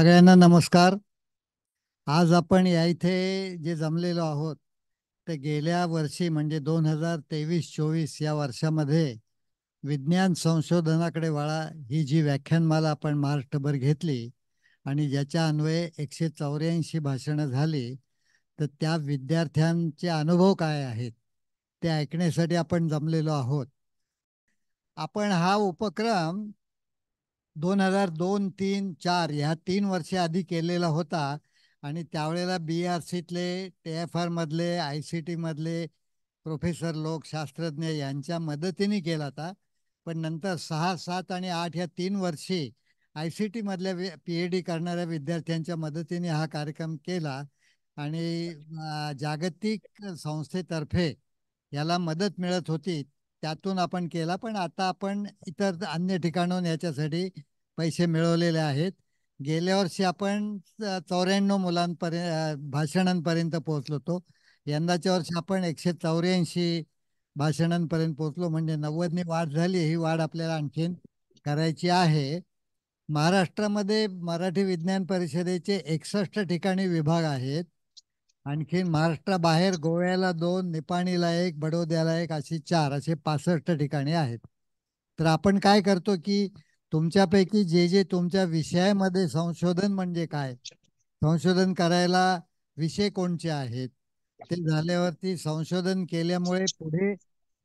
सगळ्यांना नमस्कार. आज आपण या इथे जे जमलेलो आहोत ते गेल्या वर्षी म्हणजे 2023-24 या वर्षामध्ये विज्ञान संशोधनाकडे वळा ही जी व्याख्यानमाला आपण महाराष्ट्रभर घेतली आणि ज्याच्या अन्वये 184 भाषणं झाली, तर त्या विद्यार्थ्यांचे अनुभव काय आहेत ते ऐकण्यासाठी आपण जमलेलो आहोत. आपण हा उपक्रम 2002, 3, 4 ह्या 3 वर्षे आधी केलेला होता आणि त्यावेळेला BRCतले, TFR मधले, ICT मधले प्रोफेसर लोक, शास्त्रज्ञ यांच्या मदतीने केला होता. पण नंतर 6, 7 आणि 8 ह्या 3 वर्षी ICT मधल्या PhD करणाऱ्या विद्यार्थ्यांच्या मदतीने हा कार्यक्रम केला आणि जागतिक संस्थेतर्फे याला मदत मिळत होती. त्यातून आपण केला, पण आता आपण इतर अन्य ठिकाणून याच्यासाठी पैसे मिळवलेले आहेत. गेल्या वर्षी आपण 94 मुलांपर्यंत भाषणांपर्यंत पोहोचलो होतो. यंदाच्या वर्षी आपण 184 भाषणांपर्यंत पोहोचलो, म्हणजे 90नी वाढ झाली. ही वाढ आपल्याला आणखीन करायची आहे. महाराष्ट्रामध्ये मराठी विज्ञान परिषदेचे 61 ठिकाणी विभाग आहेत. आणखीन महाराष्ट्राबाहेर गोव्याला 2, निपाणीला 1, बडोद्याला 1 अशी 4 असे 65 ठिकाणी आहेत. तर आपण काय करतो की तुमच्यापैकी जे जे तुमच्या विषयामध्ये संशोधन म्हणजे काय, संशोधन करायला विषय कोणते आहेत, ते झाल्यावरती संशोधन केल्यामुळे पुढे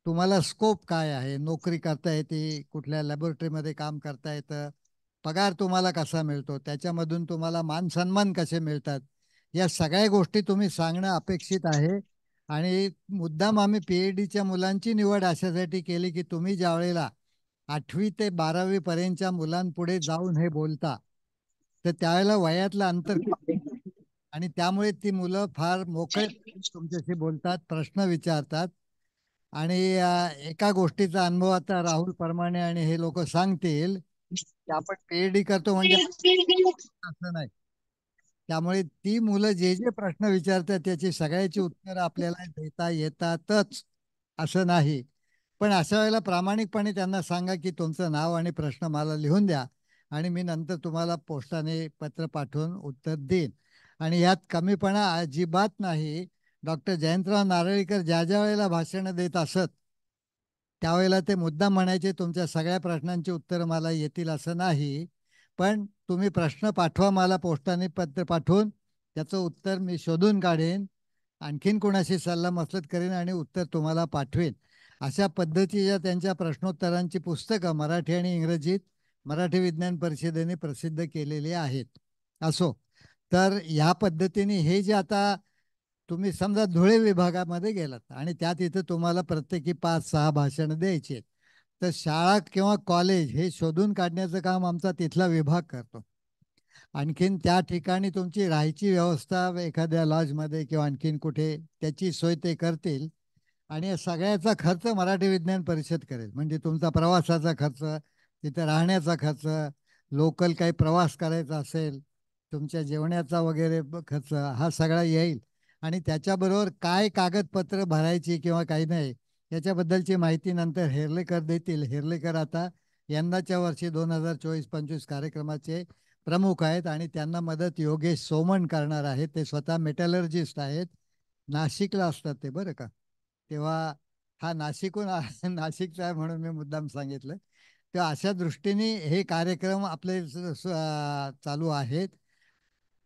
तुम्हाला स्कोप काय आहे, नोकरी करता येते, कुठल्या लॅबोरेटरीमध्ये काम करता येतं, पगार तुम्हाला कसा मिळतो, त्याच्यामधून तुम्हाला मान सन्मान कसे मिळतात, या सगळ्या गोष्टी तुम्ही सांगणं अपेक्षित आहे. आणि मुद्दाम आम्ही PhDच्या मुलांची निवड अशासाठी केली की तुम्ही ज्या वेळेला 8वी ते 12वी पर्यंतच्या मुलांपुढे जाऊन हे बोलता, तर त्यावेळेला वयातलं अंतर आणि त्यामुळे ती मुलं फार मोकळे तुमच्याशी बोलतात, प्रश्न विचारतात. आणि एका गोष्टीचा अनुभव आता राहुल परमाणे आणि हे लोक सांगतील की आपण PhD करतो म्हणजे असं नाही. त्यामुळे ती मुलं जे जे प्रश्न विचारतात त्याची सगळ्याची उत्तरं आपल्याला देता येतातच असं नाही. पण अशा वेळेला प्रामाणिकपणे त्यांना सांगा की तुमचं नाव आणि प्रश्न मला लिहून द्या आणि मी नंतर तुम्हाला पोस्टाने पत्र पाठवून उत्तर देईन. आणि यात कमीपणा अजिबात नाही. डॉक्टर जयंतराव नारळीकर ज्या ज्या वेळेला भाषणं देत असत त्यावेळेला ते मुद्दाम म्हणायचे तुमच्या सगळ्या प्रश्नांची उत्तरं मला येतील असं नाही, पण तुम्ही प्रश्न पाठवा मला पोस्टाने पत्र पाठवून, त्याचं उत्तर मी शोधून काढेन, आणखीन कोणाशी सल्लामसलत करेन आणि उत्तर तुम्हाला पाठवेन. अशा पद्धतीच्या त्यांच्या प्रश्नोत्तरांची पुस्तकं मराठी आणि इंग्रजीत मराठी विज्ञान परिषदेने प्रसिद्ध केलेली आहेत. असो, तर ह्या पद्धतीने हे जे आता तुम्ही समजा धुळे विभागामध्ये गेलात आणि त्यात इथं तुम्हाला प्रत्येकी 5-6 भाषणं द्यायची आहेत, तर शाळा किंवा कॉलेज हे शोधून काढण्याचं काम आमचा तिथला विभाग करतो. आणखीन त्या ठिकाणी तुमची राहायची व्यवस्था एखाद्या लॉजमध्ये किंवा आणखीन कुठे त्याची सोय ते करतील. आणि या सगळ्याचा खर्च मराठी विज्ञान परिषद करेल. म्हणजे तुमचा प्रवासाचा खर्च, तिथे राहण्याचा खर्च, लोकल काही प्रवास करायचा असेल, तुमच्या जेवण्याचा वगैरे खर्च हा सगळा येईल. आणि त्याच्याबरोबर काय कागदपत्र भरायची किंवा काही नाही याच्याबद्दलची माहिती नंतर हेर्लेकर देतील. हेर्लेकर आता यंदाच्या वर्षी 2024-25 कार्यक्रमाचे प्रमुख आहेत आणि त्यांना मदत योगेश सोमण करणार आहेत. ते स्वतः मेटलर्जिस्ट आहेत, नाशिकला असतात ते, बरं का. तेव्हा हा नाशिकहून नाशिकचा आहे म्हणून मी मुद्दाम सांगितलं. तेव्हा अशा दृष्टीने हे कार्यक्रम आपले चालू आहेत.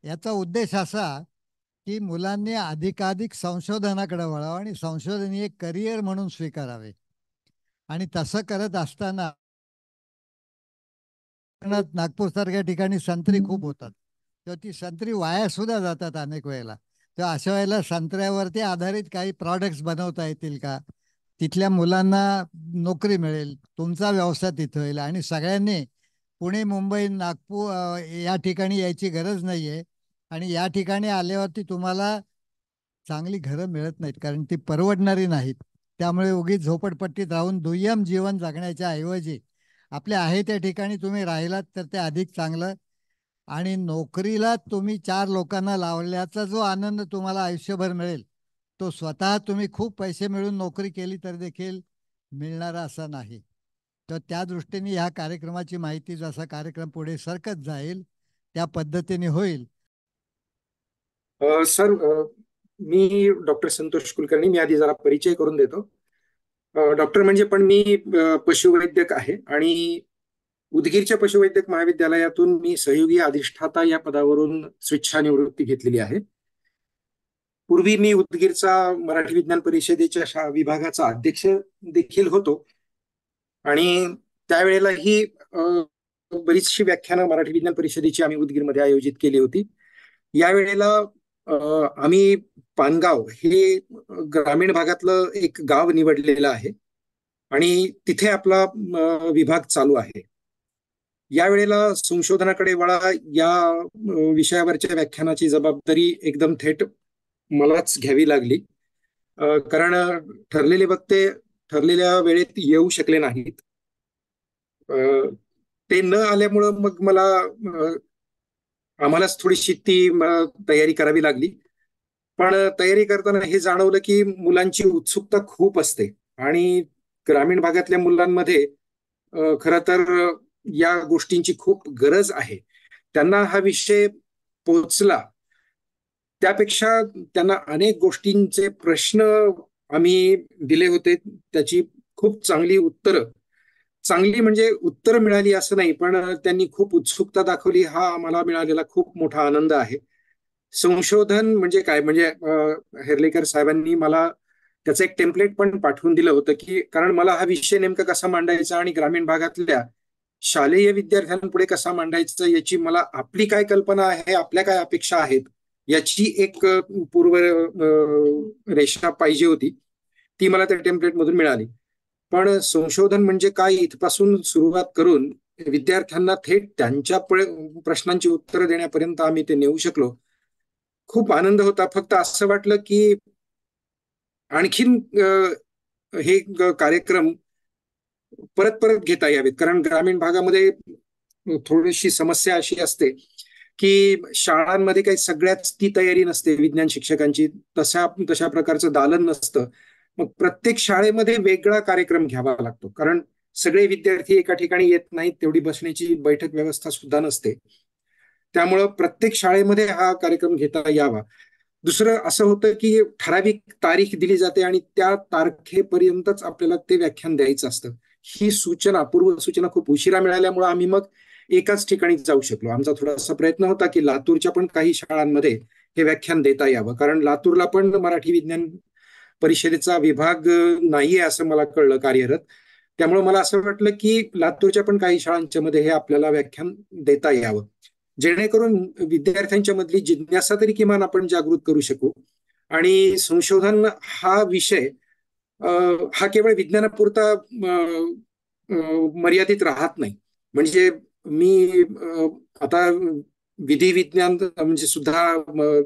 याचा उद्देश असा की मुलांनी अधिकाधिक संशोधनाकडे वळावं आणि संशोधन हे करिअर म्हणून स्वीकारावे. आणि तसं करत असताना नागपूर सारख्या ठिकाणी संत्री खूप होतात, तेव्हा ती संत्री वाया सुद्धा जातात अनेक वेळेला. तेव्हा अशा वेळेला संत्र्यावरती आधारित काही प्रॉडक्ट्स बनवता येतील का, तिथल्या मुलांना नोकरी मिळेल, तुमचा व्यवसाय तिथं होईल आणि सगळ्यांनी पुणे, मुंबई, नागपूर या ठिकाणी यायची गरज नाहीये. आणि या ठिकाणी आल्यावरती तुम्हाला चांगली घरं मिळत नाहीत कारण ती परवडणारी नाहीत. त्यामुळे उगीच झोपडपट्टीत राहून दुय्यम जीवन जगण्याच्या ऐवजी आपल्या आहे त्या ठिकाणी तुम्ही राहिलात तर ते अधिक चांगलं. आणि नोकरीला तुम्ही 4 लोकांना लावल्याचा जो आनंद तुम्हाला आयुष्यभर मिळेल, तो स्वतः तुम्ही खूप पैसे मिळून नोकरी केली तर देखील मिळणारा असा नाही. तर त्या दृष्टीने ह्या कार्यक्रमाची माहिती जसा कार्यक्रम पुढे सरकत जाईल त्या पद्धतीने होईल. सर, मी डॉक्टर संतोष कुलकर्णी. मी आधी जरा परिचय करून देतो. डॉक्टर म्हणजे पण मी पशुवैद्यक आहे आणि उदगीरच्या पशुवैद्यक महाविद्यालयातून मी सहयोगी अधिष्ठाता या पदावरून स्वेच्छानिवृत्ती घेतलेली आहे. पूर्वी मी उदगीरचा मराठी विज्ञान परिषदेच्या विभागाचा अध्यक्ष देखील होतो आणि त्यावेळेला ही बरीचशी व्याख्यानं मराठी विज्ञान परिषदेची आम्ही उदगीरमध्ये आयोजित केली होती. यावेळेला आम्ही पानगाव हे ग्रामीण भागातलं एक गाव निवडलेलं आहे आणि तिथे आपला विभाग चालू आहे. यावेळेला संशोधनाकडे वळा या विषयावरच्या व्याख्यानाची जबाबदारी एकदम थेट मलाच घ्यावी लागली, कारण ठरलेले वक्ते ठरलेल्या वेळेत येऊ शकले नाहीत. ते न आल्यामुळं मग मला आम्हालाच थोडीशी ती तयारी करावी लागली. पण तयारी करताना हे जाणवलं की मुलांची उत्सुकता खूप असते आणि ग्रामीण भागातल्या मुलांमध्ये खरं तर या गोष्टींची खूप गरज आहे. त्यांना हा विषय पोचला त्यापेक्षा त्यांना अनेक गोष्टींचे प्रश्न आम्ही दिले होते, त्याची खूप चांगली उत्तरं, चांगली म्हणजे उत्तरं मिळाली असं नाही, पण त्यांनी खूप उत्सुकता दाखवली. हा आम्हाला मिळालेला खूप मोठा आनंद आहे. संशोधन म्हणजे काय, म्हणजे हेर्लेकर साहेबांनी मला त्याचं एक टेम्पलेट पण पाठवून दिलं होतं, की कारण मला हा विषय नेमका कसा मांडायचा आणि ग्रामीण भागातल्या शालेय विद्यार्थ्यांपुढे कसा मांडायचा याची मला आपली काय कल्पना आहे, आपल्या काय अपेक्षा आहेत याची एक पूर्व रेषा पाहिजे होती. ती मला त्या टेम्पलेट मधून मिळाली. पण संशोधन म्हणजे काय इथपासून सुरुवात करून विद्यार्थ्यांना थेट त्यांच्या प्रश्नांची उत्तरं देण्यापर्यंत आम्ही ते नेऊ शकलो. खूप आनंद होता. फक्त असं वाटलं की आणखीन हे कार्यक्रम परत परत घेता यावेत, कारण ग्रामीण भागामध्ये थोडीशी समस्या अशी असते की शाळांमध्ये काही सगळ्याच ती तयारी नसते विज्ञान शिक्षकांची, तशा प्रकारचं दालन नसतं. मग प्रत्येक शाळेमध्ये वेगळा कार्यक्रम घ्यावा लागतो, कारण सगळे विद्यार्थी एका ठिकाणी येत नाहीत, तेवढी बसण्याची बैठक व्यवस्था सुद्धा नसते. त्यामुळं प्रत्येक शाळेमध्ये हा कार्यक्रम घेता यावा. दुसरं असं होतं की ठराविक तारीख दिली जाते आणि त्या तारखेपर्यंतच आपल्याला ते व्याख्यान द्यायचं असतं. ही सूचना, पूर्व सूचना खूप उशिरा मिळाल्यामुळे आम्ही मग एकाच ठिकाणी जाऊ शकलो. आमचा थोडासा प्रयत्न होता की लातूरच्या पण काही शाळांमध्ये हे व्याख्यान देता यावं, कारण लातूरला पण मराठी विज्ञान परिषदेचा विभाग नाहीये असं मला कळलं कार्यरत. त्यामुळे मला असं वाटलं की लातूरच्या पण काही शाळांच्या मध्ये हे आपल्याला व्याख्यान देता यावं, जेणेकरून विद्यार्थ्यांच्या मधली जिज्ञासा तरी किमान आपण जागृत करू शकू. आणि संशोधन हा विषय हा केवळ विज्ञानापुरता मर्यादित राहत नाही. म्हणजे मी आता विधी विज्ञान म्हणजे सुद्धा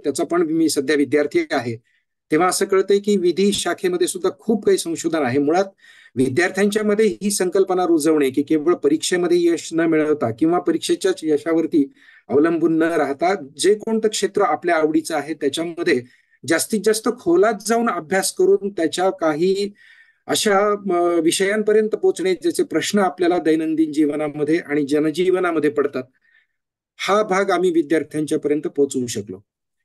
त्याचा पण मी सध्या विद्यार्थी आहे, तेव्हा असं कळतंय की विधी शाखेमध्ये सुद्धा खूप काही संशोधन आहे. मुळात विद्यार्थ्यांच्या मध्ये ही संकल्पना रुजवणे की केवळ परीक्षेमध्ये यश न मिळवता किंवा परीक्षेच्याच यशावरती अवलंबून न राहता जे कोणतं क्षेत्र आपल्या आवडीचं आहे त्याच्यामध्ये जास्तीत जास्त खोलात जाऊन अभ्यास करून त्याच्या काही अशा विषयांपर्यंत पोहोचणे ज्याचे प्रश्न आपल्याला दैनंदिन जीवनामध्ये आणि जनजीवनामध्ये पडतात, हा भाग आम्ही विद्यार्थ्यांच्या पर्यंत पोहोचवू शकलो.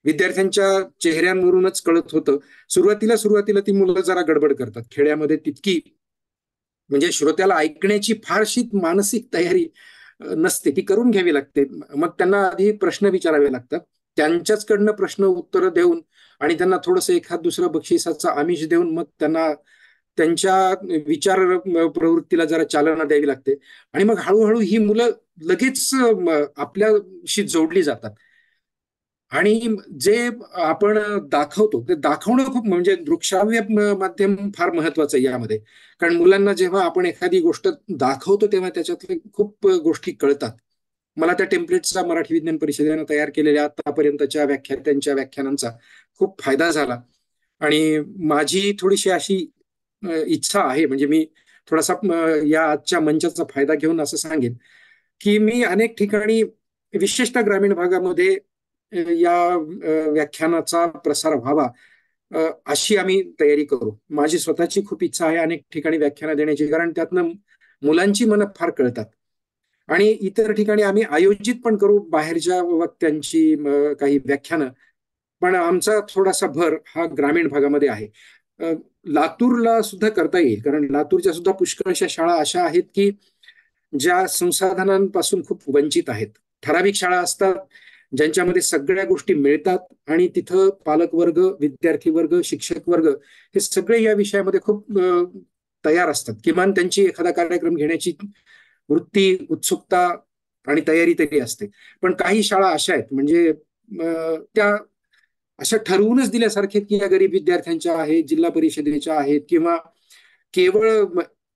विद्यार्थ्यांच्या चेहऱ्यांवरूनच कळत होतं. सुरुवातीला ती मुलं जरा गडबड करतात. खेड्यामध्ये तितकी म्हणजे श्रोत्याला ऐकण्याची फारशी मानसिक तयारी नसते, ती करून घ्यावी लागते. मग त्यांना आधी प्रश्न विचारावे लागतात, त्यांच्याचकडनं प्रश्न उत्तर देऊन आणि त्यांना थोडंसं एखाद दुसरं बक्षिसाचं आमिष देऊन मग त्यांना त्यांच्या विचार प्रवृत्तीला जरा चालना द्यावी लागते. आणि मग हळूहळू ही मुलं लगेच आपल्याशी जोडली जातात. आणि जे आपण दाखवतो ते दाखवणं खूप म्हणजे दृकश्राव्य माध्यम फार महत्वाचं आहे यामध्ये. कारण मुलांना जेव्हा आपण एखादी गोष्ट दाखवतो तेव्हा त्याच्यातले खूप गोष्टी कळतात. मला त्या टेम्पलेटचा मराठी विज्ञान परिषदेनं तयार केलेल्या आतापर्यंतच्या त्यांच्या व्याख्यानांचा खूप फायदा झाला. आणि माझी थोडीशी अशी इच्छा आहे, म्हणजे मी थोडासा या आजच्या मंचाचा फायदा घेऊन असं सांगेन की मी अनेक ठिकाणी विशेषतः ग्रामीण भागामध्ये या व्याख्यानाचा प्रसार व्हावा अशी आम्ही तयारी करू. माझी स्वतःची खूप इच्छा आहे अनेक ठिकाणी व्याख्यानं देण्याची, कारण त्यातनं मुलांची मनं फार कळतात. आणि इतर ठिकाणी आम्ही आयोजित पण करू बाहेरच्या वक्त्यांची काही व्याख्यानं. पण आमचा थोडासा भर हा ग्रामीण भागामध्ये आहे. लातूरला सुद्धा करता येईल, कारण लातूरच्या सुद्धा पुष्कळशा शाळा अशा आहेत की ज्या संसाधनांपासून खूप वंचित आहेत. ठराविक शाळा असतात ज्यांच्यामध्ये सगळ्या गोष्टी मिळतात आणि तिथं पालक वर्ग, विद्यार्थी वर्ग, शिक्षक वर्ग हे सगळे या विषयामध्ये खूप तयार असतात. किमान त्यांची एखादा कार्यक्रम घेण्याची वृत्ती, उत्सुकता आणि तयारी तरी असते. पण काही शाळा अशा आहेत म्हणजे त्या अशा ठरवूनच दिल्यासारखे की या गरीब विद्यार्थ्यांच्या आहेत, जिल्हा परिषदेच्या आहेत किंवा केवळ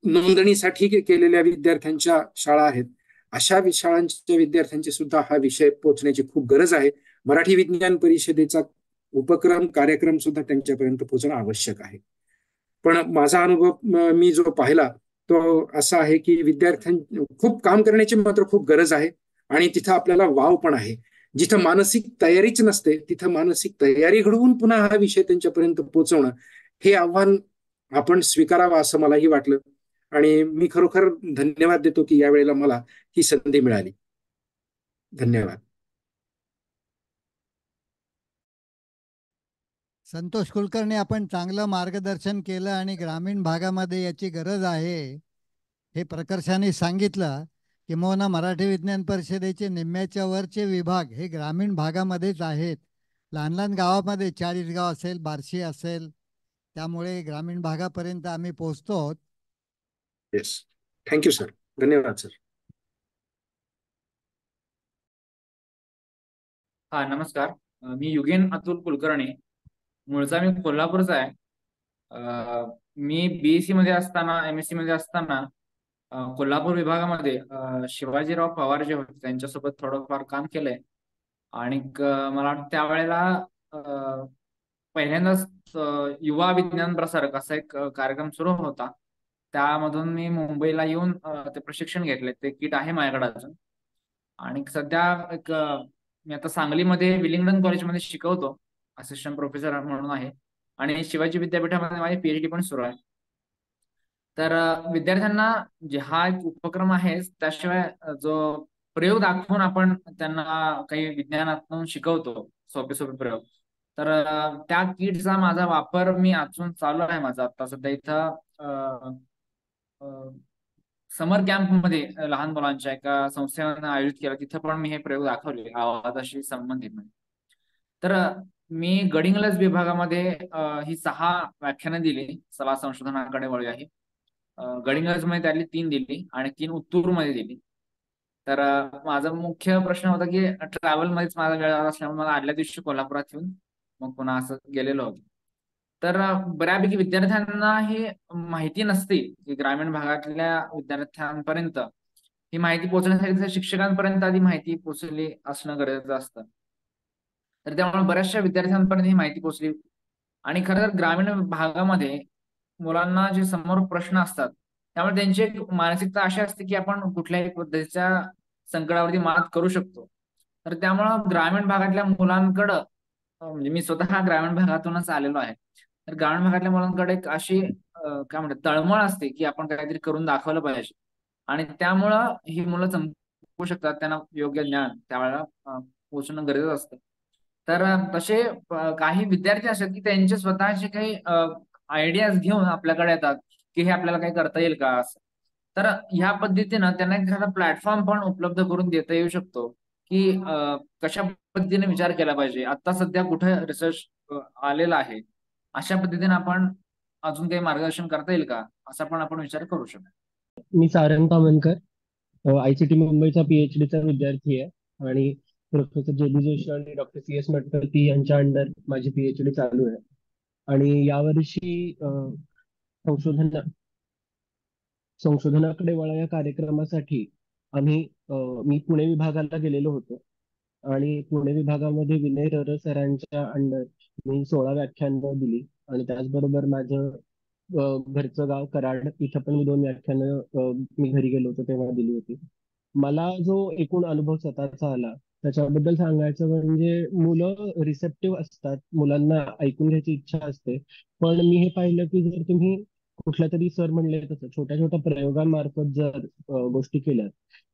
नोंदणीसाठी केलेल्या विद्यार्थ्यांच्या शाळा आहेत. अशा शाळांच्या विद्यार्थ्यांची सुद्धा हा विषय पोहोचण्याची खूप गरज आहे. मराठी विज्ञान परिषदेचा उपक्रम, कार्यक्रम सुद्धा त्यांच्यापर्यंत पोहोचणं आवश्यक आहे. पण माझा अनुभव मी जो पाहिला तो असा आहे की विद्यार्थ्यां खूप काम करण्याची मात्र खूप गरज आहे आणि तिथं आपल्याला वाव पण आहे. जिथं मानसिक तयारीच नसते तिथं मानसिक तयारी घडवून पुन्हा हा विषय त्यांच्यापर्यंत पोहोचवणं हे आव्हान आपण स्वीकारावं असं मलाही वाटलं. आणि मी खरोखर धन्यवाद देतो की यावेळेला मला ही संधी मिळाली. धन्यवाद. संतोष कुलकर्णी, आपण चांगलं मार्गदर्शन केलं आणि ग्रामीण भागामध्ये याची गरज आहे हे प्रकर्षाने सांगितलं. किंबहुना मराठी विज्ञान परिषदेचे निम्म्याच्या वरचे विभाग हे ग्रामीण भागामध्येच आहेत. लहान लहान गावामध्ये चाळीसगाव असेल, बार्शी असेल, त्यामुळे ग्रामीण भागापर्यंत आम्ही पोहोचतो. Yes, thank you sir. धन्यवाद सर. हा, नमस्कार. मी युगेन अतुल कुलकर्णी. मूळचा मी कोल्हापूरचा आहे. मी बीएससी मध्ये असताना, एमएससी मध्ये असताना कोल्हापूर विभागामध्ये शिवाजीराव पवार जे होते त्यांच्यासोबत थोडंफार काम केलंय. आणि मला वाटतं त्यावेळेला पहिल्यांदाच युवा विज्ञान प्रसारक असा एक कार्यक्रम सुरू होता. त्यामधून मी मुंबईला येऊन ते प्रशिक्षण घेतले. ते किट आहे माझ्याकडे अजून. आणि सध्या एक मी आता सांगलीमध्ये विलिंग्डन कॉलेजमध्ये शिकवतो, असिस्टंट प्रोफेसर म्हणून आहे. आणि शिवाजी विद्यापीठामध्ये माझी पीएचडी पण सुरू आहे. तर विद्यार्थ्यांना जे हा एक उपक्रम आहे त्याशिवाय जो प्रयोग दाखवून आपण त्यांना काही विज्ञानातून शिकवतो, सोपे सोपे प्रयोग. तर त्या किटचा माझा वापर मी अजून चालू आहे माझा आता सध्या इथं समर कॅम्प मध्ये लहान मुलांच्या एका संस्थेने आयोजित केला. तिथं पण मी हे प्रयोग दाखवले आवाजाशी संबंधित. तर मी गडिंग्लज विभागामध्ये ही 6 व्याख्यानं दिली. सभा संशोधनाकडे वळूया ही. गडिंग्लज मध्ये त्यातली 3 दिली आणि 3 उत्तूर मध्ये दिली. तर माझा मुख्य प्रश्न होता की ट्रॅव्हल मध्येच माझा वेळ असल्यामुळे मला आदल्या दिवशी कोल्हापुरात येऊन मग पुन्हा असं गेलेलो होतो. तर बऱ्यापैकी विद्यार्थ्यांना ही माहिती नसते की ग्रामीण भागातल्या विद्यार्थ्यांपर्यंत ही माहिती पोहोचण्यासाठी शिक्षकांपर्यंत आधी माहिती पोहोचली असणं गरजेचं असतं. तर त्यामुळे बऱ्याचशा विद्यार्थ्यांपर्यंत ही माहिती पोहोचली. आणि खरं तर ग्रामीण भागामध्ये मुलांना जे समोर प्रश्न असतात त्यामुळे त्यांची एक मानसिकता अशी असते की आपण कुठल्याही पद्धतीच्या संकटावरती मात करू शकतो. तर त्यामुळं ग्रामीण भागातल्या मुलांकडं म्हणजे मी स्वतः ग्रामीण भागातूनच आलेलो आहे. तर ग्रामीण भागातल्या मुलांकडे एक अशी काय म्हणतात तळमळ असते की आपण काहीतरी करून दाखवलं पाहिजे. आणि त्यामुळं ही मुलं चमकू शकतात. त्यांना योग्य ज्ञान त्यावेळेला पोहोचणं गरजेचं असतं. तर तसे काही विद्यार्थी असतात की त्यांचे स्वतःचे काही आयडियाज घेऊन आपल्याकडे येतात की हे आपल्याला काही करता येईल का असं. तर ह्या पद्धतीनं त्यांना एखादा प्लॅटफॉर्म पण उपलब्ध करून देता येऊ शकतो की कशा पद्धतीने विचार केला पाहिजे. आता सध्या कुठे रिसर्च आलेला आहे, अशा पद्धतीने आपण अजून काही मार्गदर्शन करता येईल का असा पण आपण विचार करू शकतो. मी सारंग तामणकर, आयसीटी मुंबईचा पीएचडीचा विद्यार्थी आहे आणि प्रोफेसर जेबी जोशी आणि डॉक्टर CS मटकर्ती यांच्या अंडर माझी पीएचडी चालू आहे. आणि यावर्षी संशोधन संशोधनाकडे वळा या कार्यक्रमासाठी मी पुणे विभागाला गेलेलो होतो. आणि पुणे विभागामध्ये विनय रर सरांच्या अंडर मी 16 व्याख्यानं दिली. आणि त्याचबरोबर माझं घरचं गाव कराड, इथं पण मी 2 व्याख्यानं मी घरी गेलो होतो तेव्हा दिली होती. मला जो एकूण अनुभव स्वतःचा आला त्याच्याबद्दल सांगायचं म्हणजे मुलं रिसेप्टिव्ह असतात, मुलांना ऐकून घ्यायची इच्छा असते. पण मी हे पाहिलं की जर तुम्ही कुठल्या तरी सर म्हणले तसं छोट्या छोट्या प्रयोगांमार्फत जर गोष्टी केल्या,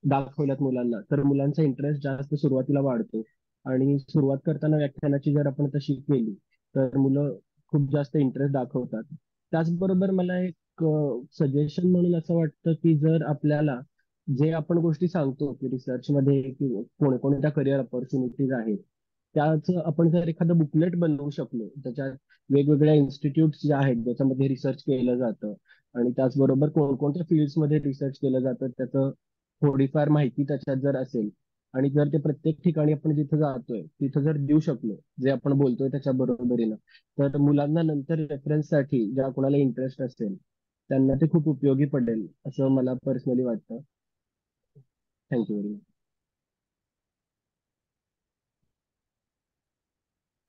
दाखवल्यात मुलांना, तर मुलांचा इंटरेस्ट जास्त सुरुवातीला वाढतो. आणि सुरुवात करताना व्याख्यानाची जर आपण तशी केली तर मुलं खूप जास्त इंटरेस्ट दाखवतात. त्याचबरोबर मला एक सजेशन म्हणून असं वाटतं की जर आपल्याला जे आपण गोष्टी सांगतो की रिसर्च मध्ये की कोणकोणत्या करिअर ऑपॉर्च्युनिटीज आहेत, त्याच आपण जर एखादं बुकलेट बनवू शकलो, त्याच्यात वेगवेगळ्या इन्स्टिट्यूट्स ज्या आहेत ज्याच्यामध्ये रिसर्च केलं जातं आणि त्याचबरोबर कोणकोणत्या फील्ड्समध्ये रिसर्च केलं जातं त्याचं थोडीफार माहिती त्याच्यात जर असेल, आणि जर ते प्रत्येक ठिकाणी आपण जिथं जातोय तिथं जर देऊ शकलो जे आपण बोलतोय त्याच्या बरोबरीनं, तर मुलांना नंतर रेफरन्ससाठी ज्या कोणाला इंटरेस्ट असेल त्यांना ते खूप उपयोगी पडेल असं मला पर्सनली वाटतं. Thank you very much.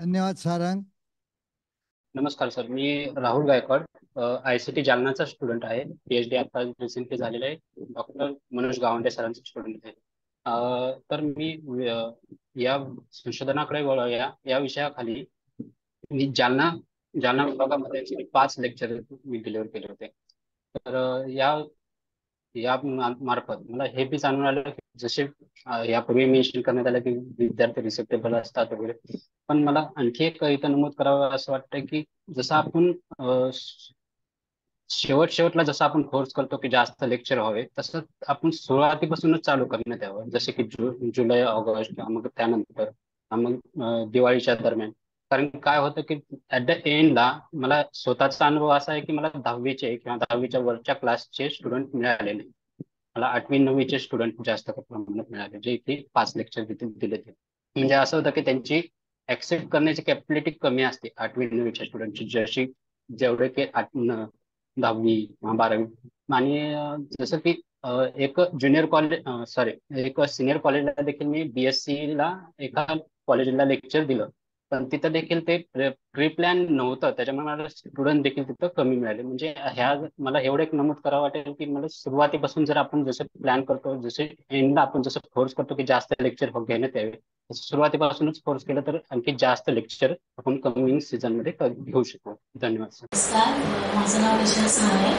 धन्यवाद सारंग. नमस्कार सर, मी राहुल गायकवाड, ICT जालनाचा स्टुडंट आहे. PhD आता रिसेंटली झालेला आहे. डॉक्टर मनोज गावंडे सरांचा स्टुडंट आहे. तर मी या संशोधनाकडे वळूया या विषयाखाली मी जालना विभागामध्ये actually 5 लेक्चर मी डिलिव्हर केले होते. तर या मार्फत मला हे बी जाणून आलं की जसे यापूर्वी मेन्शन करण्यात आलं की विद्यार्थी रिसेप्टेबल असतात वगैरे, पण मला आणखी एक इथं नमूद करावं असं वाटतं की जसं आपण शेवटला जसं आपण फोर्स करतो की जास्त लेक्चर व्हावे, तसं आपण सुरुवातीपासूनच चालू करण्यात यावं. जसे की जुलै ऑगस्ट किंवा मग त्यानंतर मग दिवाळीच्या दरम्यान. कारण काय होतं की ऍट द एंडला मला स्वतःचा अनुभव असा आहे की मला 10वीचे किंवा 10वीच्या वरच्या क्लासचे स्टुडंट मिळाले नाही. मला 8वी-9वीचे स्टुडंट जास्त प्रमाणात मिळाले, जे इथे 5 लेक्चर दिले ते. म्हणजे असं होतं की त्यांची ऍक्सेप्ट करण्याची कॅपॅबिलिटी कमी असते 8वी-9वीच्या स्टुडंटची, जशी जेवढे की 10वी किंवा 12वी. आणि जसं की एक ज्युनियर कॉलेज एक सिनियर कॉलेजला देखील मी BSc ला एका कॉलेजला लेक्चर दिलं, पण तिथं देखील ते प्री प्लॅन नव्हतं, त्याच्यामुळे मला स्टुडंट देखील तिथं कमी मिळाले. म्हणजे मला एवढं एक नमूद करावं वाटेल की मला सुरुवातीपासून जर आपण जसं प्लॅन करतो, जसे एंडला आपण जसं फोर्स करतो की जास्त लेक्चर घेण्यात यावे, तसं सुरुवातीपासूनच फोर्स केलं तर आणखी जास्त लेक्चर आपण कमिंग सीझन मध्ये घेऊ शकतो. धन्यवाद सर. नमस्कार, माझं नाव विशाल आहे.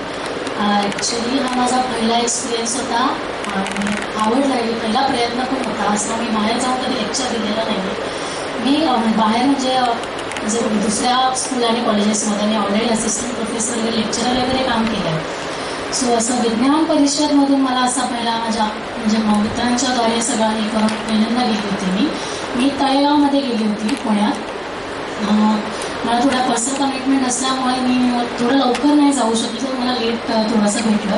ॲक्च्युली हा माझा पहिला एक्सपिरियन्स होता आणि आवड लागली, पहिला प्रयत्न पण होता. असं मी बाहेर जाऊन कधी लेक्चर दिलेलं नाही. मी बाहेर म्हणजे दुसऱ्या स्कूल आणि कॉलेजेसमध्ये मी ऑलरेडी असिस्टंट प्रोफेसर वगैरे लेक्चरर वगैरे काम केलं आहे. सो असं विज्ञान परिषदमधून मला असा पहिला माझ्या म्हणजे मित्रांच्याद्वारे सगळं हे करून पहिल्यांदा गेली होती. मी तळेगावमध्ये गेली होती पुण्यात. मला थोडा पर्सनल कमिटमेंट असल्यामुळे मी थोडं लवकर नाही जाऊ शकली, तर मला लेट थोडंसं भेटलं.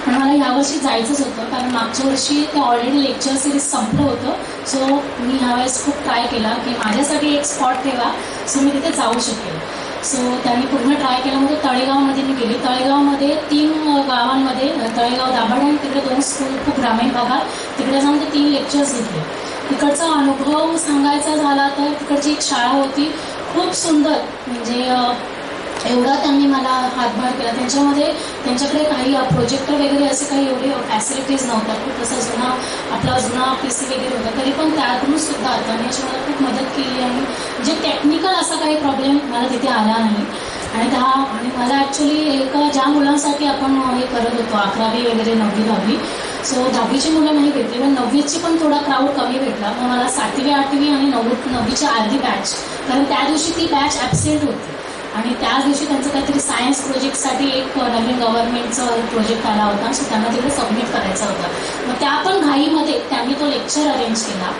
पण मला यावर्षी जायचंच होतं, कारण मागच्या वर्षी ते ऑलरेडी लेक्चर सिरीज संपलं होतं. सो मी ह्यावेळेस खूप ट्राय केला की माझ्यासाठी एक स्पॉट ठेवा सो मी तिथे जाऊ शकेल. सो त्यांनी पूर्ण ट्राय केला. मग तळेगावमध्ये मी गेली. तळेगावमध्ये 3 गावांमध्ये, तळेगाव, दाभाडे आणि तिकडे 2 स्कूल खूप ग्रामीण भागात, तिकडे जाऊन ते 3 लेक्चर्स घेतले. तिकडचा अनुभव सांगायचा झाला तर तिकडची एक शाळा होती, खूप सुंदर. म्हणजे एवढा त्यांनी मला हातभार केला. त्यांच्याकडे काही प्रोजेक्टर वगैरे असे काही एवढे फॅसिलिटीज नव्हत्या. खूप असा आपला जुना PC वगैरे होता, तरी पण त्यातून सुद्धा त्यांनी अशी मला खूप मदत केली. आणि जे टेक्निकल असा काही प्रॉब्लेम मला तिथे आला नाही. आणि मला ॲक्च्युली ज्या मुलांसाठी आपण हे करत होतो 11वी वगैरे 9वी 10वी, सो 10वीची मुलं नाही भेटली, पण 9वीची पण थोडा क्राऊड कमी भेटला. मग मला 7वी 8वी आणि 9वीची अर्धी बॅच, कारण त्या दिवशी ती बॅच ॲबसेंट होती आणि त्याच दिवशी त्यांचं काहीतरी सायन्स प्रोजेक्टसाठी एक नवीन गव्हर्नमेंटचा प्रोजेक्ट आला होता, सो त्यांना तिकडे सबमिट करायचा होता. मग त्या पण घाईमध्ये त्यांनी तो लेक्चर अरेंज केला.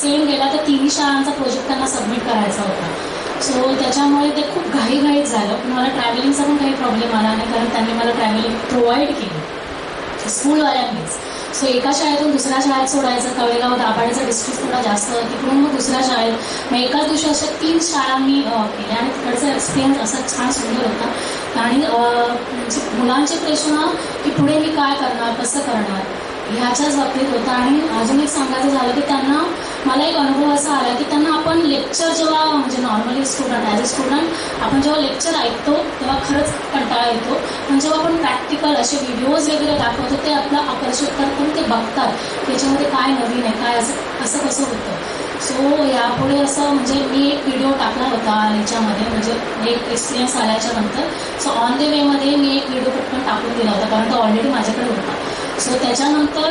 सेम गेला तर 3 शाळांचा प्रोजेक्ट त्यांना सबमिट करायचा होता. सो त्याच्यामुळे ते खूप घाईघाईत झालं. पण मला ट्रॅव्हलिंगचा पण काही प्रॉब्लेम आला नाही, कारण त्यांनी मला ट्रॅव्हलिंग प्रोव्हाइड केली स्कूलवाल्यांनीच. सो एका शाळेतून दुसऱ्या शाळेत सोडायचं. तळेगाव दाभाडेचा डिस्टन्स थोडा जास्त, तिकडून मग दुसऱ्या शाळेत. मग एकाच दिवशी अशा 3 शाळा मी केल्या आणि तिकडचा एक्सपिरियन्स असा छान सुंदर होता. आणि म्हणजे मुलांचे प्रश्न की पुढे मी काय करणार, कसं करणार, ह्याच्याच बाबतीत होता. आणि अजून एक सांगायचं झालं की त्यांना मला एक अनुभव असा आला की त्यांना आपण लेक्चर जेव्हा म्हणजे normally student as a student आपण जेव्हा लेक्चर ऐकतो तेव्हा खरंच कंटाळा येतो, पण जेव्हा आपण प्रॅक्टिकल असे व्हिडिओज वगैरे दाखवतो ते आपलं आकर्षित करतात, ते बघतात त्याच्यामध्ये काय नवीन आहे, काय असं कसं होतं. सो यापुढे असं म्हणजे मी एक व्हिडिओ टाकला होता याच्यामध्ये, म्हणजे एक एक्सपिरियन्स आल्याच्या नंतर. सो ऑन द वेमध्ये मी एक व्हिडिओ पटकन टाकून दिला होता, कारण तो ऑलरेडी माझ्याकडे होता. सो त्याच्यानंतर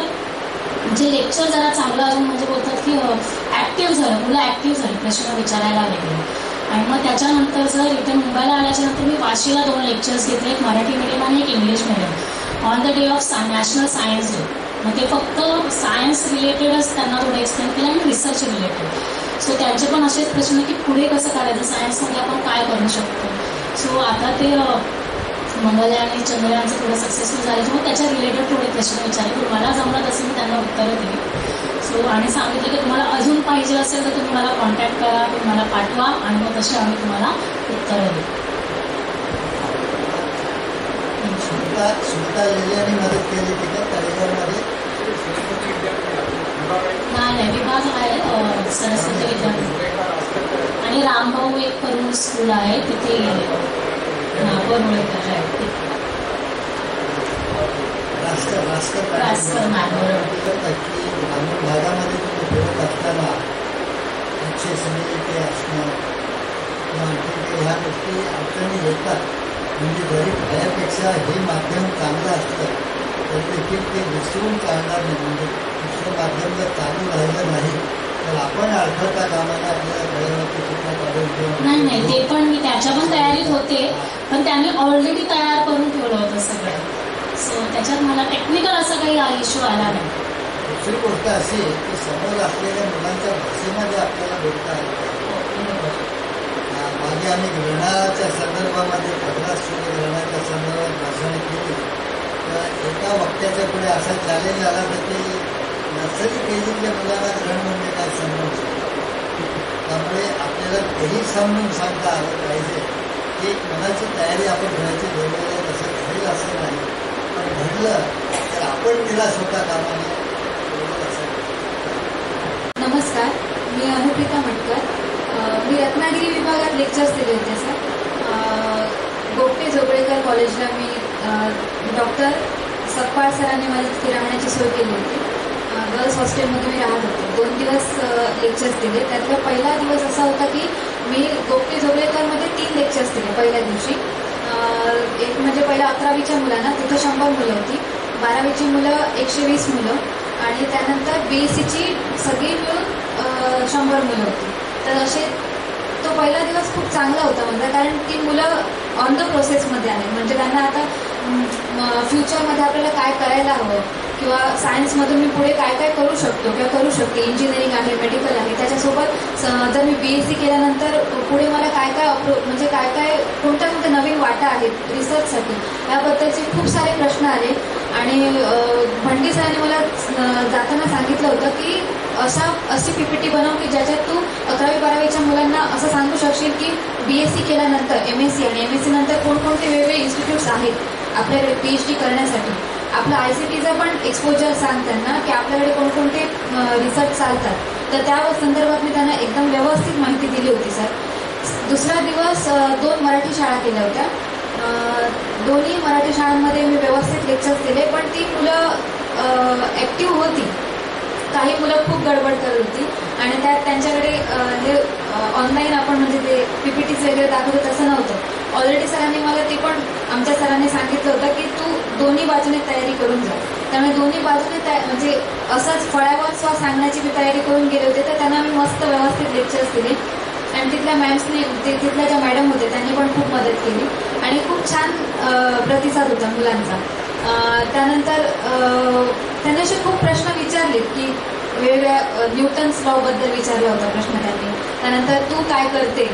जे लेक्चर जरा चांगलं अजून म्हणजे बोलतात की ॲक्टिव्ह झालं, मुलं ॲक्टिव्ह झाली, प्रश्न विचारायला लागले. आणि मग त्याच्यानंतर जर इथे मुंबईला आल्याच्या नंतर मी वाशीला 2 लेक्चर्स घेतले, एक मराठी मीडियम आणि एक English medium, on the day of national science day. मग ते फक्त सायन्स रिलेटेडच त्यांना थोडं एक्सप्लेन केलं आणि रिसर्च रिलेटेड. सो त्यांचे पण असेच प्रश्न की पुढे कसं करायचं, सायन्समध्ये आपण काय करू शकतो. सो आता ते मंगलयान आणि चंद्रयानचं थोडं सक्सेसफुल झालं, मग त्याच्या रिलेटेड थोडे प्रश्न विचारले, पण मला जमलं तसं मी त्यांना उत्तरं दिली. सो आणि सांगितलं की तुम्हाला अजून पाहिजे असेल तर तुम्ही मला कॉन्टॅक्ट करा, तुम्ही मला पाठवा आणि मग तशी आम्ही तुम्हाला उत्तरं देऊ. मदत केली नाही, विभाग आहे सरस्वती विद्यापीठ आणि रामभाऊ एक करून स्कूल आहे तिथे बरोळेकर आहे. ग्रामीण भागामध्ये तुम्ही फिरत असताना ॲक्सेसिबिलिटी असणं किंवा आणखी ह्या गोष्टी अडचणी येतात. म्हणजे जरी भयापेक्षा हे माध्यम चांगलं असतं तर देखील ते विसरून चालणार नाही. म्हणजे दुसरं माध्यम जर चालू राहिलं नाही तर आपण अडखळता कामाला आपल्याला घरावरती सुद्धा काढून नाही नाही, ते पण मी त्याच्या पण तयारीत होते, पण त्यांनी ऑलरेडी तयार करून ठेवलं होतं सगळं. सो त्याच्यात मला टेक्निकल असा काही इश्यू आला नाही. दुसरी गोष्ट अशी की समोर असलेल्या मुलांच्या भाषेमध्ये आपल्याला बोलता आलं. मागे आम्ही ग्रहणाच्या संदर्भामध्ये 15 ग्रहणाच्या संदर्भात भाषण केली, तर एका वक्त्याच्या पुढे असा चॅलेंज आला तर की नर्सरी केजीतल्या मुलांना ग्रहण म्हणजे काय समजून शकतो. त्यामुळे आपल्याला तेही समजून सांगता आलं पाहिजे की मनाची तयारी आपण घराची ठेवलेली तसं घडेल असं नाही, पण घडलं तर आपण निराश होता कामा नये. नमस्कार, मी अनुप्रिता मटकर. मी रत्नागिरी विभागात लेक्चर्स दिले होते सर. गोपटे जोगळेकर कॉलेजला मी डॉक्टर सकपाळ सरांनी मला तिथे राहण्याची सोय केली होती. गर्ल्स हॉस्टेलमध्ये मी राहत होते. 2 दिवस लेक्चर्स दिले. त्यातला पहिला दिवस असा होता की मी गोपटे जोगळेकरमध्ये 3 लेक्चर्स दिले पहिल्या दिवशी. एक म्हणजे पहिल्या 11वीच्या मुलांना, तिथं 100 मुलं होती. 12वीची मुलं 120 मुलं आणि त्यानंतर BSCची सगळी मिळून 100 मुलं होती. तर असे तो पहिला दिवस खूप चांगला होता माझा, कारण ती मुलं ऑन द प्रोसेसमध्ये आहेत. म्हणजे त्यांना आता फ्युचरमध्ये आपल्याला काय करायला हवं किंवा सायन्समधून मी पुढे काय काय करू शकतो किंवा करू शकते, इंजिनिअरिंग आहे, मेडिकल आहे, त्याच्यासोबत जर मी BSc केल्यानंतर पुढे मला काय काय म्हणजे काय काय कोणत्या कोणत्या नवीन वाटा आहेत रिसर्चसाठी, याबद्दलचे खूप सारे प्रश्न आले. आणि भंडी सरांनी मला जाताना सांगितलं होतं की अशी PPT बनव की ज्याच्यात तू 11वी 12वीच्या मुलांना असं सांगू शकशील की BSc केल्यानंतर MSc आणि MSc नंतर कोणकोणते वेगवेगळे इन्स्टिट्यूट्स आहेत आपल्याकडे PhD करण्यासाठी. आपलं ICTचं पण एक्सपोजर सांग त्यांना की आपल्याकडे कोणकोणते रिसर्च चालतात. तर त्या संदर्भात मी त्यांना एकदम व्यवस्थित माहिती दिली होती सर. दुसरा दिवस 2 मराठी शाळा केल्या होत्या. दोन्ही मराठी शाळांमध्ये मी व्यवस्थित लेक्चर्स दिले, पण ती मुलं ॲक्टिव्ह होती. काही मुलं खूप गडबड करत होती आणि त्यात त्यांच्याकडे हे ऑनलाईन आपण म्हणजे ते PPTs वगैरे दाखवतो तसं नव्हतं. ऑलरेडी सरांनी मला ते पण आमच्या सरांनी सांगितलं होतं की तू दोन्ही बाजूने तयारी करून जा. त्यामुळे दोन्ही बाजूने म्हणजे असंच फळ्यावर सांगण्याची मी तयारी करून गेले होते. तर त्यांना मी मस्त व्यवस्थित लेक्चर्स दिले आणि तिथल्या मॅम्सने तिथल्या ज्या मॅडम होते त्यांनी पण खूप मदत केली आणि खूप छान प्रतिसाद होता मुलांचा. त्यानंतर त्यांनी असे खूप प्रश्न विचारले की वेगवेगळ्या न्यूटन्स लॉबद्दल विचारला होता प्रश्न त्यांनी. त्यानंतर तू काय करते,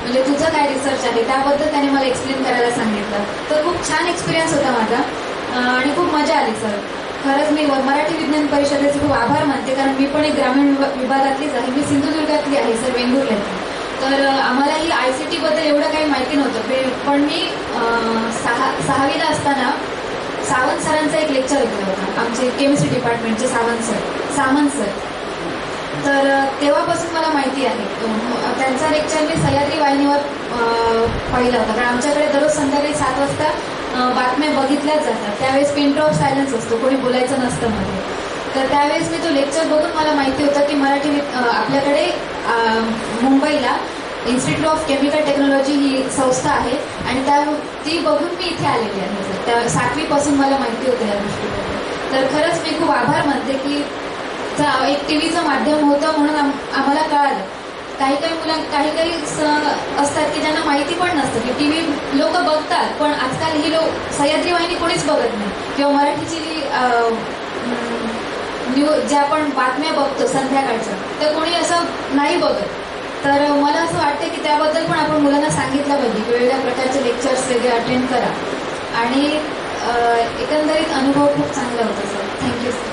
म्हणजे तुझं काय रिसर्च आहे त्याबद्दल त्यांनी मला एक्सप्लेन करायला सांगितलं. तर खूप छान एक्सपिरियन्स होता माझा आणि खूप मजा आली सर. खरंच मी मराठी विज्ञान परिषदेचे खूप आभार मानते, कारण मी पण एक ग्रामीण विभागातलीच आहे. मी सिंधुदुर्गातली आहे सर, वेंगुर्ल्यातली. तर आम्हाला ही ICT बद्दल एवढं काही माहिती नव्हतं. पण मी 6वीला असताना सावंत सरांचा एक लेक्चर ऐकलं होतं, आमचे केमिस्ट्री डिपार्टमेंटचे सामंत सर. तर तेव्हापासून मला माहिती आहे. त्यांचा लेक्चर मी सह्याद्री वाहिनीवर पाहिला होता, कारण आमच्याकडे दररोज संध्याकाळी 7 वाजता बातम्या बघितल्याच जातात. त्यावेळेस पिन ड्रॉप सायलन्स असतो, कोणी बोलायचं नसतं मध्ये. तर त्यावेळेस मी तो लेक्चर बघून मला माहिती होतं की मराठी आपल्याकडे मुंबईला इन्स्टिट्यूट ऑफ केमिकल टेक्नॉलॉजी ही संस्था आहे आणि ती बघून मी इथे आलेली आहे. त्या 7वीपासून मला माहिती होतं या गोष्टीबद्दल. तर खरंच मी खूप आभार मानते की एक टीव्हीचं माध्यम होतं म्हणून आम्हाला कळालं. काही काही असतात की ज्यांना माहिती पण नसतं की टीव्ही लोक बघतात, पण आजकाल ही सह्याद्री वाहिनी कोणीच बघत नाही किंवा मराठीची ज्या आपण बातम्या बघतो संध्याकाळच्या तर कोणी असं नाही बघत. तर मला असं वाटतं की त्याबद्दल पण आपण मुलांना सांगितलं पाहिजे की वेगवेगळ्या प्रकारचे लेक्चर्स वेगळे अटेंड करा. आणि एकंदरीत अनुभव खूप चांगला होता सर. Thank you sir.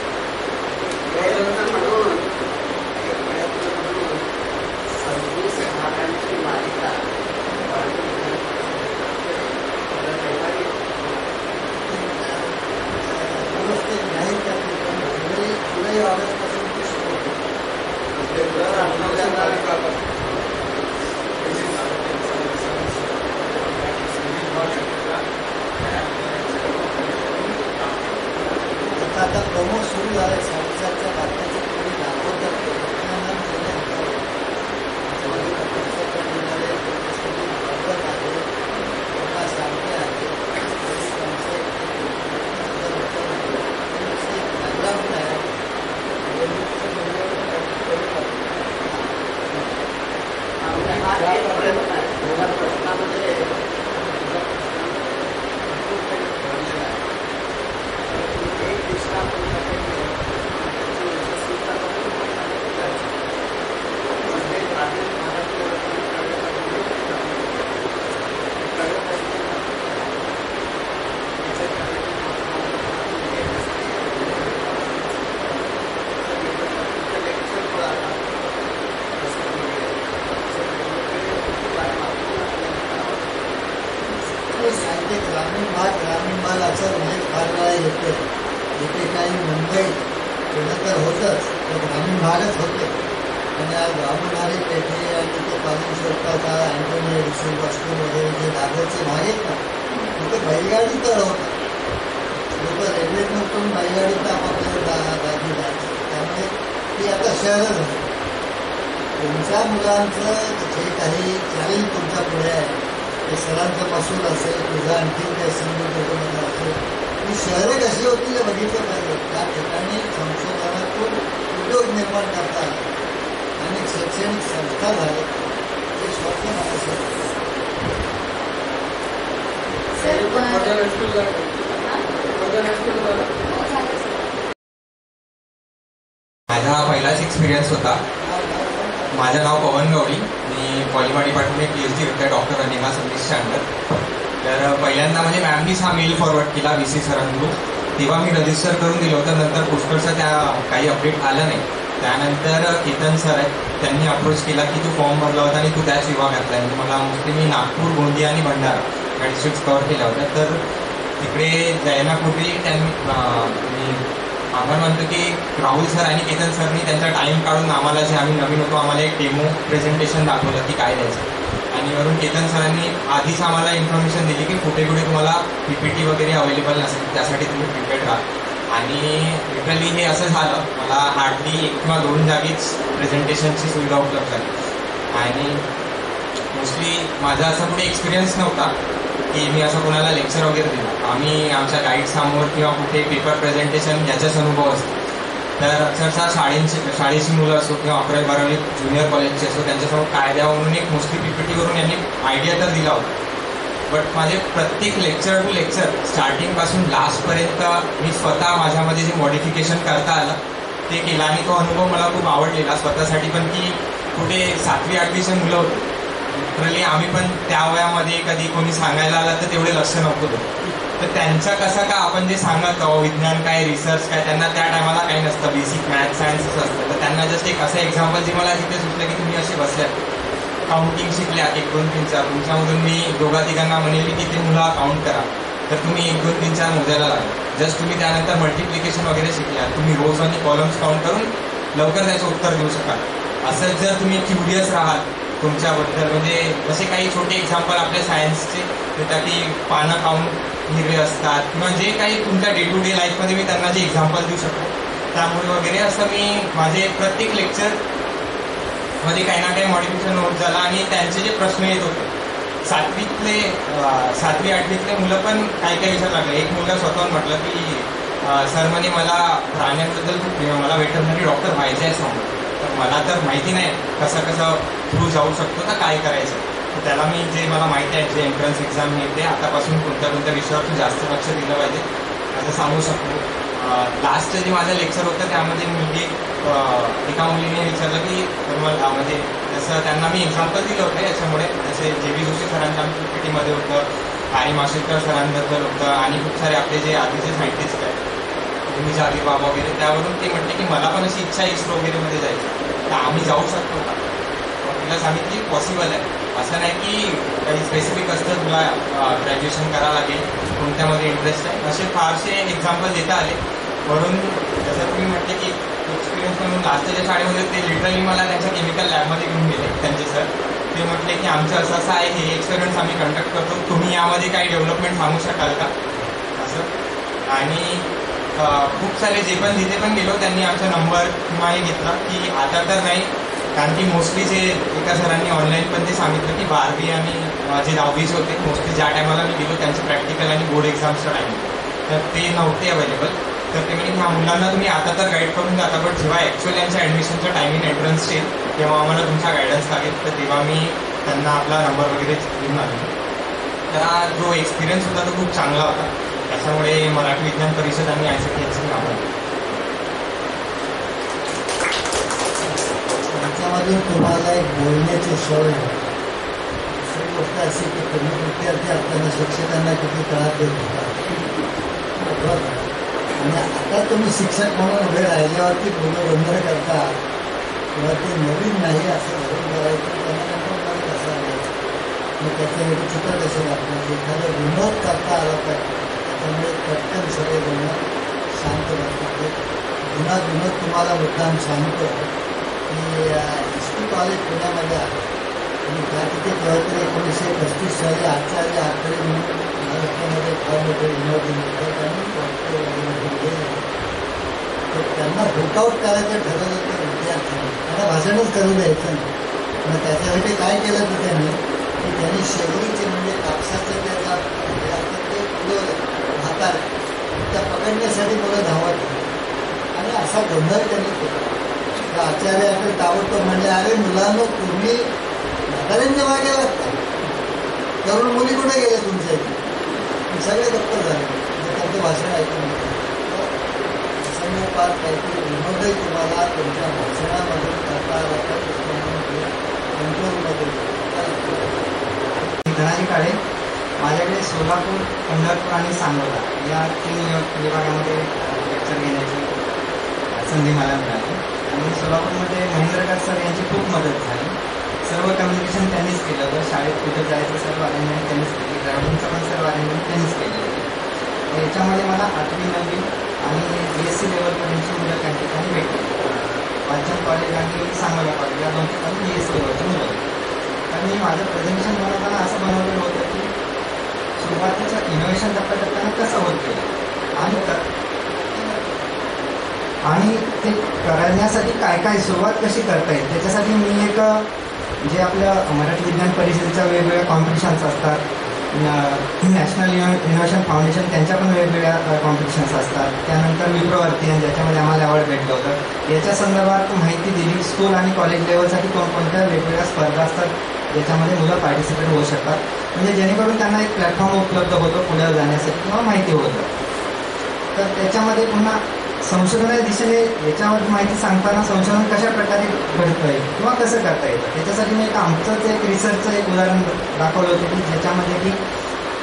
आता प्रोमो सुरू झालाय. 7:30च्या बातम्याचे कोणी दाखवतात ग्रामीण भागाचा उल्लेख फार वेळा येतो. जिथे काही मुंबई पुणे तर होतच, तर ग्रामीण भागच होते. आणि गावणारी पेठे आणि ते पालन शोधता अँटोनी रिसिल वस्तू वगैरे जे दादरचे भाग आहेत ना, तिथे बैलगाडी तळ होता. लोक रेल्वेतून करून बैलगाडीत आपापल्या गाडी जायचे. त्यामुळे ती आता शहरच आहे. तुमच्या मुलांचं जे काही चालेल तुमच्या पुढे आहे ते सरांचं मसूल असेल, तुझं आणखी काही सिंधुदुर्गमध्ये असेल, ही शहरे कशी होती हे बघितलं पाहिजे. त्या ठिकाणी संशोधनातून उद्योग निर्माण करता आले, अनेक शैक्षणिक संस्था झाले. हे स्वप्न माझं माझा हा पहिलाच एक्सपिरियन्स होता. माझं नाव पवन गवळी. मी पॉलिमा डिपार्टमेंट PhD करतोय डॉक्टर अनिमा सर्व्हिसच्या अंडर. तर पहिल्यांदा म्हणजे मॅमनीच हा मेल फॉरवर्ड केला VC सरांकडून. तेव्हा मी रजिस्टर करून दिलं होतं. नंतर पुष्कळचं त्या काही अपडेट आलं नाही. त्यानंतर केतन सर आहेत, त्यांनी अप्रोच केला की तू फॉर्म भरला होता आणि तू त्याच विभागातला आहे. मला मोस्टली मी नागपूर, गोंदिया आणि भंडारा या डिस्ट्रिक्ट कव्हर केल्या होत्या. तर तिकडे जायण्यापूर्वी मी आभार मानतो की राहुल सर आणि केतन सरनी त्यांचा टाईम काढून आम्हाला, जे आम्ही नवीन होतो, आम्हाला एक डेमो प्रेझेंटेशन दाखवलं की काय द्यायचं. आणि वरून केतन सरांनी आधीच आम्हाला इन्फॉर्मेशन दिली की कुठे कुठे तुम्हाला PPT वगैरे अवेलेबल नसेल, त्यासाठी तुम्ही प्रिपेअर्ड राहा. आणि लिटरली हे असं झालं. मला हार्डली 1 किंवा 2 जागीच प्रेझेंटेशनची सुविधा उपलब्ध झाली. आणि मोस्टली माझा असा कुठे एक्सपिरियन्स नव्हता की मी असं कोणाला लेक्चर वगैरे दिलं. आम्ही आमच्या गाईडसमोर किंवा कुठे पेपर प्रेझेंटेशन याचाच अनुभव असतो. तर अक्षरशः शाळेची मुलं असो किंवा 11वी-12वी ज्युनियर कॉलेजचे असो, त्यांच्यासमोर काय द्यावं म्हणून एक मोस्टली PPT वरून यांनी आयडिया तर दिला होता. बट माझे प्रत्येक लेक्चर टू लेक्चर स्टार्टिंगपासून लास्टपर्यंत मी स्वतः माझ्यामध्ये जे मॉडिफिकेशन करता आलं ते केलं. आणि तो अनुभव मला खूप आवडलेला स्वतःसाठी पण, की कुठे 7वी-8वीचे मुलं होते. लिटरली आम्ही पण त्या वयामध्ये कधी कोणी सांगायला आलं तर तेवढे लक्ष नव्हतं देत. तर त्यांचा कसा का आपण जे सांगत आहोत विज्ञान काय, रिसर्च काय, त्यांना त्या टायमाला काही नसतं, बेसिक मॅथ सायन्सच असतं. तर त्यांना जस्ट एक असं एक्झाम्पल जे मला तिथे सुचलं की तुम्ही असे बसल्यात, काउंटिंग शिकल्या 1, 2, 3, 4. तुमच्यामधून मी 2-3 म्हणेल की ते मुलं काउंट करा. तर तुम्ही 1, 2, 3, 4 मोजायला लागला. जस्ट तुम्ही त्यानंतर मल्टिप्लिकेशन वगैरे शिकल्या, तुम्ही रोज आणि कॉलम्स काउंट करून लवकर त्याचं उत्तर देऊ शकाल. असंच जर तुम्ही क्युरियस राहाल तुमच्याबद्दल, म्हणजे जसे काही छोटे एक्झाम्पल आपल्या सायन्सचे देतात की पानं काउंट हिरवे असतात, किंवा जे काही तुमच्या डे टू डे लाईफमध्ये मी त्यांना जे एक्झाम्पल देऊ शकतो त्यामुळे वगैरे असं मी माझे प्रत्येक लेक्चर मध्ये काही ना काही मॉडिफिकेशन होत झाला आणि त्यांचे जे प्रश्न येत होते सातवी आठवीतले मुलं पण काही काही विचार लागले. एक मुलगा स्वतःहून म्हटलं की सर म्हणे मला प्राण्यांबद्दल खूप मला वेटरनरी डॉक्टर व्हायचं आहे सांगू. तर मला तर माहिती नाही कसं थ्रू जाऊ शकतो तर काय करायचं. तर त्याला मी जे मला माहिती आहे जे एंट्रन्स एक्झाम हे ते आतापासून कोणत्या विषयावर तू जास्त लक्ष दिलं पाहिजे असं सांगू शकतो. लास्ट जे माझं लेक्चर होतं त्यामध्ये एका मुलीने विचारलं की म्हणजे जसं त्यांना मी एक्झाम्पल दिलं होतं याच्यामुळे जसे JB जोशी सरांच्या PPT-मध्ये होतं आणि माशेलकर सरांबद्दल होतं आणि खूप सारे आपले जे आधीचे सायंटिस्ट आहेत जागी बाबा वगैरे त्यावरून ते म्हटले की मला पण अशी इच्छा आहे इस्रो वगैरेमध्ये जायची तर आम्ही जाऊ शकतो का. तिला सांगितली पॉसिबल आहे. असं नाही की काही स्पेसिफिक असतं तुला ग्रॅज्युएशन करावं लागेल कोणत्यामध्ये इंटरेस्ट आहे. असे फारसे एक्झाम्पल देता आले. म्हणून जसं तुम्ही म्हटले की एक्सपिरियन्स म्हणून लास्टच्या शाळेमध्ये ते लिटरली मला त्यांच्या केमिकल लॅबमध्ये घेऊन गेले त्यांचे सर. ते म्हटले की आमचं असं आहे हे एक्सपेरिमेंट्स आम्ही कंडक्ट करतो तुम्ही यामध्ये काही डेव्हलपमेंट सांगू शकाल का असं. आणि खूप सारे जे पण जिथे पण गेलो त्यांनी आमचा नंबर किंवा हे घेतला की आता तर नाही कारण की मोस्टली जे एका सरांनी ऑनलाईन पण ते सांगितलं की 12वी आणि जे 10वीचे होते मोस्टली ज्या टायमाला मी गेलो त्यांचे प्रॅक्टिकल आणि बोर्ड एक्झाम्सचा टाईम तर ते नव्हते अवेलेबल. तर ते म्हणजे ह्या मुलांना तुम्ही आता तर गाईड करून जाता पण जेव्हा ॲक्च्युअली यांच्या ॲडमिशनचा टायमिंग एंट्रन्स येईल तेव्हा आम्हाला तुमचा गायडन्स लागेल. तर तेव्हा मी त्यांना आपला नंबर वगैरे देऊन आलो. तर हा जो एक्सपिरियन्स होता तो खूप चांगला होता. त्याच्यामुळे मराठी विज्ञान परिषद आणि ICT यांचं नाव आहे. त्याच्यामधून तुम्हाला एक बोलण्याची सवय दुसरी गोष्ट अशी की तुम्ही विद्यार्थी असताना शिक्षकांना किती त्रास देत होता आणि आता तुम्ही शिक्षक म्हणून उभे राहिल्यावरती मुलं बंद करता किंवा ते नवीन नाही असं धरून करायचं त्यांना कंट्रोल कसं आलं मग त्याच्यासाठी चित्र कसे लागतात एखादा विनोद करता आला पाहिजे. त्यामुळे पटकन सगळे जण शांत बसतात. जुना विनोद तुम्हाला मुद्दाम सांगतो की हिस्ट्री कॉलेज पुण्यामध्ये आहे आणि त्या तिथे केव्हा 1935 साली आचार्य आकडे म्हणून महाराष्ट्रामध्ये फार मोठे विनोद तर त्यांना बुकआउट करायचं ठरवलं तर विद्यार्थ्यांनी त्यांना भाषणच करू द्यायचं नाही. मग त्याच्यासाठी काय केलं तर त्यांनी शेगडीचे म्हणजे कापसाचे त्याचा हे असतं ते फुलवलं हाताने त्या पकडण्यासाठी मुलं धावत आणि असा गोंधळ त्यांनी केला. तर आचार्याकडे ताबडतोब म्हणले अरे मुलांना तुम्ही म्हाताऱ्यांच्या मागे लागता तरुण मुली कुठे गेले तुमच्या इथे सगळे गप्प झाले त्यांचं भाषण ऐकून पार काहीतरी विनोदही तुम्हाला तुमच्या भाषणामधून करता आला तर कंट्रोलमध्ये. धनाजी काळे माझ्याकडे सोलापूर, पंढरपूर आणि सांगोला या 3 विभागामध्ये लेक्चर घेण्याची संधी मला मिळाली आणि सोलापूरमध्ये महेंद्रकर सर यांची खूप मदत झाली. सर्व कम्युनिकेशन त्यांनीच केलं होतं. शाळेत कुठं जायचं सर्व अरेंजमेंट त्यांनीच केली. ट्रॅव्हलिंगचं पण सर्व अरेंजमेंट त्यांनीच केलेलं होतं. याच्यामध्ये मला 8वी 9वी आणि BSc लेवलपर्यंतची मुलं त्या ठिकाणी भेटली. वाचन कॉलेज आणि सांगोला कॉलेज या 2 ठिकाणी BSc लेवलची मुलं होती. तर मी माझं प्रेझेंटेशन बनवताना असं बनवलेलं होतं की सुरुवातीच्या इनोव्हेशन टप्प्याटप्प्यानं कसं होत गेलं आणि ते करण्यासाठी काय काय सुरुवात कशी करता येईल त्याच्यासाठी मी एक जे आपलं मराठी विज्ञान परिषदेच्या वेगवेगळ्या कॉम्पिटिशन्स असतात, नॅशनल इनोव्हेशन फाउंडेशन त्यांच्या पण वेगवेगळ्या कॉम्पिटिशन्स असतात, त्यानंतर विप्रोवर्ती ज्याच्यामध्ये आम्हाला अवॉर्ड भेटलं होतं याच्या संदर्भात माहिती दिली. स्कूल आणि कॉलेज लेवलसाठी कोणकोणत्या वेगवेगळ्या स्पर्धा असतात ज्याच्यामध्ये मुलं पार्टिसिपेट होऊ शकतात म्हणजे जेणेकरून त्यांना एक प्लॅटफॉर्म उपलब्ध होतो पुढे जाण्यासाठी किंवा माहिती होतं. तर त्याच्यामध्ये पुन्हा संशोधनाच्या दिशेने याच्यावर माहिती सांगताना संशोधन कशा प्रकारे घडतं येईल किंवा कसं करता येतं त्याच्यासाठी मी आमचंच एक रिसर्चचं एक उदाहरण दाखवलं होतं की ज्याच्यामध्ये की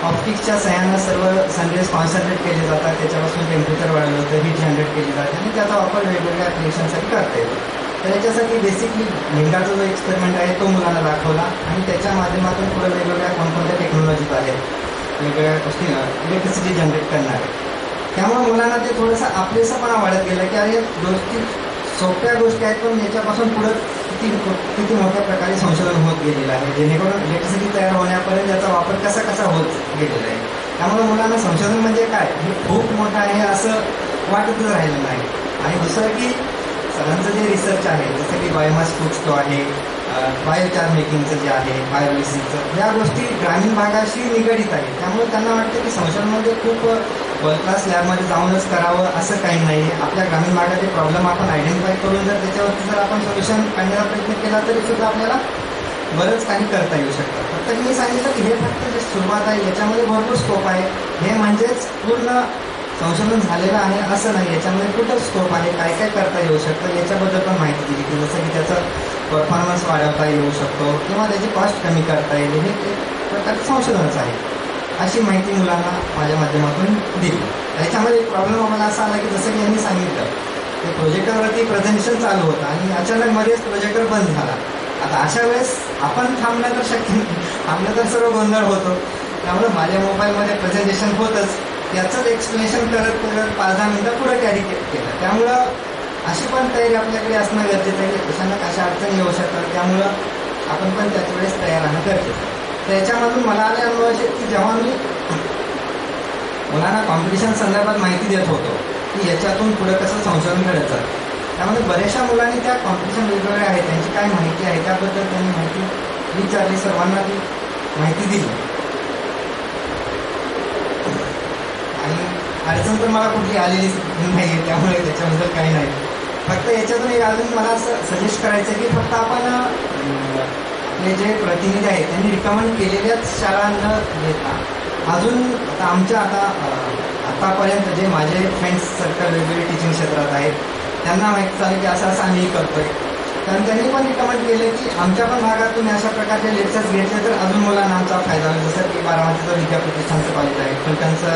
ऑप्टिक्सच्या सहाय्यानं सर्व सनरेज कॉन्सन्ट्रेट केले जातात, त्याच्यापासून टेम्परेचर वाढवलं होतं, हीट जनरेट केली जाते आणि त्याचा वापर वेगवेगळ्या ॲप्लिकेशनसाठी करता येतो. तर याच्यासाठी बेसिकली लिंगाचा जो एक्सपेरिमेंट आहे तो मुलांना दाखवला आणि त्याच्या माध्यमातून पुढे वेगवेगळ्या कोणकोणत्या टेक्नॉलॉजीज आहेत वेगवेगळ्या गोष्टी इलेक्ट्रिसिटी जनरेट करणार आहे. त्यामुळे मुलांना ते थोडंसं आपलेसंपणा वाढत गेलं की अरे गोष्टी सोप्या गोष्टी आहेत पण याच्यापासून पुढं किती मोठ्या प्रकारे संशोधन होत गेलेलं आहे जेणेकरून इलेक्ट्रिसिटी तयार होण्यापर्यंत त्याचा वापर कसा होत गेलेला आहे. त्यामुळे मुलांना संशोधन म्हणजे काय हे खूप मोठं आहे असं वाटतच राहिलं नाही आणि दुसरं की सरांचं जे रिसर्च आहे जसं की बायोमास फूड स्टो आहे, बायोचार मेकिंगचं जे आहे, बायोलिसिसचं, या गोष्टी ग्रामीण भागाशी निगडीत आहे. त्यामुळे त्यांना वाटतं की संशोधनामध्ये खूप वर्ल्ड क्लास लॅबमध्ये जाऊनच करावं असं काही नाही. आपल्या ग्रामीण भागाचे प्रॉब्लेम आपण आयडेंटिफाय करून जर त्याच्यावरती जर आपण सोल्युशन काढण्याचा प्रयत्न केला तरी सुद्धा आपल्याला बरंच काही करता येऊ शकतं. फक्त मी सांगितलं की हे फक्त जे सुरुवात आहे याच्यामध्ये भरपूर स्कोप आहे. हे म्हणजेच पूर्ण संशोधन झालेलं आहे असं नाही, याच्यामध्ये कुठं स्कोप आहे, काय काय करता येऊ शकतं याच्याबद्दल पण माहिती दिली की जसं की त्याचं परफॉर्मन्स वाढवता येऊ शकतो किंवा त्याची कॉस्ट कमी करता येईल. हे एक प्रकारचं संशोधनच आहे अशी माहिती मुलांना माझ्या माध्यमातून दिली. त्याच्यामध्ये प्रॉब्लेम आम्हाला असा आला की जसं की यांनी सांगितलं की प्रोजेक्टरवरती प्रेझेंटेशन चालू होतं आणि अचानक मध्येच प्रोजेक्टर बंद झाला. आता अशा वेळेस आपण थांबणं तर शक्य नाही, थांबणं तर सर्व गोंधळ होतो. त्यामुळे माझ्या मोबाईलमध्ये प्रेझेंटेशन होतंच, याचंच एक्सप्लेनेशन करत करत 5-10 मिनिटं पुढे कॅरी केलं. त्यामुळं अशी पण तयारी आपल्याकडे असणं गरजेचं आहे की अचानक अशा अडचणी येऊ शकतात. त्यामुळं आपण पण त्याच्या वेळेस तयार राहणं गरजेचं आहे. त्याच्यामधून मला आले अनुभव असे की जेव्हा मी मुलांना कॉम्पिटिशन संदर्भात माहिती देत होतो की याच्यातून पुढे कसं संशोधन घडत जातं, त्यामध्ये बऱ्याचशा मुलांनी त्या कॉम्पिटिशन वेगवेगळे आहेत त्यांची काय माहिती आहे त्याबद्दल त्यांनी माहिती विचारली, सर्वांना ती माहिती दिली. आणि अडचण तर मला कुठली आलेली नाही आहे, त्यामुळे त्याच्याबद्दल काही नाही. फक्त याच्यातून एक अजून मला असं सजेस्ट करायचं की फक्त आपण आपले जे प्रतिनिधी आहेत त्यांनी रिकमेंड केलेल्याच शाळा न घेता अजून आता आतापर्यंत जे माझे फ्रेंड्स सर्कल वेगवेगळे टीचिंग क्षेत्रात आहेत त्यांना माहीत झालं की असं असं आम्ही करतोय. कारण त्यांनी पण रिकमेंड केले की आमच्या पण भागातून अशा प्रकारचे लेक्चर्स घेतले तर अजून मुलांना आमचा फायदा होईल. जसं की बारामतीचं विद्याप्रतिष्ठानचं कॉलेज आहे, फलटणचं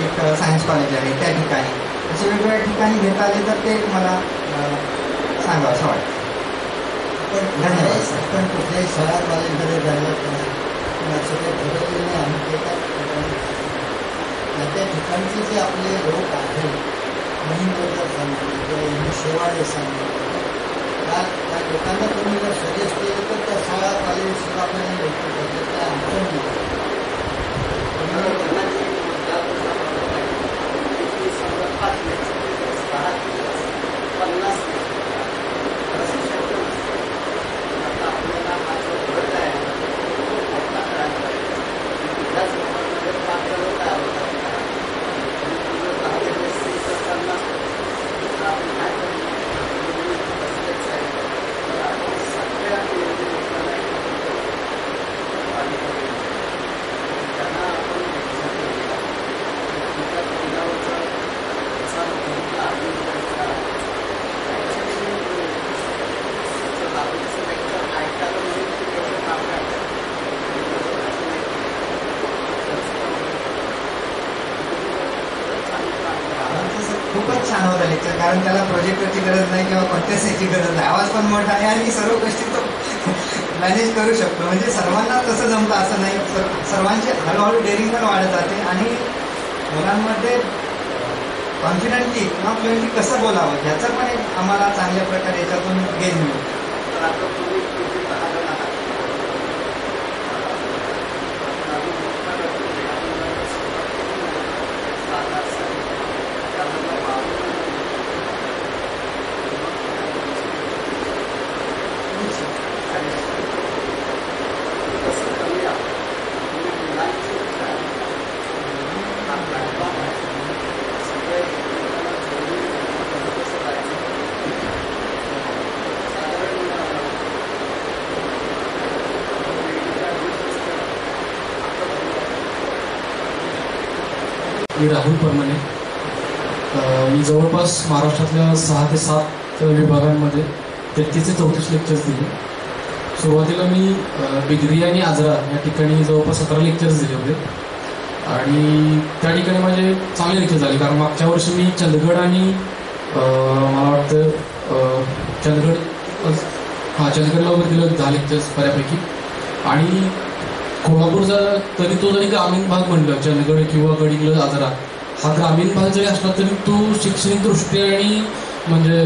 एक सायन्स कॉलेज आहे, त्या ठिकाणी असे वेगवेगळ्या ठिकाणी घेता आले तर ते मला सांगावं असं वाटतं. धन्यवाद सर. पण कुठल्याही शाळा कॉलेजमध्ये जायला असं काही ठरवलेलं नाही. आम्ही ते त्या ठिकाणचे जे आपले लोक आहेत महिंद्र सांगितले किंवा शेवाळे सांगितले त्या लोकांना तुम्ही जर सजेस्ट केलं तर त्या शाळा कॉलेज सुद्धा आपल्याला भेटू शकते. त्या अडचण नाही. खूपच छान होतं लेक्चर, कारण त्याला प्रोजेक्टरची गरज नाही किंवा कोणत्याच याची गरज नाही. आवाज पण मोठा आहे आणि सर्व गोष्टी तो मॅनेज करू शकतो. म्हणजे सर्वांना तसं जमतं असं नाही. सर्वांची हळूहळू डेअरिंग पण वाढत जाते आणि मुलांमध्ये कॉन्फिडंटली किंवा फ्लुएंटली कसं बोलावं याचा पण एक आम्हाला चांगल्या प्रकारे याच्यातून गेन मिळतो. मी राहुल परमाने. मी जवळपास महाराष्ट्रातल्या 6 ते 7 विभागांमध्ये 33 ते 34 लेक्चर्स दिले. सुरुवातीला मी बिगरी आणि आजरा या ठिकाणी जवळपास 17 लेक्चर्स दिले होते आणि त्या ठिकाणी माझे चांगले लेक्चर झाले. कारण मागच्या वर्षी मी चंदगड आणि मला वाटतं चंदगडला वगैरे दिलं 10 लेक्चर्स बऱ्यापैकी. आणि कोल्हापूरचा तरी तो जरी ग्रामीण भाग म्हणलं, चंदगड किंवा गडिंग्लज आजरा हा ग्रामीण भाग जरी असला तरी तो शैक्षणिकदृष्ट्या आणि म्हणजे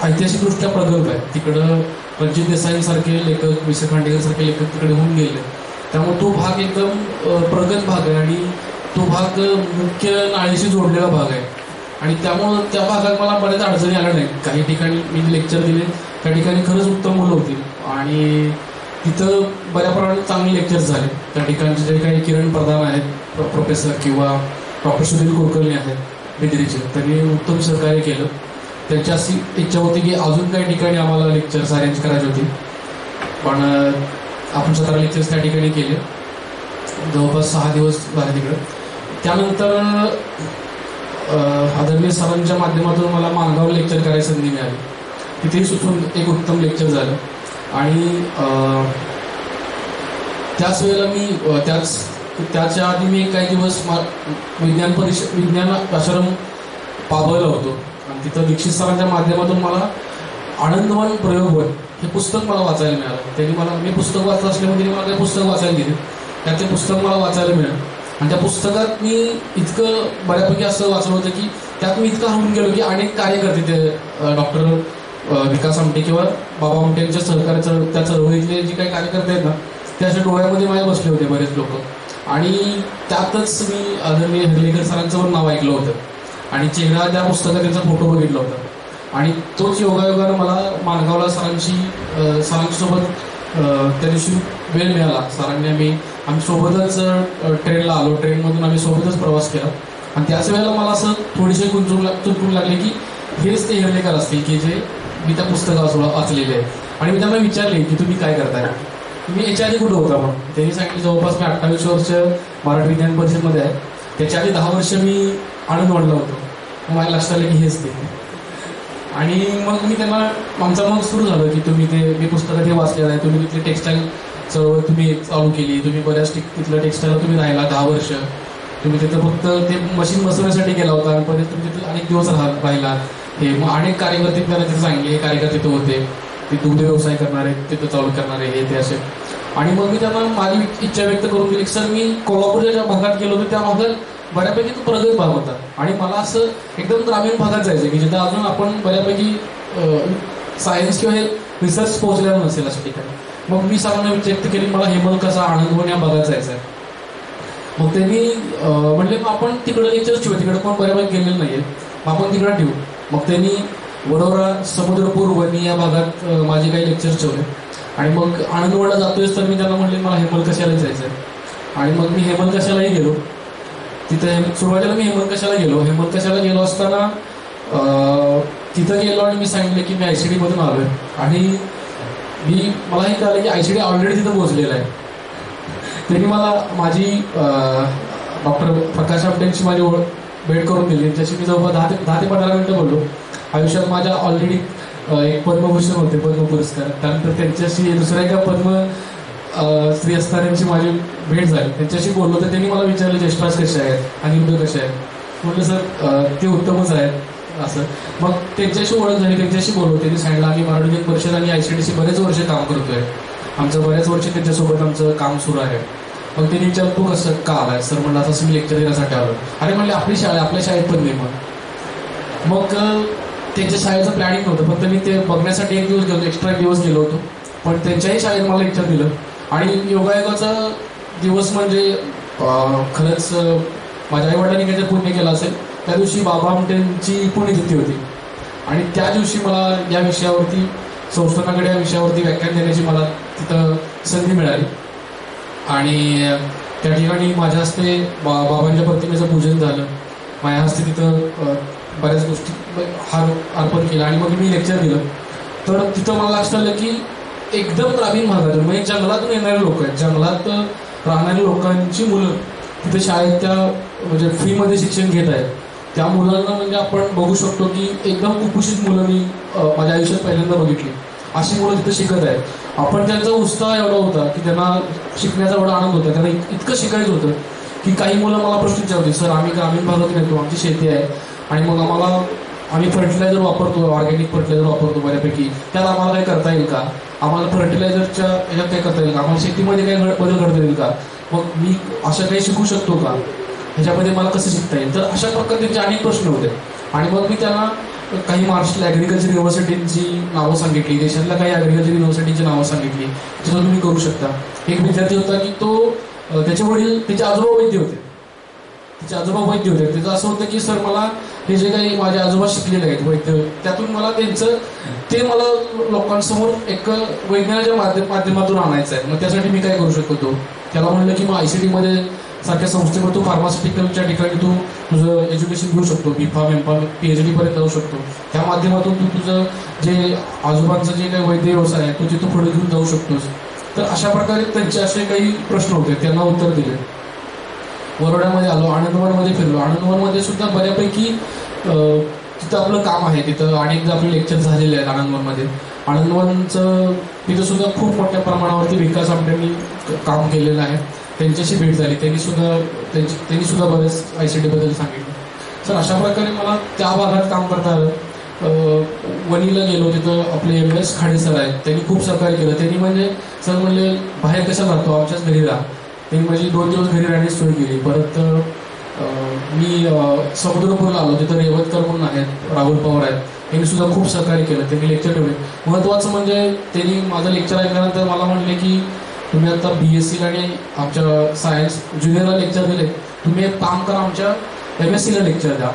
ऐतिहासिकदृष्ट्या प्रगल्भ आहे. तिकडं रणजित देसाईंसारखे लेखक, वि. स. खांडेकरसारखे लेखक तिकडे होऊन गेले. त्यामुळे तो भाग एकदम प्रगत भाग आहे आणि तो भाग मुख्य नाळीशी जोडलेला भाग आहे. आणि त्यामुळं त्या भागात मला बऱ्याच अडचणी आल्या नाहीत. काही ठिकाणी मी लेक्चर दिले, त्या ठिकाणी खरंच उत्तम मुलं होती आणि तिथं बऱ्या प्रमाणात चांगले लेक्चर्स झाले. त्या ठिकाणचे जे काही किरण प्रधान आहेत प्रोफेसर किंवा डॉक्टर सुधीर कुलकर्णी आहेत बिद्रीचे, त्यांनी उत्तम सहकार्य केलं. त्यांची अशी इच्छा होती की अजून काही ठिकाणी आम्हाला लेक्चर्स अरेंज करायचे होते, पण आपण 17 लेक्चर्स त्या ठिकाणी केले. जवळपास 6 दिवस झाले तिकडं. त्यानंतर आदरणीय सरांच्या माध्यमातून मला माणगावला लेक्चर करायची संधी मिळाली. तिथेही सुचून एक उत्तम लेक्चर झालं आणि त्याच वेळेला मी त्याच्या आधी मी काही दिवस विज्ञान आश्रम पाबळला होतो आणि तिथं दीक्षित सरांच्या माध्यमातून मला आनंदवन प्रयोगवन हे पुस्तक मला वाचायला मिळालं. त्यांनी मला, मी पुस्तक वाचत असल्यामुळे त्यांनी मला काही पुस्तक वाचायला दिले. त्यात ते पुस्तक मला वाचायला मिळालं आणि त्या पुस्तकात मी इतकं बऱ्यापैकी असं वाचलं होतं की त्यात मी इतकं हरवून गेलो की अनेक कार्यकर्ते ते डॉक्टर विकास आमटे किंवा बाबा आमटे यांच्या सहकार्याचं त्या चळवळीतले जे काही कार्यकर्ते आहेत ना, ते अशा डोळ्यामध्ये माझ्या बसले होते बरेच लोक. आणि त्यातच मी आदरणीय हर्लेकर सरांचं पण नाव ऐकलं होतं आणि चेहरा त्या पुस्तकात त्यांचा फोटो बघितला होता आणि तोच योगायोगानं मला माणगावला सरांसोबत त्या दिवशी वेळ मिळाला. सरांनी आम्ही सोबतच ट्रेनला आलो, ट्रेनमधून आम्ही सोबतच प्रवास केला आणि त्याच वेळेला मला असं थोडीशी चुकून लागले की हेच ते हर्लेकर असतील की जे मी त्या पुस्तकात वाचलेले आहे. आणि मी त्यांना विचारले की तुम्ही काय करताय, तुम्ही याच्या आधी कुठं होता. म्हणून त्यांनी सांगितलं जवळपास मी 28 वर्ष मराठी विज्ञान परिषदमध्ये आहे, त्याच्या आधी 10 वर्ष मी आनंदवनला होतो. मग मला लक्षात आलं की हेच ते. आणि मग मी त्यांना, आमचा मग सुरू झालं की तुम्ही ते, मी पुस्तकात हे वाचलेलं आहे, तुम्ही तिथले टेक्स्टाईल चळवळ तुम्ही चालू केली, तुम्ही बऱ्याच तिथलं टेक्स्टाईलला तुम्ही राहिला 10 वर्ष, तुम्ही तिथं फक्त ते मशीन बसवण्यासाठी गेला होता आणि परत तुम्ही तिथे अनेक दिवस राहिला. हे मग अनेक कार्यकर्ते त्यांना तिथे सांगले, हे कार्यकर्ते तिथे होते, ते दुग्ध व्यवसाय करणारे, तिथं चालू करणारे, हे ते असे. आणि मग मी त्यांना माझी इच्छा व्यक्त करून दिली की सर मी कोल्हापूरच्या ज्या भागात गेलो होतो त्या भागात बऱ्यापैकी तो प्रगत भाग होता आणि मला असं एकदम ग्रामीण भागात जायचं की जिथं अजून आपण बऱ्यापैकी सायन्स किंवा हे रिसर्च पोहोचलेला नसेल अशा ठिकाणी. मग मी सरांना व्यक्त केली मला हेमलकसा आनंदवन या भागात जायचं आहे. मग त्यांनी म्हणले मग आपण तिकडं लेक्चर्स ठेवू, तिकडं पण बऱ्यापैकी गेलेलं नाहीये, मग आपण तिकडं ठेवू. मग त्यांनी वडोरा, समुद्रपूर, वणी या भागात माझे काही लेक्चर्स ठेवले आणि मग आनंदवनला जातोयच तर मी त्यांना म्हणले मला हेमलकशाला जायचं आहे. आणि मग मी हेमलकशालाही गेलो. तिथे सुरुवातीला मी हेमलकशाला गेलो असताना तिथं गेलो आणि मी सांगितलं की मी ICD मधून आलोय आणि मला हे कळलं की ICD ऑलरेडी तिथं पोहोचलेलं आहे. त्यांनी मला माझी डॉक्टर प्रकाश आमटेंची माझी भेट करून दिली. त्याची मी जवळपास 10 ते 15 मिनिटं बोललो. आयुष्यात माझ्या ऑलरेडी एक पद्मभूषण होते, पद्म पुरस्कार, त्यानंतर त्यांच्याशी दुसऱ्या एका पद्म स्त्री असणाऱ्यांची माझी भेट झाली. त्यांच्याशी बोललो तर त्यांनी मला विचारलं जयश्राज कसे आहेत, अनिरुद्ध कसे आहेत. म्हटलं सर ते उत्तमच आहेत असं. मग त्यांच्याशी ओळख झाली, त्यांच्याशी बोललो. त्यांनी सांगितलं आम्ही मराठी विज्ञान परिषद आणि ICDC बरेच वर्ष काम करतोय, आमचं बऱ्याच वर्ष त्यांच्यासोबत आमचं काम सुरू आहे. मग त्यांनी विचारलं तू कसं का आलाय. सर म्हणलं असं मी लेक्चर देण्यासाठी आलो. अरे म्हणले आपली शाळा, आपल्या शाळेत पण नाही. मग त्यांच्या शाळेचं प्लॅनिंग नव्हतं, फक्त मी ते बघण्यासाठी एक दिवस गेलो, एक्स्ट्रा दिवस गेलो होतो. पण त्यांच्याही शाळेत मला लेक्चर दिलं आणि योगायोगाचा दिवस म्हणजे खरंच माझ्या आईवडिलांनी काहीतरी पुण्य केलं असेल. त्या दिवशी बाबा आमटेंची पुण्यतिथी होती आणि त्या दिवशी मला या विषयावरती, संशोधनाकडे या विषयावरती व्याख्यान देण्याची मला तिथं संधी मिळाली. आणि त्या ठिकाणी माझ्या हस्ते बाबांच्या प्रतिमेचं पूजन झालं. माझ्या हस्ते तिथं बऱ्याच गोष्टी हार अर्पण केला आणि मग मी लेक्चर दिलं. तर तिथं मला लक्षात आलं की एकदम ग्रामीण भागातून म्हणजे जंगलातून येणारे लोक आहेत, जंगलात राहणाऱ्या लोकांची मुलं तिथे शाळेत त्या म्हणजे फ्रीमध्ये शिक्षण घेत आहेत. त्या मुलांना म्हणजे आपण बघू शकतो की एकदम कुपोषित मुलं मी माझ्या आयुष्यात पहिल्यांदा बघितली. अशी मुलं तिथे शिकत आहेत. आपण त्यांचा उत्साह एवढा होता की त्यांना शिकण्याचा एवढा आनंद होता, त्यांना इतकं शिकायचं होतं की काही मुलं मला प्रश्न विचारते सर आम्ही ग्रामीण भागातून येतो, आमची शेती आहे आणि मग आम्ही फर्टिलायझर वापरतो, ऑर्गॅनिक फर्टिलायझर वापरतो बऱ्यापैकी, त्यात आम्हाला काय करता येईल का, आम्हाला फर्टिलायझरच्या ह्याच्यात काय करता येईल का, आम्हाला शेतीमध्ये काही बदल करता येईल का, मग मी असं काही शिकू शकतो का, ह्याच्यामध्ये मला कसं शिकता येईल. तर अशा प्रकारे त्यांचे अनेक प्रश्न होते. आणि मग मी त्यांना काही महाराष्ट्र ॲग्रिकल्चर युनिव्हर्सिटींची नावं सांगितली, देशातल्या काही ॲग्रिकल्चर युनिव्हर्सिटीची नावं सांगितली, जिथं तुम्ही करू शकता. एक विद्यार्थी होता की तो त्याचे वडील, त्याचे आजोबा वैद्य होते, तिचे आजोबा वैद्य होते. तिचं असं होतं की सर मला हे जे काही माझे आजोबा शिकलेले आहेत वैद्य, त्यातून मला ते मला लोकांसमोर एक वैज्ञानाच्या माध्यमातून आणायचं आहे. मग त्यासाठी मी काय करू शकतो. त्याला म्हणलं की मग ICT मध्ये सारख्या संस्थेमध्ये तू फार्मास्युटिकलच्या ठिकाणी तू तुझं एज्युकेशन घेऊ शकतो. B.Pharm, M.Pharm, PhD पर्यंत जाऊ शकतो. त्या माध्यमातून तू तुझं जे आजोबांचं जे काही वैद्य व्यवसाय आहे तो तिथं पुढे घेऊन जाऊ शकतोस. तर अशा प्रकारे त्यांचे असे काही प्रश्न होते, त्यांना उत्तर दिले. वरोड्यामध्ये आलो, आनंदवनमध्ये फिरलो. आनंदवनमध्ये सुद्धा बऱ्यापैकी तिथं आपलं काम आहे. तिथं अनेकदा आपले लेक्चर झालेले आहेत आनंदवनमध्ये. आनंदवनचं तिथं सुद्धा खूप मोठ्या प्रमाणावरती विकास आमट्यांनी काम केलेलं आहे. त्यांच्याशी भेट झाली, त्यांनी सुद्धा बरेच ICT बद्दल सांगितलं. सर अशा प्रकारे मला त्या भागात काम करता आलं. वणीला गेलो, तिथं आपले MS खाडे सर आहेत, त्यांनी खूप सहकार्य केलं. त्यांनी म्हणजे सर म्हणले बाहेर कशा राहतो, आमच्याच घरी राहा. त्यांनी माझी 2 दिवस घरी राहण्याची सोय केली. परत मी समुद्रपूरला आलो, तिथं रेवतकर म्हणून आहेत, राहुल पवार आहेत, त्यांनी सुद्धा खूप सहकार्य केलं. त्यांनी लेक्चर ठेवले. महत्त्वाचं म्हणजे त्यांनी माझं लेक्चर ऐकल्यानंतर मला म्हणले की तुम्ही आता BSc आणि आमच्या सायन्स ज्युनियरला लेक्चर दिले, तुम्ही एक काम करा, आमच्या MScला लेक्चर द्या.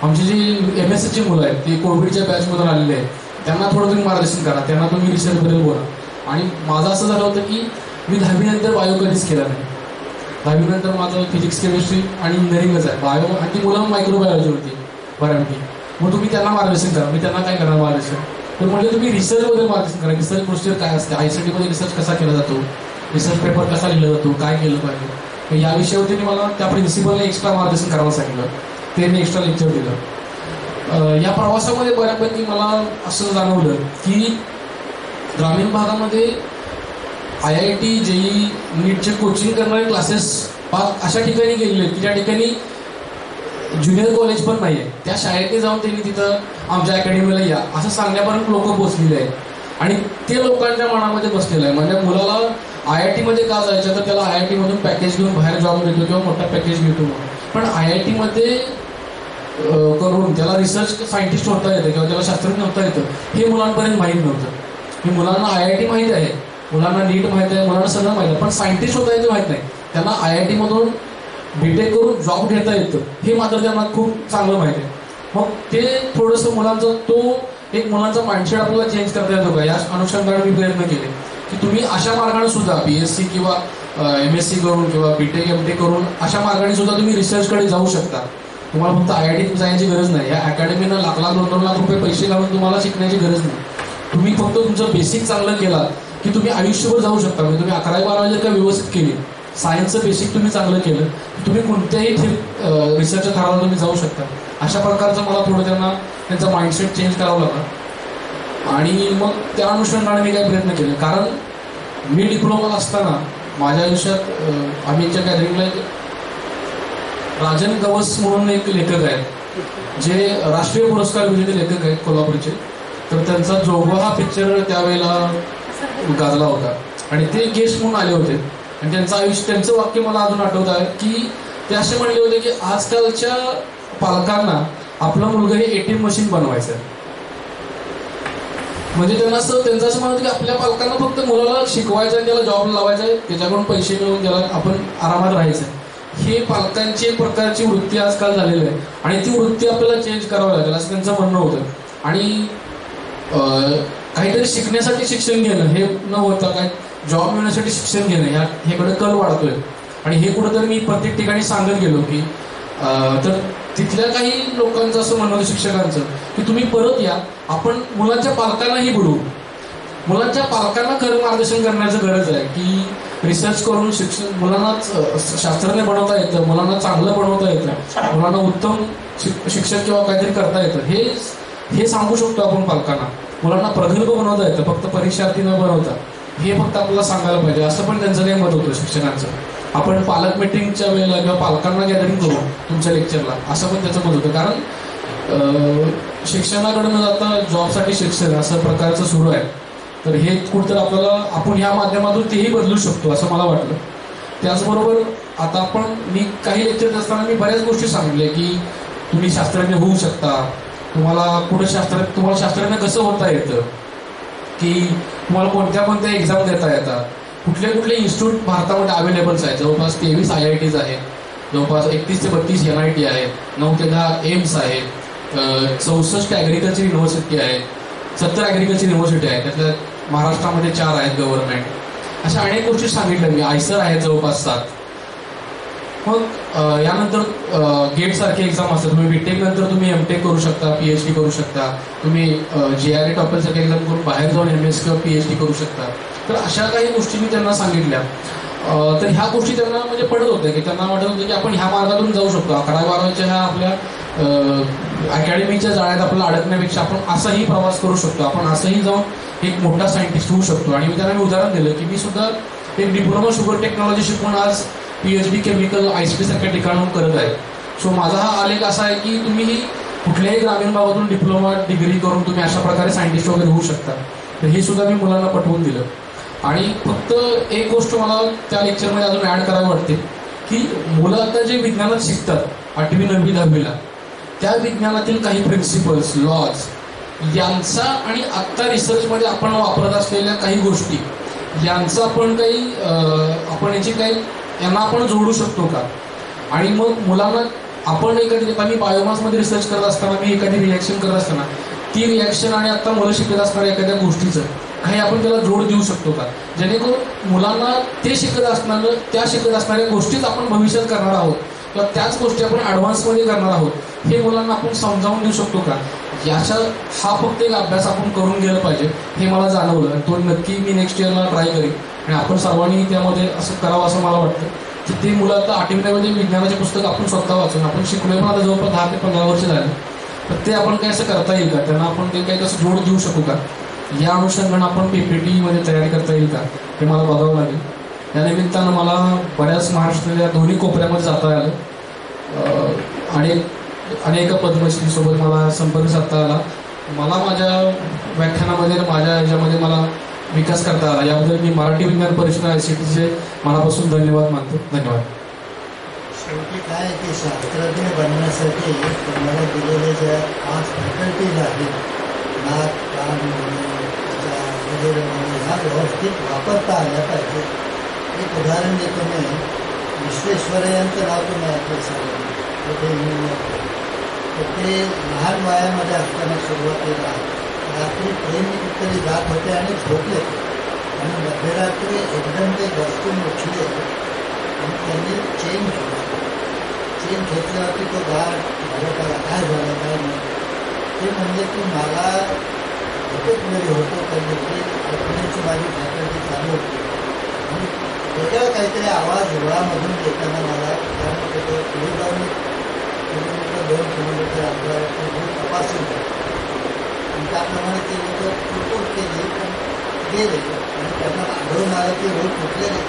आमची जी MScची मुलं आहेत ते कोविडच्या बॅचमधून आलेले आहेत, त्यांना थोडं तुम्ही मार्गदर्शन करा, त्यांना तुम्ही रिसर्चबद्दल बोला. आणि माझं असं झालं होतं की मी 10वी नंतर बायो कधीच केला नाही. 10वी नंतर माझं फिजिक्स, केमिस्ट्री आणि इंजिनिअरिंगच आहे. बायो आणि ती मुलं मायक्रोबायोलॉजी होती बऱ्यापैकी. मग तुम्ही त्यांना मार्गदर्शन करा. मी त्यांना काय करणार मार्गदर्शन, तर म्हणजे तुम्ही रिसर्चबद्दल मार्गदर्शन करा. रिसर्च प्रोसिजर काय असते, ICT मध्ये रिसर्च कसा केला जातो, रिसर्च पेपर कसा लिहिला जातो, काय केलं पाहिजे, या विषयावर त्यांनी मला त्या प्रिन्सिपलने एक्स्ट्रा मार्गदर्शन करायला सांगितलं. त्यांनी एक्स्ट्रा लेक्चर दिलं. या प्रवासामध्ये बऱ्यापैकी मला असं जाणवलं की ग्रामीण भागामध्ये IIT, JEE, नीटचे कोचिंग करणारे क्लासेस अशा ठिकाणी गेलेले की ज्या ठिकाणी ज्युनियर कॉलेज पण नाही आहे. त्या शाळेतने जाऊन त्यांनी तिथं आमच्या अकॅडमीला या असं सांगण्यापर्यंत लोक पोचलेले आहेत. आणि ते लोकांच्या मनामध्ये बसलेलं आहे. म्हणजे मुलाला IIT मध्ये का जायचं, तर त्याला IIT मधून पॅकेज घेऊन बाहेर जॉब मिळतो किंवा मोठा पॅकेज मिळतो. पण IIT मध्ये करून त्याला रिसर्च सायंटिस्ट होता येतं किंवा त्याला शास्त्रज्ञ होता येतं हे मुलांपर्यंत माहीत नव्हतं. की मुलांना IIT माहीत आहे, मुलांना नीट माहीत आहे, मुलांना सगळं माहीत आहे, पण सायंटिस्ट होता येतं माहीत नाही. त्यांना IIT मधून BTech करून जॉब घेता येतं हे मात्र त्यांना खूप चांगलं माहीत आहे. मग ते थोडंसं मुलांचा मुलांचा माइंडसेट आपल्याला चेंज करता येतो का, या अनुषंगाने मी प्रयत्न केले की तुम्ही अशा मार्गाने सुद्धा BSc किंवा MSc करून किंवा BTech MTech करून अशा मार्गाने सुद्धा तुम्ही रिसर्चकडे जाऊ शकता. तुम्हाला फक्त IIT जाण्याची गरज नाही. या अकॅडमीनं लाख 2 लाख रुपये पैसे घालून तुम्हाला शिकण्याची गरज नाही. तुम्ही फक्त तुमचं बेसिक चांगलं केला की तुम्ही आयुष्यभर जाऊ शकता. म्हणजे तुम्ही 11वी 12वी जर का व्यवस्थित केली, सायन्सचं बेसिक तुम्ही चांगलं केलं, तुम्ही कोणत्याही रिसर्चच्या थराला तुम्ही जाऊ शकता. अशा प्रकारचं मला थोडं त्यांचा माइंडसेट चेंज करावा लागला. आणि मग त्या अनुषंगाने मी काय प्रयत्न केले, कारण मी डिप्लोमाला असताना माझ्या आयुष्यात आम्हीच्या गॅदरिंगला राजन गवस म्हणून एक लेखक आहेत जे राष्ट्रीय पुरस्कार विजेते लेखक आहेत कोल्हापूरचे. तर त्यांचा जोगवा हा पिक्चर त्यावेळेला गाजला होता आणि ते गेस्ट म्हणून आले होते. आणि त्यांचं वाक्य मला अजून आठवत आहे की ते असे म्हणले होते की आजकालच्या पालकांना आपला मुलगा हे ATM मशीन बनवायचं आहे. म्हणजे त्यांचं असं म्हणत की आपल्या पालकांना फक्त मुलाला शिकवायचं आहे, त्याला जॉब लावायचा आहे, त्याच्याकडून पैसे मिळवून त्याला आपण आरामात राहायचं आहे. हे पालकांची एक प्रकारची वृत्ती आजकाल झालेली आहे आणि ती वृत्ती आपल्याला चेंज करावी लागेल असं त्यांचं म्हणणं होतं. आणि काहीतरी शिकण्यासाठी शिक्षण घेणं हे न होता काय जॉब मिळण्यासाठी शिक्षण घेणं ह्याकडे कल वाढतोय. आणि हे कुठंतरी मी प्रत्येक ठिकाणी सांगत गेलो की तर तिथल्या काही लोकांचं असं म्हणणं होतं, शिक्षकांचं, की तुम्ही परत या, आपण मुलांच्या पालकांनाही बोलवू. मुलांच्या पालकांना खरं मार्गदर्शन करण्याचं गरज आहे की रिसर्च करून मुलांना शास्त्रज्ञ बनवता येतं, मुलांना चांगलं बनवता येतं, मुलांना उत्तम शिक्षक किंवा काहीतरी करता येतं हे सांगू शकतो आपण पालकांना. मुलांना प्रगल्भ बनवता येतं, फक्त परीक्षार्थी न बनवता हे फक्त आपल्याला सांगायला पाहिजे. असं पण त्यांचं काही मत होतं शिक्षकांचं. आपण पालक मिटिंगच्या वेळेला किंवा पालकांना गॅदरिंग करू तुमच्या लेक्चरला असं पण त्याचं मत होतं. कारण शिक्षणाकडे न जाता जॉबसाठी शिक्षण असं प्रकारचं सुरू आहे. तर हे कुठंतरी आपण ह्या माध्यमातून तेही बदलू शकतो असं मला वाटलं. त्याचबरोबर आता मी काही लेक्चर असताना मी बऱ्याच गोष्टी सांगितल्या की तुम्ही शास्त्रज्ञ होऊ शकता, तुम्हाला शास्त्रज्ञ कसं होता येतं, की तुम्हाला कोणत्या एक्झाम देता येतात, कुठले इन्स्टिट्यूट भारतामध्ये अवेलेबल्स आहेत. जवळपास 23 IITs आहेत. जवळपास 31 ते 32 NIT आहेत, 9 ते 10 एम्स आहेत, 64 ॲग्रिकल्चर युनिव्हर्सिटी आहेत, 70 ॲग्रिकल्चर युनिव्हर्सिटी आहेत, त्यातल्या महाराष्ट्रामध्ये 4 आहेत गव्हर्नमेंट. अशा अनेक गोष्टी सांगितल्या मी. आयसर आहेत जवळपास 7. मग यानंतर गेट सारखे एक्झाम असतात. तुम्ही बीटेक नंतर तुम्ही MTech करू शकता, PhD करू शकता, तुम्ही JRE टॉपर सारखे एक्झाम करून बाहेर जाऊन MS किंवा PhD करू शकता. तर अशा काही गोष्टी मी त्यांना सांगितल्या. तर ह्या गोष्टी त्यांना म्हणजे पडत होत्या की त्यांना वाटत होतं की आपण ह्या मार्गातून जाऊ शकतो. 11-12च्या ह्या आपल्या अकॅडमीच्या जाळ्यात आपल्याला अडकण्यापेक्षा आपण असाही प्रवास करू शकतो, आपण असंही जाऊन एक मोठा सायंटिस्ट होऊ शकतो. आणि मी त्यांना उदाहरण दिलं की मी सुद्धा एक डिप्लोमा शुगर टेक्नॉलॉजी शिकून आज PhD केमिकल ICT सारख्या ठिकाणाहून करत आहे. सो माझा हा आलेख असा आहे की तुम्ही कुठल्याही ग्रामीण भागातून डिप्लोमा डिग्री करून तुम्ही अशा प्रकारे सायंटिस्ट वगैरे होऊ शकता. तर हे सुद्धा मी मुलांना पटवून दिलं. आणि फक्त एक गोष्ट मला त्या लेक्चरमध्ये अजून ॲड करावी वाटते की मुलं आता जे विज्ञानात शिकतात 8वी 9वी 10वीला, त्या विज्ञानातील काही प्रिन्सिपल्स, लॉज यांचा आणि आत्ता रिसर्चमध्ये आपण वापरत असलेल्या काही गोष्टी यांचा आपण याची काही यांना आपण जोडू शकतो का. आणि मग मुलांना आपण मी बायोमासमध्ये रिसर्च करत असताना मी एखादी रिॲक्शन करत असताना ती रिॲक्शन आणि आता मुलं शिकत असणाऱ्या एखाद्या गोष्टीचं काही आपण त्याला जोड देऊ शकतो का, जेणेकरून मुलांना त्या शिकत असणाऱ्या गोष्टीच आपण भविष्यात करणार आहोत किंवा त्याच गोष्टी आपण ॲडव्हान्समध्ये करणार आहोत हे मुलांना आपण समजावून देऊ शकतो का. हा फक्त एक अभ्यास आपण करून गेलं पाहिजे हे मला जाणवलं. आणि तो नक्की मी नेक्स्ट इयरला ट्राय करेन. आणि आपण सर्वांनी त्यामध्ये असं करावं असं मला वाटतं की ते मुलं आता 8वीमध्ये विज्ञानाचे पुस्तक आपण स्वतः वाचून आपण शिकलोय, पण आता जवळपास 10 ते 15 वर्ष झाले. तर ते आपण काय असं करता येईल का, त्यांना आपण ते काही तसं जोड देऊ शकू का, या अनुषंगानं आपण PPT तयारी करता येईल का हे मला बघावं लागेल. या निमित्तानं मला बऱ्याच महाराष्ट्राच्या दोन्ही कोपऱ्यामध्ये जाता आलं आणि अनेक पद्मश्रीसोबत मला संपर्क साधता आला. मला माझ्या व्याख्यानामध्ये माझ्या ह्याच्यामध्ये मला विकास करता आला. याबद्दल मी मराठी विज्ञान परिषद ICTचे मनापासून धन्यवाद मानतो. धन्यवाद. शेवटी काय की शास्त्रज्ञ बनण्यासाठी तुम्हाला दिलेले ज्या 5 फॅकल्टीज आहेत, नाक, कान वगैरे ह्या व्यवस्थित वापरता आल्या पाहिजे. एक उदाहरण देतो मी. विश्वेश्वरय्यांचं नाव तुम्ही ऐकलं असाल. ते लहान वयामध्ये असताना सुरुवातीला रात्री ट्रेनने कुठेतरी जात होते आणि झोपले आणि मध्यरात्री एकदम ते घसकून उठले आणि त्यांनी चेन घेतल्यावरती तो गाड झाला त्याला काय झालं काय नाही. ते म्हणजे की मला एकच वेळी होतो त्यांनी की ऐकण्याची माझी फॅकल्टी चालू होती आणि वेगळा काहीतरी आवाज रुळामधून येताना मला त्यामुळे ते पुढे जाऊन 2 किलोमीटर अंतरावरती तपासून आणि त्याप्रमाणे ते लोक रिपोर्ट केले पण गेले आणि त्यांना आढळून आलं की रोड तुटलेले.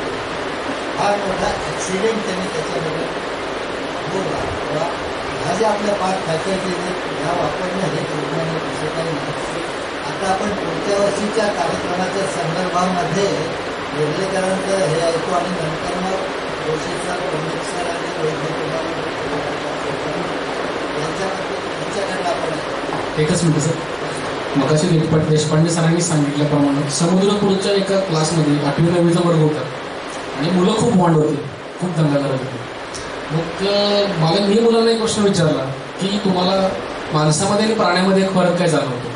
फार मोठा ॲक्सिडेंट त्यांनी त्याच्यामध्ये बोलला. किंवा ह्या ज्या आपल्या 5 फॅकल्टीज आहेत ह्या वापरणं हे विज्ञान असं काही नाही. आता आपण पुढच्या वर्षीच्या कार्यक्रमाच्या संदर्भामध्ये निर्लेकरांचं हे ऐकू आणि नंतर मग जोशी सर, पंडित सर आणि वैद्यकुमार यांच्याकडे आपण एकच मिनिट सर. मगाशी देशपांडे सरांनी सांगितल्याप्रमाणे समुद्रपूरच्या एका क्लासमध्ये 8वी 9वीचा वर्ग होता आणि मुलं खूप वांड होते, खूप दंगा करत होते. मग मी मुलांना एक प्रश्न विचारला की तुम्हाला माणसामध्ये आणि प्राण्यामध्ये एक फरक काय जाणवतो.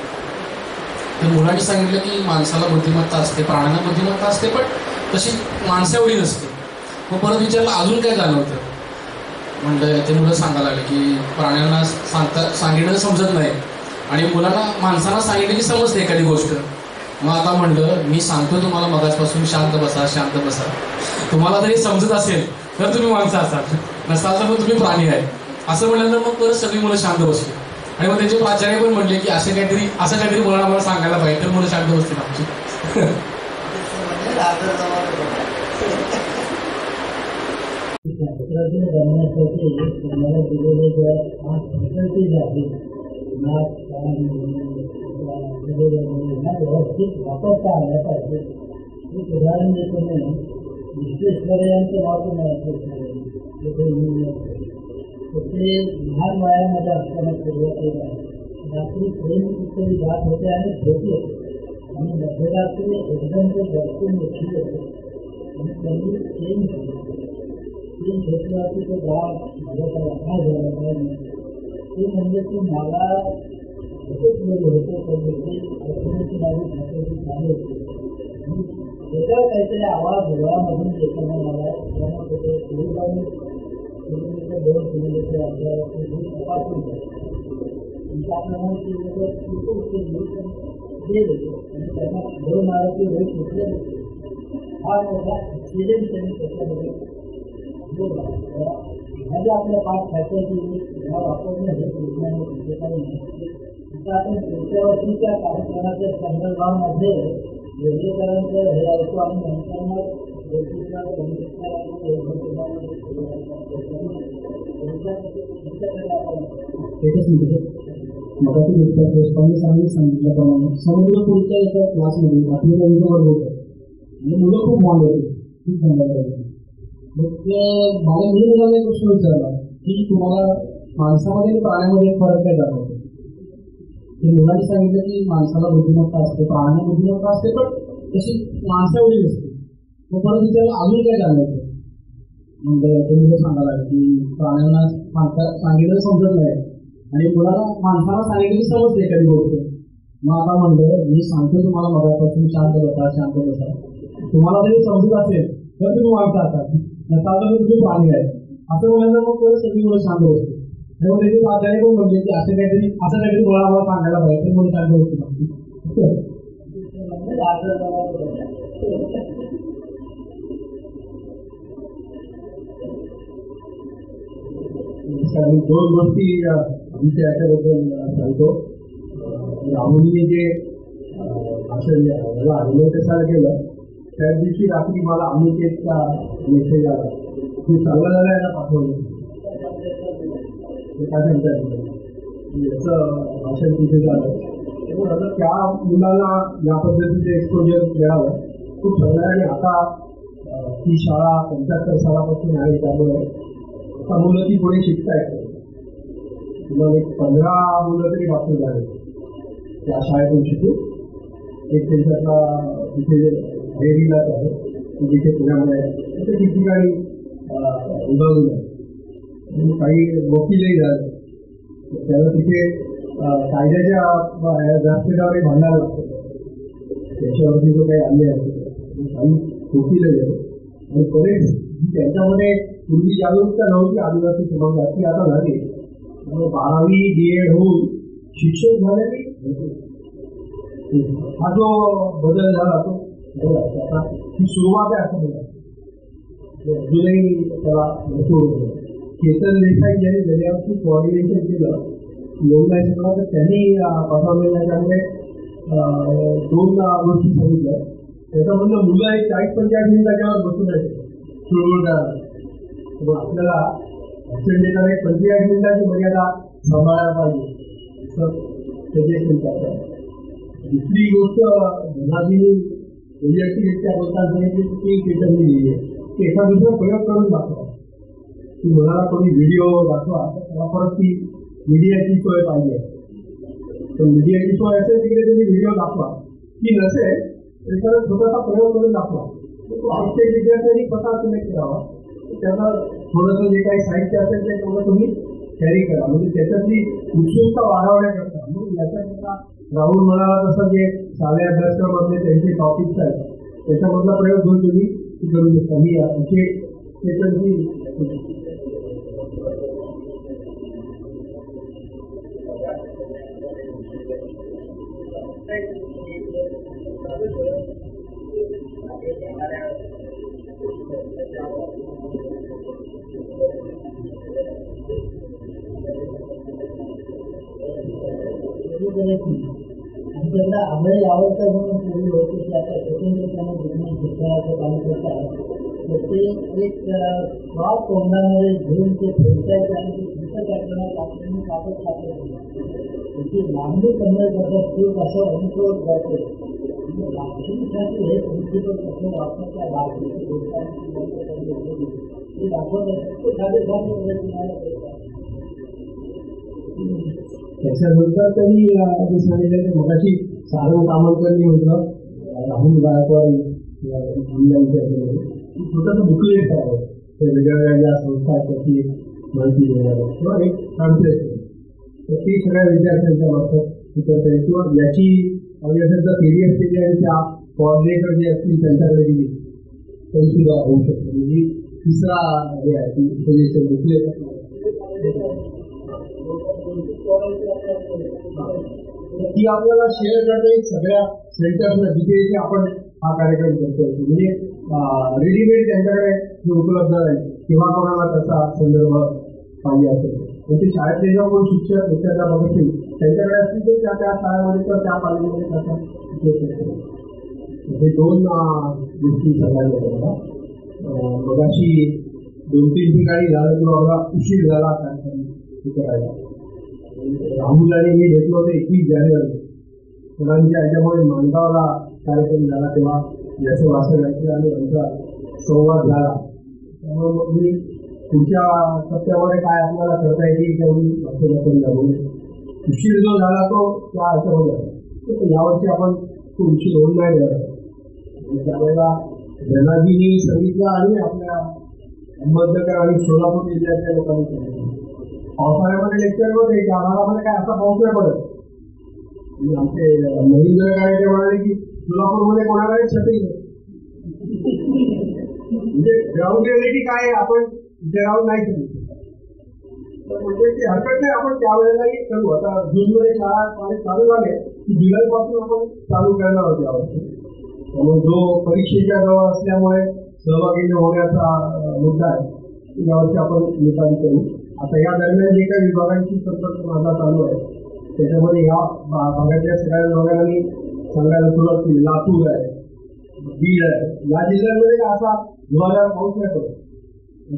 तर मुलांनी सांगितलं की माणसाला बुद्धिमत्ता असते, प्राण्यांना बुद्धिमत्ता असते, पण तशी माणसं एवढी नसते. मग परत विचारलं अजून काय जाणवतं. म्हणलं ते मुलं सांगायला लागले की प्राण्यांना सांगितलं समजत नाही आणि मुलांना माणसांना सांगितलं की समजते एखादी गोष्ट. मग आता म्हणलं मी सांगतो तुम्हाला मगाचपासून शांत बसा शांत बसा. तुम्हाला जरी समजत असेल तर तुम्ही माणसं असाल, नसाल तर मग तुम्ही प्राणी आहे असं म्हटल्यानंतर मग परत सगळी मुलं शांत बसली. आणि मग त्यांचे प्राचार्य पण म्हणले की असं काहीतरी मुलांना मला सांगायला पाहिजे तर मुलं शांत बसतील आमची. शास्त्रज्ञ बनण्यासाठी तुम्हाला दिलेले ज्या 5 फॅकल्टीज आहेत, नाक, कान वगैरे ह्या व्यवस्थित वापरता आल्या पाहिजे. एक उदाहरण देतो मी. विश्वेश्वरय्यांचं नाव तुम्ही ऐकलं. ते लहान वयामध्ये असताना सुरुवातीला रात्री ट्रेन कुठेतरी जात होते आणि झोपले आणि मध्यरात्री एकदम ते घसकून उठले आणि त्यांनी चेन घेतली. ते घेतलं की तो गाव माझ्याकडे काय झालं काय नाही ते म्हणजे की मला खूपच वेळ होतो पण अडचणीची माझी खात्याची चालू होती वेगळा काहीतरी आवाज डोळ्यामधून येताना मला त्यामुळे ते किलोमीटर 2 किलोमीटर अंतरावरती मी तपासून त्याप्रमाणे ते लोक खूप गेले आणि त्यांना दोन आरोग्य वेळ सुटले हा मोठा एक्सिडेंट त्यांनी त्याच्यामध्ये माझ्या आपल्या 5 फॅक्टरी वापरणं हे विज्ञान काही नाही आता आपण पुढच्या वर्षीच्या कार्यक्रमाच्या संदर्भामध्ये वेगळीकरांचं हे ऐकू आणि नंतर मगाशी मिस्टर देशपांडे सरांनी सांगितल्याप्रमाणे समुद्रपूरच्या एका क्लासमध्ये 8वी-9वीचा वर्ग होता आणि मुलं खूप लहान होते खूप चांगल्या करायचे मग मला मी मुलांना एक प्रश्न विचारला की तुम्हाला माणसामध्ये आणि प्राण्यामध्ये फरक काय जाणवतो ते मुलांनी सांगितलं की माणसाला बुद्धिमत्ता असते प्राण्यांना बुद्धिमत्ता असते पण तशी माणसाएवढी नसते मग परत विचारलं अजून काय जाणवतं म्हणजे ते मुलं सांगायला लागले की प्राण्यांना सांगितलं समजत नाही आणि मुलाला माणसाला सांगितलं की समजते एखादी गोष्ट मग आता म्हणलं मी सांगतो तुम्हाला मगापासून शांत बसा तुम्हाला जरी समजत असेल तर तुम्ही माणसं असतात नसाल तर तुम्ही प्राणी आहे असं म्हणायचं मग परत सगळी मुलं शांत बसते त्यामुळे त्याचे प्राध्याने पण म्हणले की असं काहीतरी मला आम्हाला सांगायला पाहिजे म्हणून शांत बसतो मी 2 गोष्टी आमच्या याच्याबद्दल सांगतो राहुलने जे भाषण मला आलेलं कशाला केलं त्या दिवशी रात्री मला अमितेचा मेसेज आला की चांगलं झालं याला पाठवलं काय सांगता याचं भाषण तिथे झालं त्यामुळे आता त्या मुलाला या पद्धतीचं एक्सपोजर मिळालं खूप चांगलं आहे आणि आता ती शाळा 75 सालापासून आहे त्यामुळे आता मुलं ती पुढे शिकतायत तुम्हाला एक 15 मुलं तरी डॉक्टर झाले त्या शाळेतून शिकून एक त्यांच्यातला तिथे डेअरीलाच आहे जिथे पुण्यामध्ये आहे तिथे ठिकठिकाणी उभारून आहे काही वकीलही झाले त्याला तिथे कायद्याच्या व्यासपीठावरही भांडायला लागतं त्याच्यावरती जो काही आणले असते काही वकीलही आहे आणि बरेच त्यांच्यामध्ये पूर्वी जागरूकता नव्हती आदिवासी समाजाची आता झाली 12वी B.Ed होऊन शिक्षक झालेली हा जो बदल झाला तो आता ही सुरुवात आहे असं मला अजूनही त्याला भरपूर केतन देसाई यांनी गेल्यावरती कोऑर्डिनेशन केलं एवढं नाही शिकला तर त्यांनी पाठवलेल्या त्यामुळे 2 गोष्टी सांगितल्या त्याच्यामधलं मुलं एक 40-45 मिनिटाच्यावर बसून राहायचे सुरू आपल्याला ॲक्शन देताना 45 मिनिटाची मर्यादा सांभाळायला पाहिजे असं सजेशन करतात दुसरी गोष्ट धनाजींनी वैयक्तिकरित्या बोलताना सांगितली की केतनने लिहिली आहे की एका दुसरा प्रयोग करून दाखवा की मुलाला कोणी व्हिडिओ दाखवा तर त्याला परत ती मीडियाची सोय पाहिजे तर मीडियाची सोय असेल तिकडे तुम्ही व्हिडिओ दाखवा ती नसेल तर त्याला स्वतःचा प्रयोग करून दाखवा प्रत्येक विद्यार्थ्यांनी स्वतः सिलेक्ट करावा त्याला थोडंसं जे काही साहित्य असेल ते तेवढं तुम्ही कॅरी करा म्हणजे त्याच्यातली उत्सुकता वाढवण्याकरता म्हणून याच्याकरता राहुल म्हणाला तसं जे शालेय अभ्यासक्रमातले त्यांचे टॉपिक्स आहेत त्याच्यामधला प्रयोग घेऊन तुम्ही करू शकता मी असे त्याच्याची आमच्याकडे आम्हाला आवडतं म्हणून पूर्वी होते की आता स्वतंत्रपणे विज्ञान शिक्षणाचं काम करतात तर ते एक श्वास तोंडामध्ये घेऊन ते फिरतायचं आणि ते फिरत टाकण्यात आपल्याला कापत टाकत त्याची लांबी कमी करतात खूप असं अनुकूल करते भाषेसाठी हे प्रिन्सिपल कसं वापरता भाषेची ते दाखवतात ते साधे साधे तुम्हाला त्याच्यानंतर त्यांनी सांगितलं की मगाशी सारंग कामलकरनी म्हटलं राहुल गायकवाड छोटंसं बुकलेट करावं वेगवेगळ्या ज्या संस्था आहेत त्याची माहिती देणार किंवा एक ट्रान्सलेशन, तर ती सगळ्या विद्यार्थ्यांच्या मार्फत करता येईल किंवा याची जर पीडीएफ केली आणि त्या कोऑर्डिनेटर जे असतील त्यांच्याकडे दिली तरी सुद्धा होऊ शकतो. म्हणजे तिसरा हे आहे की सजेशन घेतले ती आपल्याला शेअर करता येईल सगळ्या सेंटर्सला जिथे जिथे आपण हा कार्यक्रम करतो. म्हणजे रेडीमेड त्यांच्याकडे जे उपलब्ध आहे किंवा कोणाला त्याचा संदर्भ पाहिजे असेल तर ते शाळेतले जेव्हा कोण शिक्षक विद्यार्थ्या बघतील त्यांच्याकडे असतील तर त्या त्या शाळेमध्ये किंवा त्या कॉलेजमध्ये त्याचा उपयोग करतो. हे दोन गोष्टी सांगायला मला. मगाशी 2-3 ठिकाणी झालं किंवा मला उशीर झाला कार्यक्रम करायला. राहुल आणि मी भेटलो होते 21 जानेवारी मुलांच्या ह्याच्यामुळे माणगावला कार्यक्रम झाला तेव्हा याचं वाचन ऐकलं आणि आमचा संवाद झाला. त्यामुळे मग मी पुढच्या टप्प्यामध्ये काय आपल्याला करता येईल तेवढी वाचन लागून उशीर जो झाला तो त्या ह्याच्यामध्ये यावर्षी आपण तो उशीर होऊन नाही झाला. त्यावेळेला धनाजींनी सांगितलं आणि आपल्या अहमदनगर आणि सोलापूर जिल्ह्यातल्या लोकांनी सांगितलं पावसाळ्यामध्ये लेक्चरमध्ये की आम्हाला काय असा पाऊस नाही पडत. आमचे महेंद्र गायचे म्हणाले की सोलापूरमध्ये कोणाकडे छत्री नाही. म्हणजे ग्राउंड रियालिटी काय आपण इथे राहून नाही केली म्हणजे ती हरकत नाही. आपण त्यावेळेलाही करू. आता जूनमध्ये शाळा कॉलेज चालू झाले की जुलैपासून आपण चालू करणार होते यावर्षी. त्यामुळे जो परीक्षेच्या जवळ असल्यामुळे सहभागी होण्याचा मुद्दा आहे यावर्षी आपण निकाली करू. आता या दरम्यान जे काही विभागांची संपर्क माझा चालू आहे त्याच्यामध्ये या भागातल्या सगळ्या विभागांनी सांगायला सुरुवात केली. लातूर आहे, बीड आहे, या जिल्ह्यांमध्ये असा हिवाळ्यात पाऊस नाही पडत.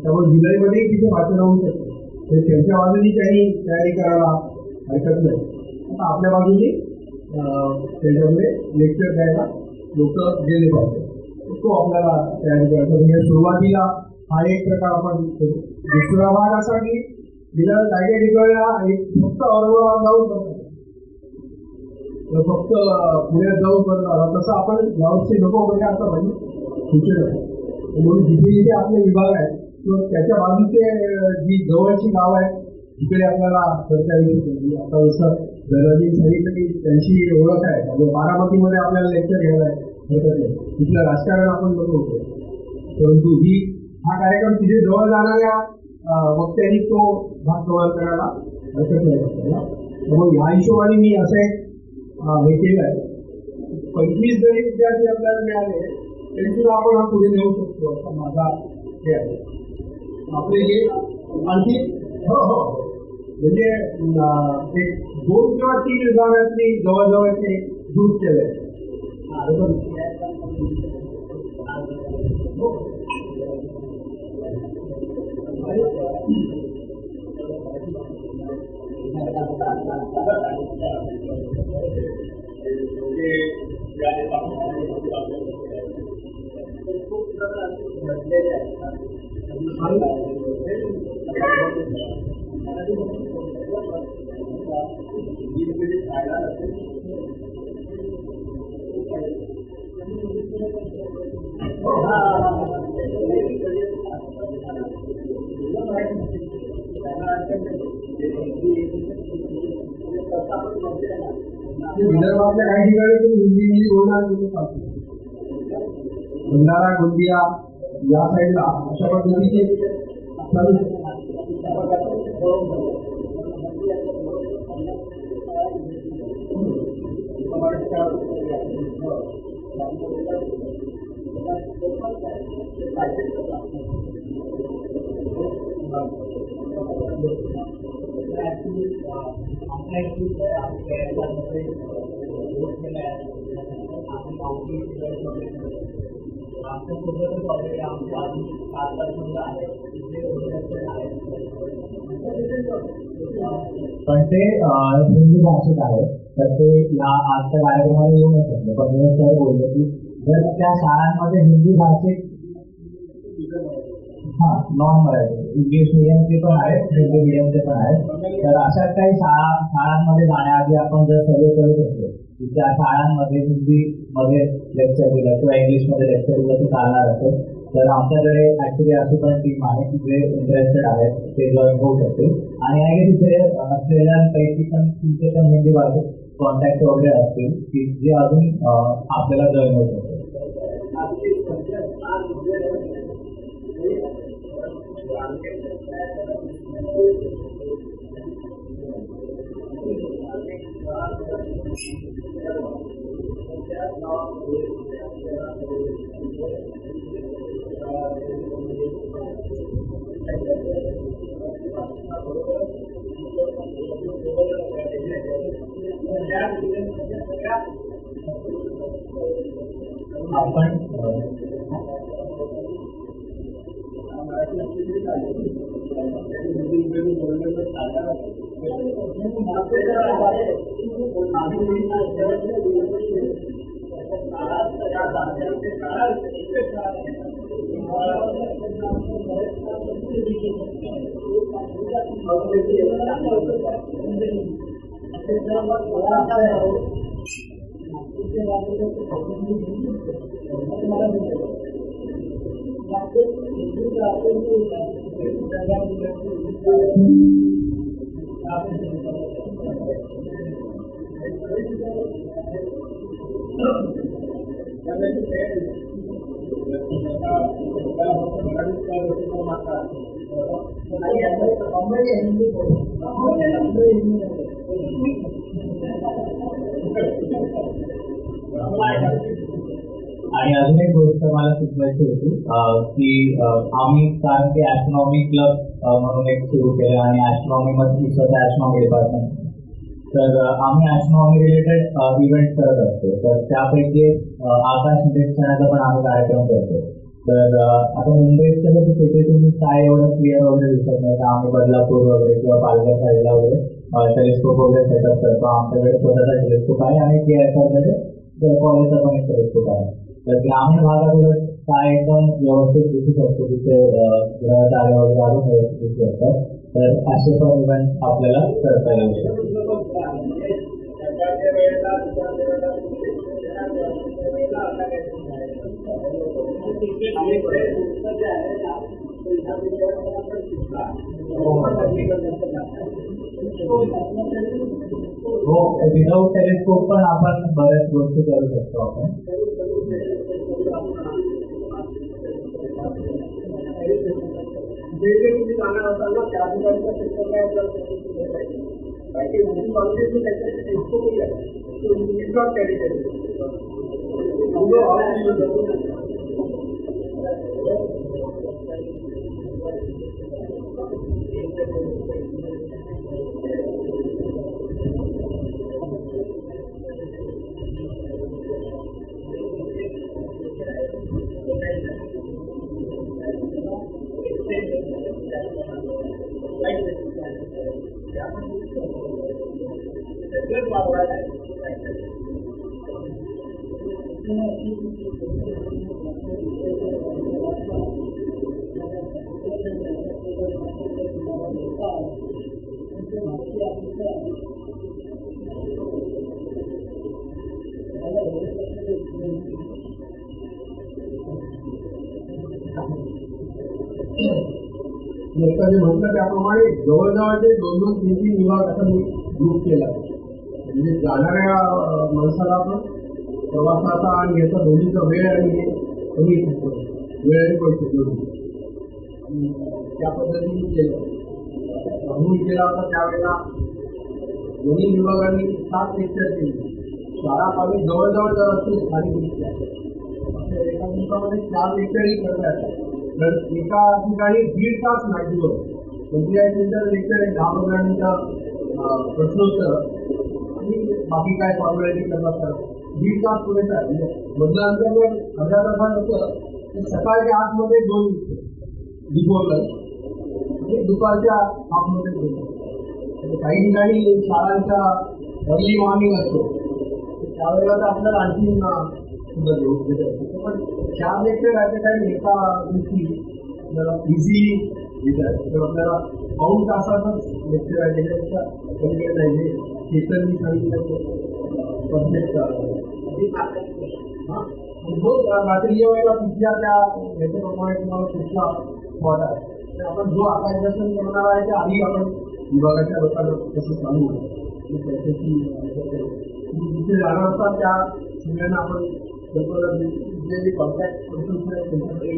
त्यामुळे जुलैमध्ये तिथे वाचन होऊ शकते. तर त्यांच्या बाजूनी त्यांनी तयारी करायला हरकत नाही. आता आपल्या बाजूनी त्याच्यामध्ये लेक्चर द्यायला लोक गेले पाहिजे तो आपल्याला तयारी करायचा. म्हणजे सुरुवातीला हा एक प्रकार आपण करू. दुसरा भाग असा की गेल्या काही ठिकाणला फक्त औरंगाबाद जाऊन करतो फक्त पुण्यात जाऊन करणार तसं आपण यावर्षी नको म्हणजे असं म्हणजे सूचना आहे. म्हणून जिथे जिथे आपले विभाग आहेत किंवा त्याच्या बाजूचे जी जवळची गाव आहे तिकडे आपल्याला करता येऊ शकतो. म्हणजे आता जसं धनाजी सांगितलं की त्यांची ओळख आहे म्हणजे बारामतीमध्ये आपल्याला लेक्चर घ्यायला हरकत नाही. तिथलं राजकारण आपण नको होतो परंतु हा कार्यक्रम तिथे जवळ जाणाऱ्या वक्त्यांनी तो भाग कव्हर करायला हरकत नाही आपल्याला. त्यामुळे ह्या हिशोबाने मी असं एक हे केलं आहे. 25 जरी विद्यार्थी आपल्याला मिळाले तरी सुद्धा आपण हा पुढे नेऊ शकतो असा माझा हे आहे. आपले हे आणखी हो हो म्हणजे एक 2 किंवा 3 विभागातली जवळजवळचे ग्रुप केले विदर्भातल्या काही ठिकाणी तुम्ही हिंदी बोलणार भंडारा गोंदिया या साईडला अशा पद्धतीचे चालू पण ते हिंदी भाषेत आहे तर ते या आजच्या कार्यक्रमाला येऊ नाही शकले. पण मी सर बोलले की जर त्या शाळांमध्ये हिंदी भाषेत नॉन मराठी इंग्लिश मिडियमचे पण आहेत हिंदी मिडियमचे पण आहेत तर अशा काही शाळांमध्ये जाण्याआधी आपण जर सर्वे करत असतो की त्या शाळांमध्ये हिंदीमध्ये लेक्चर दिलं किंवा इंग्लिशमध्ये लेक्चर दिलं तर चालणार असेल तर आमच्याकडे ऍक्च्युली अशी पण टीम आहे की जे इंटरेस्टेड आहेत ते जॉईन होऊ शकतील. आणि आहे तिथे असलेल्यांपैकी पण तुमचे पण हिंदी भाषेत कॉन्टॅक्ट वगैरे असतील की जे अजून आपल्याला जॉईन होऊ शकतील. आपण आणि अजून एक गोष्ट मला सुचवायची होती की आम्ही कारण की ॲस्ट्रॉनॉमी क्लब म्हणून एक सुरू केलं आणि ॲस्ट्रॉनॉमीमध्ये स्वतः ॲस्ट्रॉनॉमी डिपार्टमेंट, तर आम्ही ॲस्ट्रॉनॉमी रिलेटेड इव्हेंट करत असतो. तर त्यापैकी आकाश निरीक्षणाचा पण आम्ही कार्यक्रम करतो. तर आता मुंबईत तर तिथे तुम्ही काय एवढं क्लिअर वगैरे दिसत नाही, तर आम्ही बदलापूर वगैरे किंवा पालघर साईडला वगैरे टेलिस्कोप वगैरे सेटअप करतो. आमच्याकडे स्वतःचा टेलिस्कोप आहे आणि KSRमध्ये कॉलेजचा पण एक टेलिस्कोप आहे. तर ग्रामीण भागात काय एकदम व्यवस्थित दिसू शकतो, तिथे ग्रह तारे वगैरे अजून व्यवस्थित दिसू शकतात. तर असे पण इव्हेंट आपल्याला करता येऊ शकतो. हो, विदाऊट टेलिस्कोप पण आपण बऱ्याच गोष्टी करू शकतो. आपण जाणार असाल ना त्या ठिकाणचा सेक्टर काय नेताजी म्हटलं त्याप्रमाणे जवळजवळचे 2-2-3-3 विभाग असा मी ग्रुप केला. म्हणजे जाणाऱ्या माणसाला पण प्रवासाचा आणि याचा दोन्हीचा वेळ आणि कमी वेळ आणि पैसे दोन्ही त्या पद्धतीने केलं. आम्ही केला होता त्यावेळेला दोन्ही विभागांनी 7 लेक्चर केली. शाळा कॉलेज जवळजवळ जर असतील आणि एका दिवसामध्ये 4 लेक्चरही करतात. तर एका ठिकाणी 1.5 तास मॅक्झिमम पंचेचाळीस लेक्चर आहे, 10 मिनिटांचा प्रश्नोत्तर आणि बाकी काय फॉर्मॅलिटी करतात. तर 1.5 तास पुरेसा आहे. म्हणजे बदलांतर जर अर्ध्या तासात असं तर सकाळच्या आतमध्ये 2 बिफोर लंच आणि दुपारच्या आतमध्ये 2. काही ठिकाणी शाळांचा अर्ली मॉर्निंग असतो त्यावेळेला तर आपल्याला आणखी सुद्धा देऊ पण 4 लेक्चर आहे काही एका दिवशी आपल्याला इझिली देतात. तर आपल्याला पाऊण तासातच लेक्चर आहे त्याच्यापेक्षा कमी नाही. चेतननी सांगितलं परफेक्ट जो मॅटेरियल किंवा तिथल्या त्या याच्याप्रमाणे तुम्हाला कुठला वाटत आपण जो आकाशदर्शन करणार आहे त्या आधी आपण विभागाच्या लोकांना कसं चालू होतं त्याच्याशी जिथे जाणार असतात त्या सगळ्यांना आपण जे कॉन्टॅक्ट पर्सन्स आहेत त्यांच्याकडे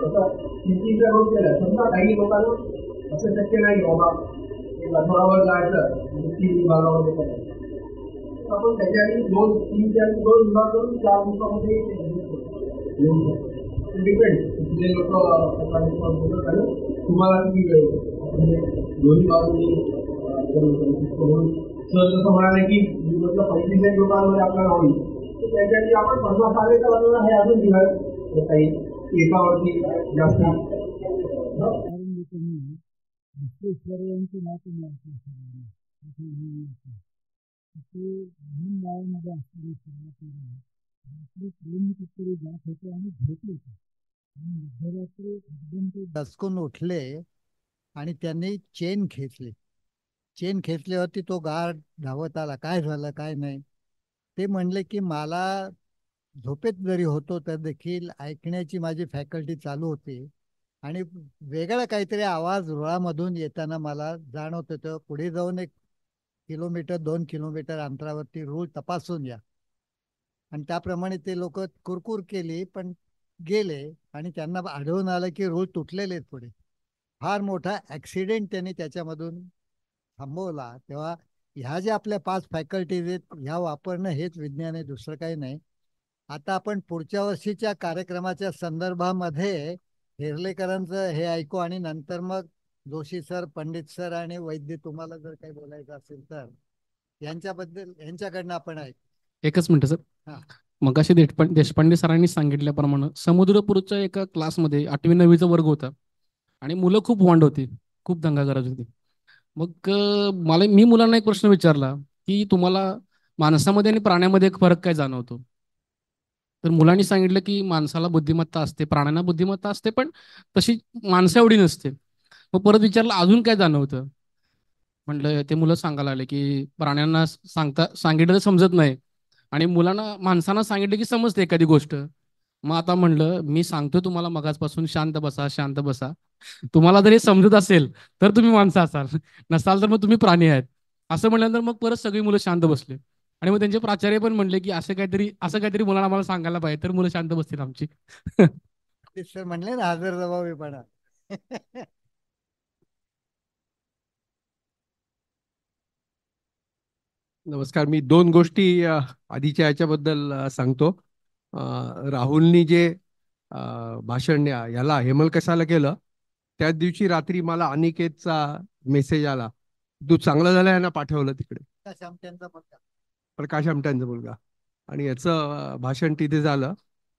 असं थिंकिंगचा रोल केला. समजा काही लोकांना असं शक्य नाही बाबा एक आठवड्यावर जायचं म्हणजे 3 विभागामध्ये करायचं आपण त्याच्यासाठी 2 विभाग करून 4 दिवसामध्ये येऊ शकतो. डिपेंड तिथले लोक तुम्हाला किती वेळ दोन्ही बाजूनी सर जसं म्हणाले की म्हटलं 35 लोकांमध्ये आपल्याला होईल तर त्याच्यासाठी आपण 50 आले तर आपल्याला हे अजून दिलं काही एकावरती जास्त दचकून उठले आणि त्यांनी चेन खेचल्यावरती तो गार्ड धावत आला. काय झालं काय नाही ते म्हणले की मला झोपेत जरी होतो तर देखील ऐकण्याची माझी फॅकल्टी चालू होती आणि वेगळा काहीतरी आवाज रुळामधून येताना मला जाणवत होतं. पुढे जाऊन 1 किलोमीटर 2 किलोमीटर अंतरावरती रूळ तपासून या. आणि त्याप्रमाणे ते लोक कुरकुर केली पण गेले आणि त्यांना आढळून आलं की रूळ तुटलेले पुढे. फार मोठा ऍक्सिडेंट त्यांनी त्याच्यामधून थांबवला. तेव्हा ह्या ज्या आपल्या 5 फॅकल्टीज आहेत ह्या वापरणं हेच विज्ञान आहे, दुसरं काही नाही. आता आपण पुढच्या वर्षीच्या कार्यक्रमाच्या संदर्भामध्ये हेर्लेकरांचं हे ऐकू आणि नंतर मग जोशी सर, पंडित सर आणि वैद्य तुम्हाला जर काही बोलायचं असेल तर यांच्याकडनं आपण ऐकू. एकच मिनिट सर. हा. मगाशी देशपांडे सरांनी सांगितल्याप्रमाणे समुद्रपूरच्या एका क्लासमध्ये 8वी 9वीचा वर्ग होता आणि मुलं खूप वांड होती, खूप दंगा करत होती. मग मी मुलांना एक प्रश्न विचारला की तुम्हाला माणसामध्ये आणि प्राण्यामध्ये एक फरक काय जाणवतो. तर मुलांनी सांगितलं की माणसाला बुद्धिमत्ता असते, प्राण्यांना बुद्धिमत्ता असते, पण तशी माणसं एवढी नसते. मग परत विचारलं अजून काय जाणवतं. म्हटलं ते मुलं सांगायला लागले की प्राण्यांना सांगितलं तर समजत नाही आणि मुलांना माणसांना सांगितलं की समजते एखादी गोष्ट. मग आता म्हणलं मी सांगतो तुम्हाला मगाचपासून शांत बसा शांत बसा. तुम्हाला जर हे समजत असेल तर तुम्ही माणसं असाल, नसाल तर मग तुम्ही प्राणी आहेत. असं म्हटल्यानंतर मग परत सगळी मुलं शांत बसले आणि मग त्यांचे प्राचार्य पण म्हणले की असं काहीतरी मुलांना आम्हाला सांगायला पाहिजे तर मुलं शांत बसतील आमची. सर म्हणले ना हजरजबाबीपणा. नमस्कार. मी 2 गोष्टी आधीच्या याच्याबद्दल सांगतो. राहुलनी जे भाषण याला हेमलकसाला केलं त्याच दिवशी रात्री मला अनिकेतचा मेसेज आला, तू चांगलं झालं यांना पाठवलं तिकडे. प्रकाश आमट्यांचा मुलगा. आणि याचं भाषण तिथे झालं,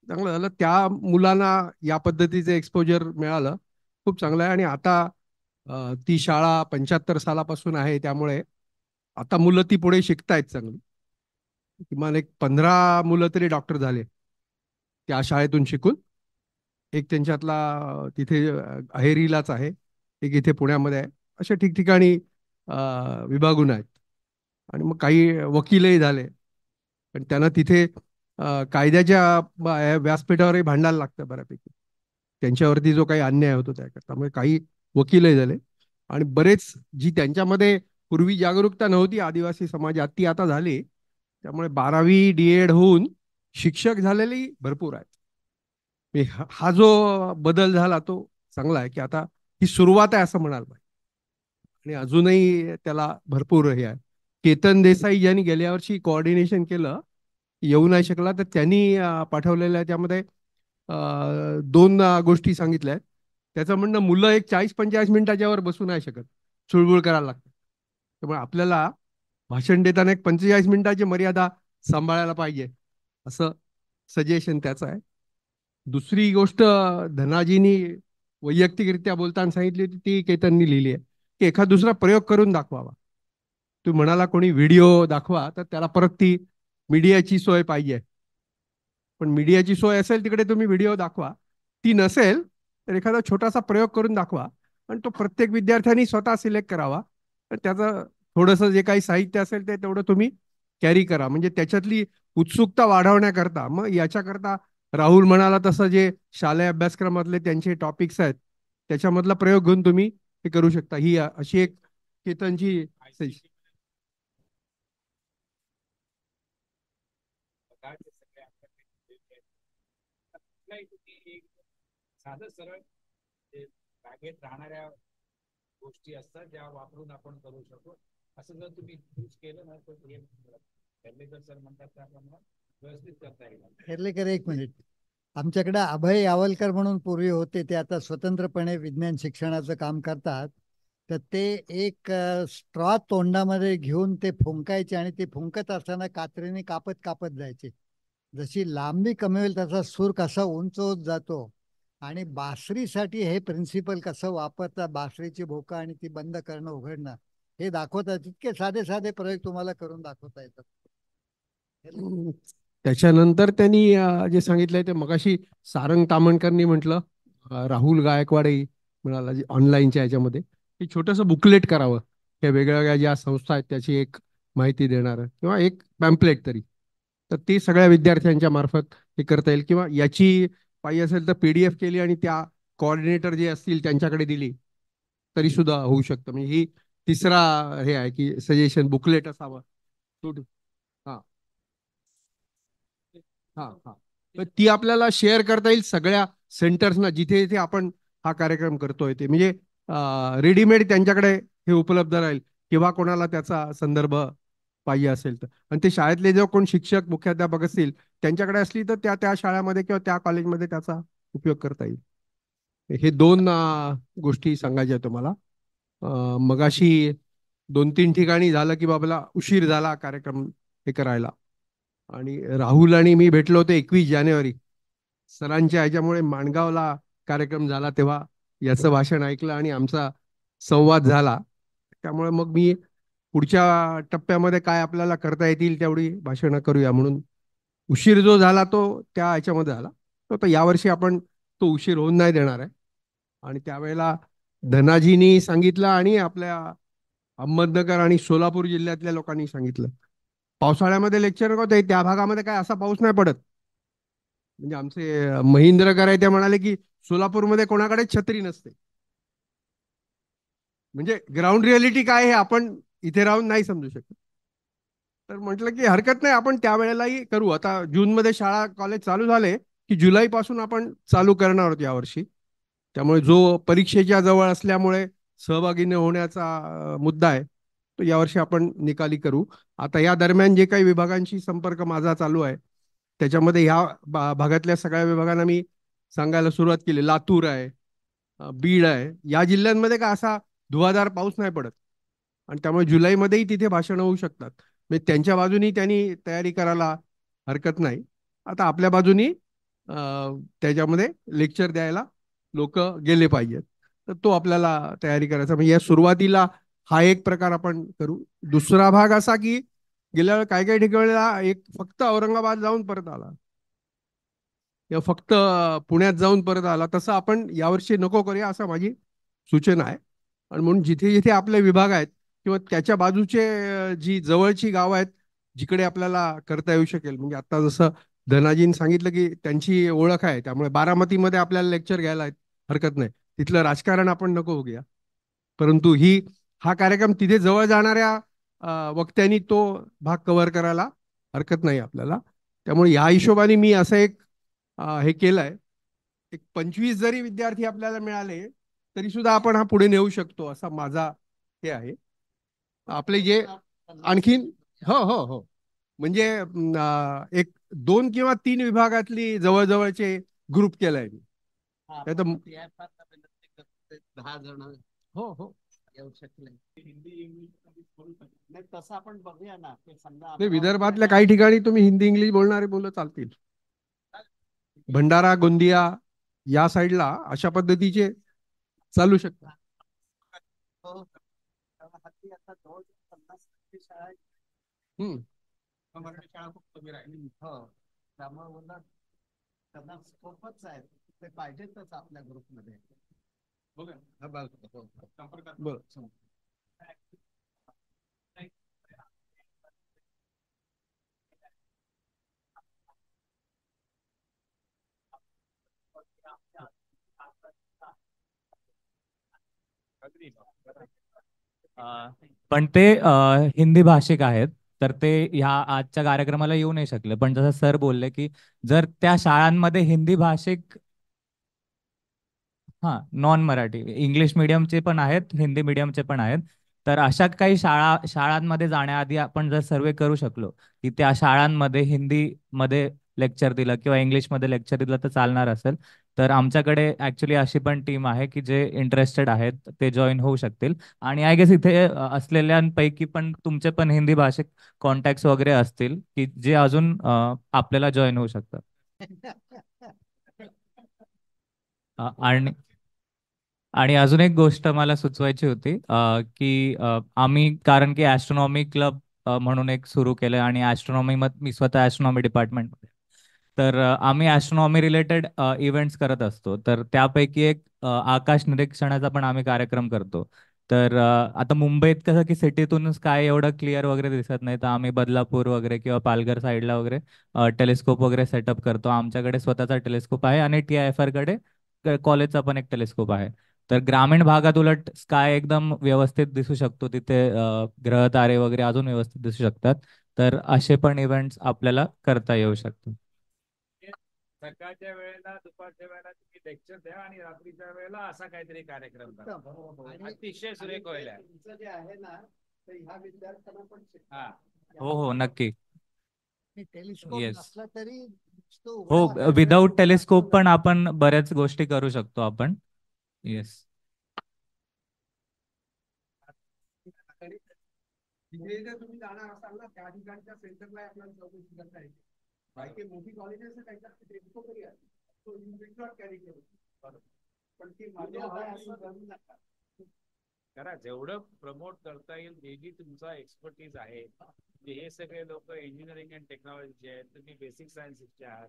चांगलं झालं. त्या मुलांना या पद्धतीचं एक्सपोजर मिळालं, खूप चांगलं आहे. आणि आता ती शाळा 75 सालापासून आहे, त्यामुळे आता मुलं ती पुढे शिकतायत चांगली. किमान एक 15 मुलं तरी डॉक्टर झाले त्या शाळेतून शिकून. एक त्यांच्यातला तिथे अहेरीलाच आहे, एक इथे पुण्यामध्ये आहे. अशा ठिकठिकाणी विभागून आहेत. आणि मग काही वकीलही झाले, पण त्यांना तिथे कायद्याच्या व्यासपीठावरही भांडायला लागतं बऱ्यापैकी. त्यांच्यावरती जो काही अन्याय होतो त्याकरता त्यामुळे काही वकीलही झाले. आणि बरेच जी त्यांच्यामध्ये पूर्वी जागरूकता नव्हती आदिवासी समाजात ती आता झाली. त्यामुळे 12वी DED होऊन शिक्षक झालेले भरपूर आहेत. हा जो बदल झाला तो चांगला आहे की आता ही सुरुवात आहे असं म्हणाल पाहिजे. आणि अजूनही त्याला भरपूर हे आहे. केतन देसाई यांनी गेल्या वर्षी कोऑर्डिनेशन केलं, येऊ नाही शकला, तर त्यांनी पाठवलेल्या त्यामध्ये 2 गोष्टी सांगितल्या आहेत. त्याचं म्हणणं मुलं एक 40-45 मिनिटाच्या वर बसू नाही शकत, चुळबुळ करायला लागतं. त्यामुळे आपल्याला भाषण देताना एक 45 मिनिटाची मर्यादा सांभाळायला पाहिजे, असं सजेशन त्याचं आहे. दुसरी गोष्ट धनाजींनी वैयक्तिकरित्या बोलताना सांगितली होती, ती केतननी लिहिली आहे की एखादा दुसरा प्रयोग करून दाखवावा. तू म्हणाला कोणी व्हिडिओ दाखवा, तर त्याला परत ती मीडियाची सोय पाहिजे. पण मीडियाची सोय असेल तिकडे तुम्ही व्हिडिओ दाखवा, ती नसेल तर एखादा छोटासा प्रयोग करून दाखवा आणि तो प्रत्येक विद्यार्थ्यांनी स्वतः सिलेक्ट करावा. तर त्याचं थोडंसं जे काही साहित्य असेल ते तेवढं तुम्ही कॅरी करा. म्हणजे त्याच्यातली उत्सुकता वाढवण्याकरता मग याच्याकरता राहुल म्हणाला तसं जे शालेय अभ्यासक्रमातले त्यांचे टॉपिक्स आहेत त्याच्यामधला प्रयोग घेऊन तुम्ही हे करू शकता. ही अशी एक केतनची साधं सरळ बागेत राहणाऱ्या गोष्टी असतात ज्या वापरून आपण करू शकतो. असं जर तुम्ही यूज केलं ना तर खेर्लेकर सर म्हणतात त्याप्रमाणे व्यवस्थित करता येईल. खेर्लेकर एक मिनिट, आमच्याकडे अभय यावलकर म्हणून पूर्वी होते, ते आता स्वतंत्रपणे विज्ञान शिक्षणाचं काम करतात. तर ते एक स्ट्रॉ तोंडामध्ये घेऊन ते फुंकायचे आणि ते फुंकत असताना कात्रीने कापत कापत जायचे. जशी लांबी कमी होईल तसा सूर कसा उंच होत जातो. आणि बासरीसाठी हे प्रिन्सिपल कसं वापरतात, बासरीची भोकं आणि ती बंद करणं उघडणं हे दाखवतात. इतके साधे साधे प्रयोग तुम्हाला करून दाखवता येतात. त्याच्यानंतर त्यांनी जे सांगितलंय ते मगाशी सारंग तामणकरनी म्हटलं, राहुल गायकवाडही म्हणाला ऑनलाईनच्या ह्याच्यामध्ये की छोटंसं बुकलेट करावं, त्या वेगवेगळ्या ज्या संस्था आहेत त्याची एक माहिती देणार किंवा एक पॅम्पलेट तरी, तर ते सगळ्या विद्यार्थ्यांच्या मार्फत हे करता येईल. किंवा याची पाहिजे असेल तर PDF केली आणि त्या कोऑर्डिनेटर जे असतील त्यांच्याकडे दिली तरी सुद्धा होऊ शकतं. म्हणजे ही तिसरा हे आहे की सजेशन बुकलेट असावं. हा हा हा तर ती आपल्याला शेअर करता येईल सगळ्या सेंटर्सना जिथे जिथे आपण हा कार्यक्रम करतोय ते. म्हणजे रेडीमेड त्यांच्याकडे हे उपलब्ध राहील किंवा कोणाला त्याचा संदर्भ पाहिजे असेल तर. आणि ते शाळेतले जो कोण शिक्षक मुख्याध्यापक असतील त्यांच्याकडे असली तर त्या त्या शाळेमध्ये किंवा त्या कॉलेजमध्ये त्याचा उपयोग करता येईल. हे दोन गोष्टी सांगायच्या आहेत तुम्हाला. मगाशी 2-3 ठिकाणी झालं की बाबाला उशीर झाला कार्यक्रम हे करायला. आणि राहुल आणि मी भेटलो होतो 21 जानेवारी सरांच्या ह्याच्यामुळे माणगावला कार्यक्रम झाला, तेव्हा याचं भाषण ऐकलं आणि आमचा संवाद झाला. त्यामुळे मग मी पुढच्या टप्प्यामध्ये काय आपल्याला करता येतील तेवढी भाषणं करूया म्हणून उशीर जो झाला तो त्या ह्याच्यामध्ये झाला. तो यावर्षी आपण तो उशीर होऊन नाही देणार आहे. आणि त्यावेळेला धनाजींनी सांगितलं आणि आपल्या अहमदनगर आणि सोलापूर जिल्ह्यातल्या लोकांनी सांगितलं पावसाळ्यामध्ये लेक्चर होते त्या भागामध्ये काय असा पाऊस नाही पडत. म्हणजे आमचे महेंद्र कराय ते म्हणाले की सोलापूरमध्ये कोणाकडे छत्री नसते. म्हणजे ग्राउंड रियालिटी काय हे आपण इथे राहून नाही समजू शकत. तर म्हटलं की हरकत नाही, आपण त्यावेळेलाही करू. आता जूनमध्ये शाळा कॉलेज चालू झाले की जुलैपासून आपण चालू करणार आहोत यावर्षी. त्यामुळे जो परीक्षेच्या जवळ असल्यामुळे सहभागी न होण्याचा मुद्दा आहे तो यावर्षी आपण निकाली करू. आता या दरम्यान जे काही विभागांशी संपर्क माझा चालू आहे त्याच्यामध्ये ह्या भागातल्या सगळ्या विभागांना मी सांगायला सुरुवात केली. लातूर आहे, बीड आहे, या जिल्ह्यांमध्ये का असा धुवाधार पाऊस नाही पडत आणि त्यामुळे जुलैमध्येही तिथे भाषणं होऊ शकतात. म्हणजे त्यांच्या बाजूनी त्यांनी तयारी करायला हरकत नाही. आता आपल्या बाजूनी त्याच्यामध्ये लेक्चर द्यायला लोक गेले पाहिजेत. तर तो आपल्याला तयारी करायचा. म्हणजे या सुरुवातीला हा एक प्रकार आपण करू. दुसरा भाग असा की गेल्या काही काही ठिकाणी एक फक्त औरंगाबाद जाऊन परत आला किंवा फक्त पुण्यात जाऊन परत आला, तसं आपण यावर्षी नको करूया असं माझी सूचना आहे. आणि म्हणून जिथे जिथे आपले विभाग आहेत किंवा त्याच्या बाजूचे जी जवळची गावं आहेत जिकडे आपल्याला करता येऊ शकेल. म्हणजे आता जसं धनाजींनी सांगितलं की त्यांची ओळख आहे त्यामुळे बारामतीमध्ये आपल्याला लेक्चर घ्यायला हरकत नाही. तिथलं राजकारण आपण नको बघूया, परंतु हा कार्यक्रम तिथे जवळ जाणाऱ्या वक्त्यांनी तो भाग कव्हर करायला हरकत नाही आपल्याला. त्यामुळे या हिशोबाने मी असं एक हे केलंय, एक 25 जरी विद्यार्थी आपल्याला मिळाले तरी सुद्धा आपण हा पुढे नेऊ शकतो असा माझा हे आहे. आपले जे आणखीन हो हो हो म्हणजे एक 2 किंवा 3 विभागातली जवळजवळचे ग्रुप केलाय मी. 10 जण हो हो येऊ शकले. हिंदी इंग्लिश तसं आपण बघूया ना. विदर्भातल्या काही ठिकाणी तुम्ही हिंदी इंग्लिश बोलणारे मुलं चालतील. भंडारा गोंदिया या साईडला अशा पद्धतीचे चालू शकतात. मराठी शाळा खूप कमी राहिली. हो, त्यामुळे त्यांना स्कोपच आहे, ते पाहिजेतच आपल्या ग्रुपमध्ये. पण ते हिंदी भाषिक आहेत, तर ते ह्या आजच्या कार्यक्रमाला येऊ नाही शकले. पण जसं सर बोलले की जर त्या शाळांमध्ये हिंदी भाषिक, हां, नॉन मराठी इंग्लिश मिडियमचे पण आहेत, हिंदी मिडियमचे पण आहेत. तर अशा काही शाळांमध्ये जाण्याआधी आपण जर सर्वे करू शकलो की त्या शाळांमध्ये हिंदीमध्ये लेक्चर दिलं किंवा इंग्लिशमध्ये लेक्चर दिलं तर चालणार असेल, तर आमच्याकडे ॲक्च्युली अशी पण टीम आहे की जे इंटरेस्टेड आहेत ते जॉईन होऊ शकतील. आणि आय गेस इथे असलेल्यांपैकी पण तुमचे पण हिंदी भाषिक कॉन्टॅक्ट्स वगैरे असतील की जे अजून आपल्याला जॉईन होऊ शकतात. आणि आणि अजून एक गोष्ट मला सुचवायची होती की आम्ही कारण की ॲस्ट्रॉनॉमी क्लब म्हणून एक सुरू केलं आणि ॲस्ट्रॉनॉमी मी स्वतः ॲस्ट्रॉनॉमी डिपार्टमेंटमध्ये, तर आम्ही ॲस्ट्रॉनॉमी रिलेटेड इव्हेंट्स करत असतो. तर त्यापैकी एक आकाश निरीक्षणाचा पण आम्ही कार्यक्रम करतो. तर आता मुंबईत कसं की सिटीतून स्काय एवढं क्लिअर वगैरे दिसत नाही, तर आम्ही बदलापूर वगैरे किंवा पालघर साईडला वगैरे टेलिस्कोप वगैरे सेटअप करतो. आमच्याकडे स्वतःचा टेलिस्कोप आहे आणि TIFR कडे कॉलेजचा पण एक टेलिस्कोप आहे. तर ग्रामीण भागात उलट स्काय एकदम व्यवस्थित दिसू शकतो, तिथे ग्रह तारे वगैरे अजून व्यवस्थित दिसू शकतात. तर असे पण इव्हेंट्स आपल्याला करता येऊ शकतात. सकाळच्या वेळेला, दुपारच्या वेळेला तुम्ही लेक्चर द्या आणि रात्रीच्या वेळेला असा काहीतरी कार्यक्रम करा. अतिशय सुरेख होईल. जे आहे ना, तर ह्या विद्यार्थ्यांना पण हा, हो हो नक्की. टेलिस्कोप येस, नसला तरी हो, विदाऊट टेलिस्कोप पण आपण बऱ्याच गोष्टी करू शकतो आपण. येस. तिथे जर तुम्ही जाणार असाल ना, त्या ठिकाणच्या सेंटरला आपल्याला चौकशी करता येते. काही मोठी कॉलेजेस त्यांच्या टेलिस्कोपही आहे, तो नॉट कॅरी करू, पण ती माझ्या असं करू नका. करा, जेवढं प्रमोट करता येईल, जे जी तुमचा एक्सपर्टीज आहे. हे सगळे लोक इंजिनिअरिंग अँड टेक्नॉलॉजीचे आहेत, तुम्ही बेसिक सायन्सेसचे आहात,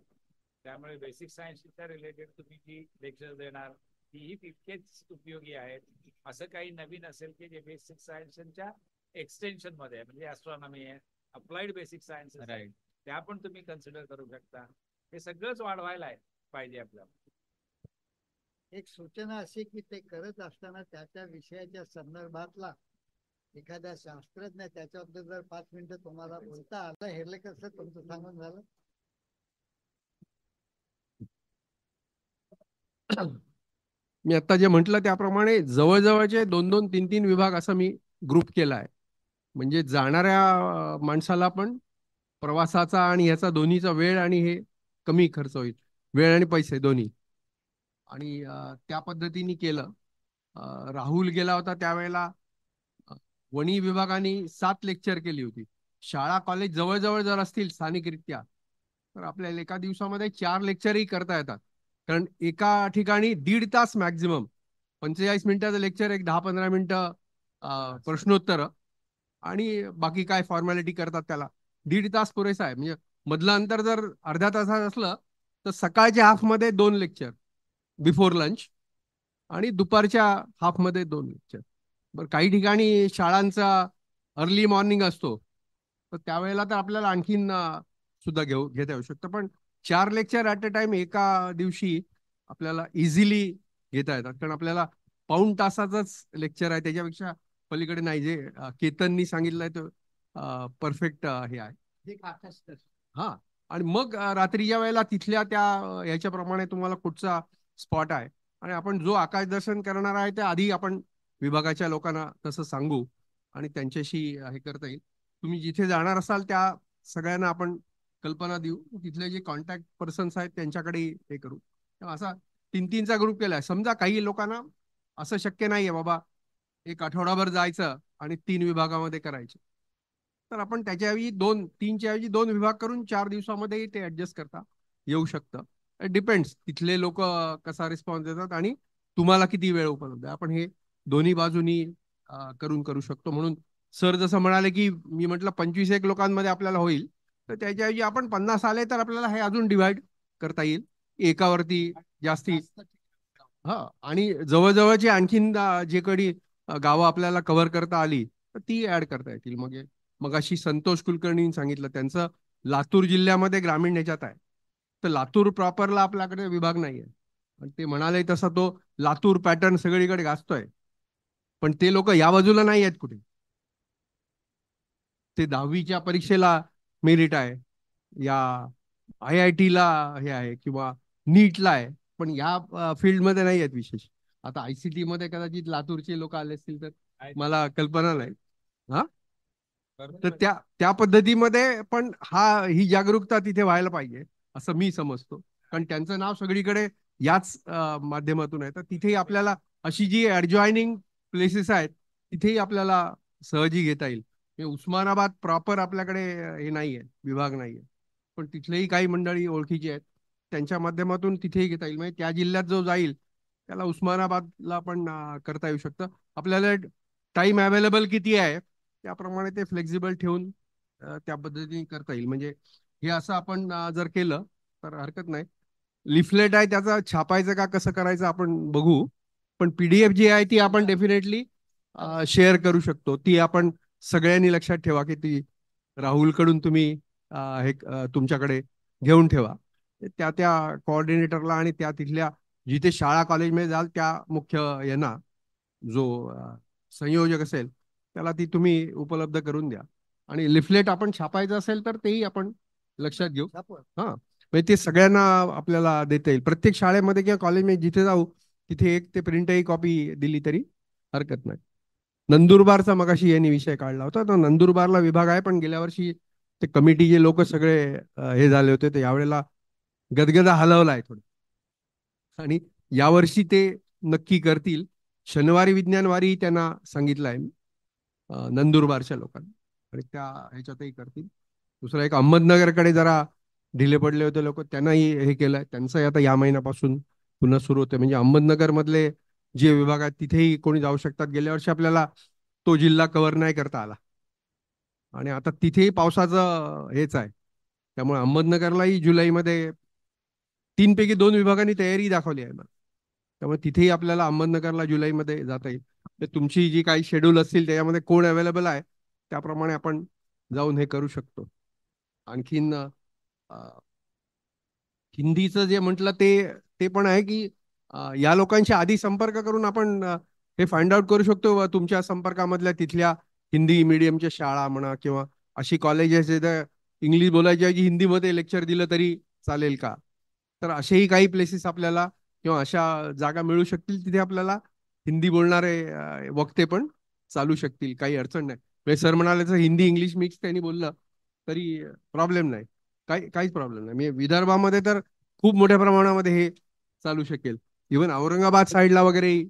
त्यामुळे बेसिक सायन्सच्या रिलेटेड तुम्ही जी लेक्चर देणार तीही तितकेच उपयोगी आहेत. असं काही नवीन असेल की जे बेसिक सायन्सच्या एक्सटेन्शन मध्ये आहे, म्हणजे ॲस्ट्रॉनॉमी आहे, अप्लाइड बेसिक सायन्स, राईट, त्या पण तुम्ही कन्सिडर करू शकता. हे सगळंच वाढवायला पाहिजे आपल्याला. एक सूचना अशी की ते करत असताना त्या विषयाच्या संदर्भातला एखाद्या शास्त्रज्ञ त्याच्याबद्दल जर 5 मिनिटं तुम्हाला बोलता आलं, हेर्लेकर सर तुमचं सांगून झालं. मी आता जे म्हटलं त्याप्रमाणे जवळजवळचे 2-2, 3-3 विभाग असा मी ग्रुप केला आहे. म्हणजे जाणाऱ्या माणसाला पण प्रवासाचा आणि ह्याचा दोन्हीचा वेळ आणि हे कमी खर्च होईल, वेळ आणि पैसे दोन्ही. आणि त्या पद्धतीने केलं. राहुल गेला होता त्यावेळेला वणी विभागाने 7 लेक्चर केली होती. शाळा कॉलेज जवळजवळ जर असतील स्थानिकरित्या तर आपल्याला एका दिवसामध्ये 4 लेक्चरही करता येतात. कारण एका ठिकाणी 1.5 तास मॅक्झिमम, 45 मिनिटाचं लेक्चर, एक 10-15 मिनिटं प्रश्नोत्तर आणि बाकी काय फॉर्मॅलिटी करतात त्याला. 1.5 तास पुरेसा आहे. म्हणजे मधलं अंतर जर अर्ध्या तासात असलं तर सकाळच्या हाफमध्ये 2 लेक्चर बिफोर लंच आणि दुपारच्या हाफमध्ये 2 लेक्चर. बरं, काही ठिकाणी शाळांचा अर्ली मॉर्निंग असतो तर त्यावेळेला तर आपल्याला आणखीन सुद्धा घेता येऊ शकतं. पण 4 लेक्चर ॲट अ टाइम एका दिवशी आपल्याला इझिली घेता येतात. कारण आपल्याला पाऊण तासाचंच लेक्चर आहे, त्याच्यापेक्षा पलीकडे नाही. जे केतननी सांगितलंय तर परफेक्ट हे आहे. हा, आणि मग रात्रीच्या वेळेला तिथल्या त्या ह्याच्याप्रमाणे तुम्हाला कुठचा स्पॉट आहे आणि आपण जो आकाश दर्शन करणार आहे त्या आधी आपण विभागाच्या लोकांना तसं सांगू आणि त्यांच्याशी हे करता येईल. तुम्ही जिथे जाणार असाल त्या सगळ्यांना आपण कल्पना देऊ, तिथले जे कॉन्टॅक्ट पर्सन्स आहेत त्यांच्याकडे हे करू. असा 3-3चा ग्रुप केलाय. समजा काही लोकांना असं शक्य नाहीये बाबा एक आठवडाभर जायचं आणि 3 विभागामध्ये करायचे, तर आपण त्याच्याऐवजी 3च्या ऐवजी 2 विभाग करून 4 दिवसामध्ये ते ऍडजस्ट करता येऊ शकतं. डिपेंड्स तिथले लोक कसा रिस्पॉन्स देतात आणि तुम्हाला किती वेळ उपलब्ध आहे. आपण हे दोन्ही बाजूनी करू शकतो. म्हणून सर जसं म्हणाले की मी म्हटलं 25-1 लोकांमध्ये आपल्याला होईल, तर त्याच्याऐवजी आपण 50 आले तर आपल्याला हे अजून डिवाइड करता येईल एकावरती जास्ती. हा, आणि जवळजवळची आणखीन जे कधी गावं आपल्याला कव्हर करता आली तर ती ऍड करता येतील. मग अशी संतोष कुलकर्णींनी सांगितलं त्यांचं लातूर जिल्ह्यामध्ये ग्रामीण ह्याच्यात आहे, तर लातूर प्रॉपरला आपल्याकडे विभाग नाही आहे. आणि ते म्हणाले तसा तो लातूर पॅटर्न सगळीकडे गाजतोय, पण ते लोक या बाजूला नाही आहेत कुठे. ते 10वीच्या परीक्षेला मेरिट आहे, या IIT ला हे आहे किंवा नीटला आहे, पण या फील्डमध्ये नाही आहेत विशेष. आता ICT मध्ये कदाचित लातूरचे लोक आले असतील तर मला कल्पना नाही. हा, तर त्या पद्धतीमध्ये पण ही जागरूकता तिथे व्हायला पाहिजे असं मी समजतो. कारण त्यांचं नाव सगळीकडे याच माध्यमातून आहे, तर तिथेही आपल्याला अशी जी ऍडजॉइनिंग प्लेसेस आहेत तिथेही आपल्याला सहजी घेता येईल. उस्मानाबाद प्रॉपर आपल्याकडे हे नाहीये, विभाग नाहीये, पण तिथलेही काही मंडळी ओळखीची आहेत, त्यांच्या माध्यमातून तिथेही घेता येईल. म्हणजे त्या जिल्ह्यात जो जाईल त्याला उस्मानाबादला पण करता येऊ शकतं. आपल्याला टाइम अवेलेबल किती आहे त्याप्रमाणे ते फ्लेक्झिबल ठेवून त्या पद्धतीने करता येईल. म्हणजे हे असं आपण जर केलं तर हरकत नाही. लिफलेट आहे त्याचा छापायचं का कसं करायचं आपण बघू, पण PDF जी आहे ती आपण डेफिनेटली शेअर करू शकतो. ती आपण सगळ्यांनी लक्षात ठेवा की ती राहुलकडून तुम्ही हे तुमच्याकडे घेऊन ठेवा. त्या त्या कोऑर्डिनेटरला आणि त्या तिथल्या जिथे शाळा कॉलेजमध्ये जाल त्या मुख्य यांना, जो संयोजक असेल त्याला ती तुम्ही उपलब्ध करून द्या. आणि लिफलेट आपण छापायचं असेल तर तेही आपण लक्षात घेऊ. हा, म्हणजे ते सगळ्यांना आपल्याला देता येईल. प्रत्येक शाळेमध्ये किंवा कॉलेजमध्ये जिथे जाऊ तिथे एक ते प्रिंटही कॉपी दिली तरी हरकत नाही. नंदुरबारचा मगाशी यांनी विषय काढला होता, तर नंदुरबारला विभाग आहे, पण गेल्या वर्षी ते कमिटीचे लोक सगळे हे झाले होते, तर यावेळेला गदगदा हलवलाय थोडं, आणि यावर्षी ते नक्की करतील. शनिवारी विज्ञानवारी त्यांना सांगितलं आहे नंदुरबारच्या लोकांना, आणि त्या ह्याच्यातही करतील. दुसरा एक अहमदनगरकडे जरा ढिले पडले होते लोक, त्यांनाही हे केलंय. त्यांचं आता या महिन्यापासून पुन्हा सुरू होते. म्हणजे अहमदनगर मधले जे विभाग आहेत तिथेही कोणी जाऊ शकतात. गेल्या वर्षी आपल्याला तो जिल्हा कव्हर नाही करता आला, आणि आता तिथेही पावसाचं हेच आहे. त्यामुळे अहमदनगरलाही जुलैमध्ये 3 पैकी 2 विभागांनी तयारी दाखवली आहे. त्यामुळे तिथेही आपल्याला अहमदनगरला जुलैमध्ये जाता येईल. तर तुमची जी काही शेड्यूल असतील त्याच्यामध्ये कोण अवेलेबल आहे त्याप्रमाणे आपण जाऊन हे करू शकतो. आणखीन हिंदीचं जे म्हटलं ते ते पण आहे की या लोकांशी आधी संपर्क करून आपण हे फाइंड आउट करू शकतो. तुमच्या संपर्कामधल्या तिथल्या हिंदी मीडियमच्या शाळा म्हणा किंवा अशी कॉलेजेस इंग्लिश बोलायच्या ऐवजी हिंदीमध्ये लेक्चर दिलं तरी चालेल का, तर असेही काही प्लेसेस आपल्याला किंवा अशा जागा मिळू शकतील तिथे आपल्याला हिंदी बोलणारे वक्ते पण चालू शकतील. काही अडचण नाही. म्हणजे सर म्हणाले तर हिंदी इंग्लिश मिक्स त्यांनी बोललं तरी प्रॉब्लेम नाही, काहीच प्रॉब्लेम नाही. म्हणजे विदर्भामध्ये तर खूप मोठ्या प्रमाणामध्ये हे चालू शकेल. इव्हन औरंगाबाद साईडला वगैरे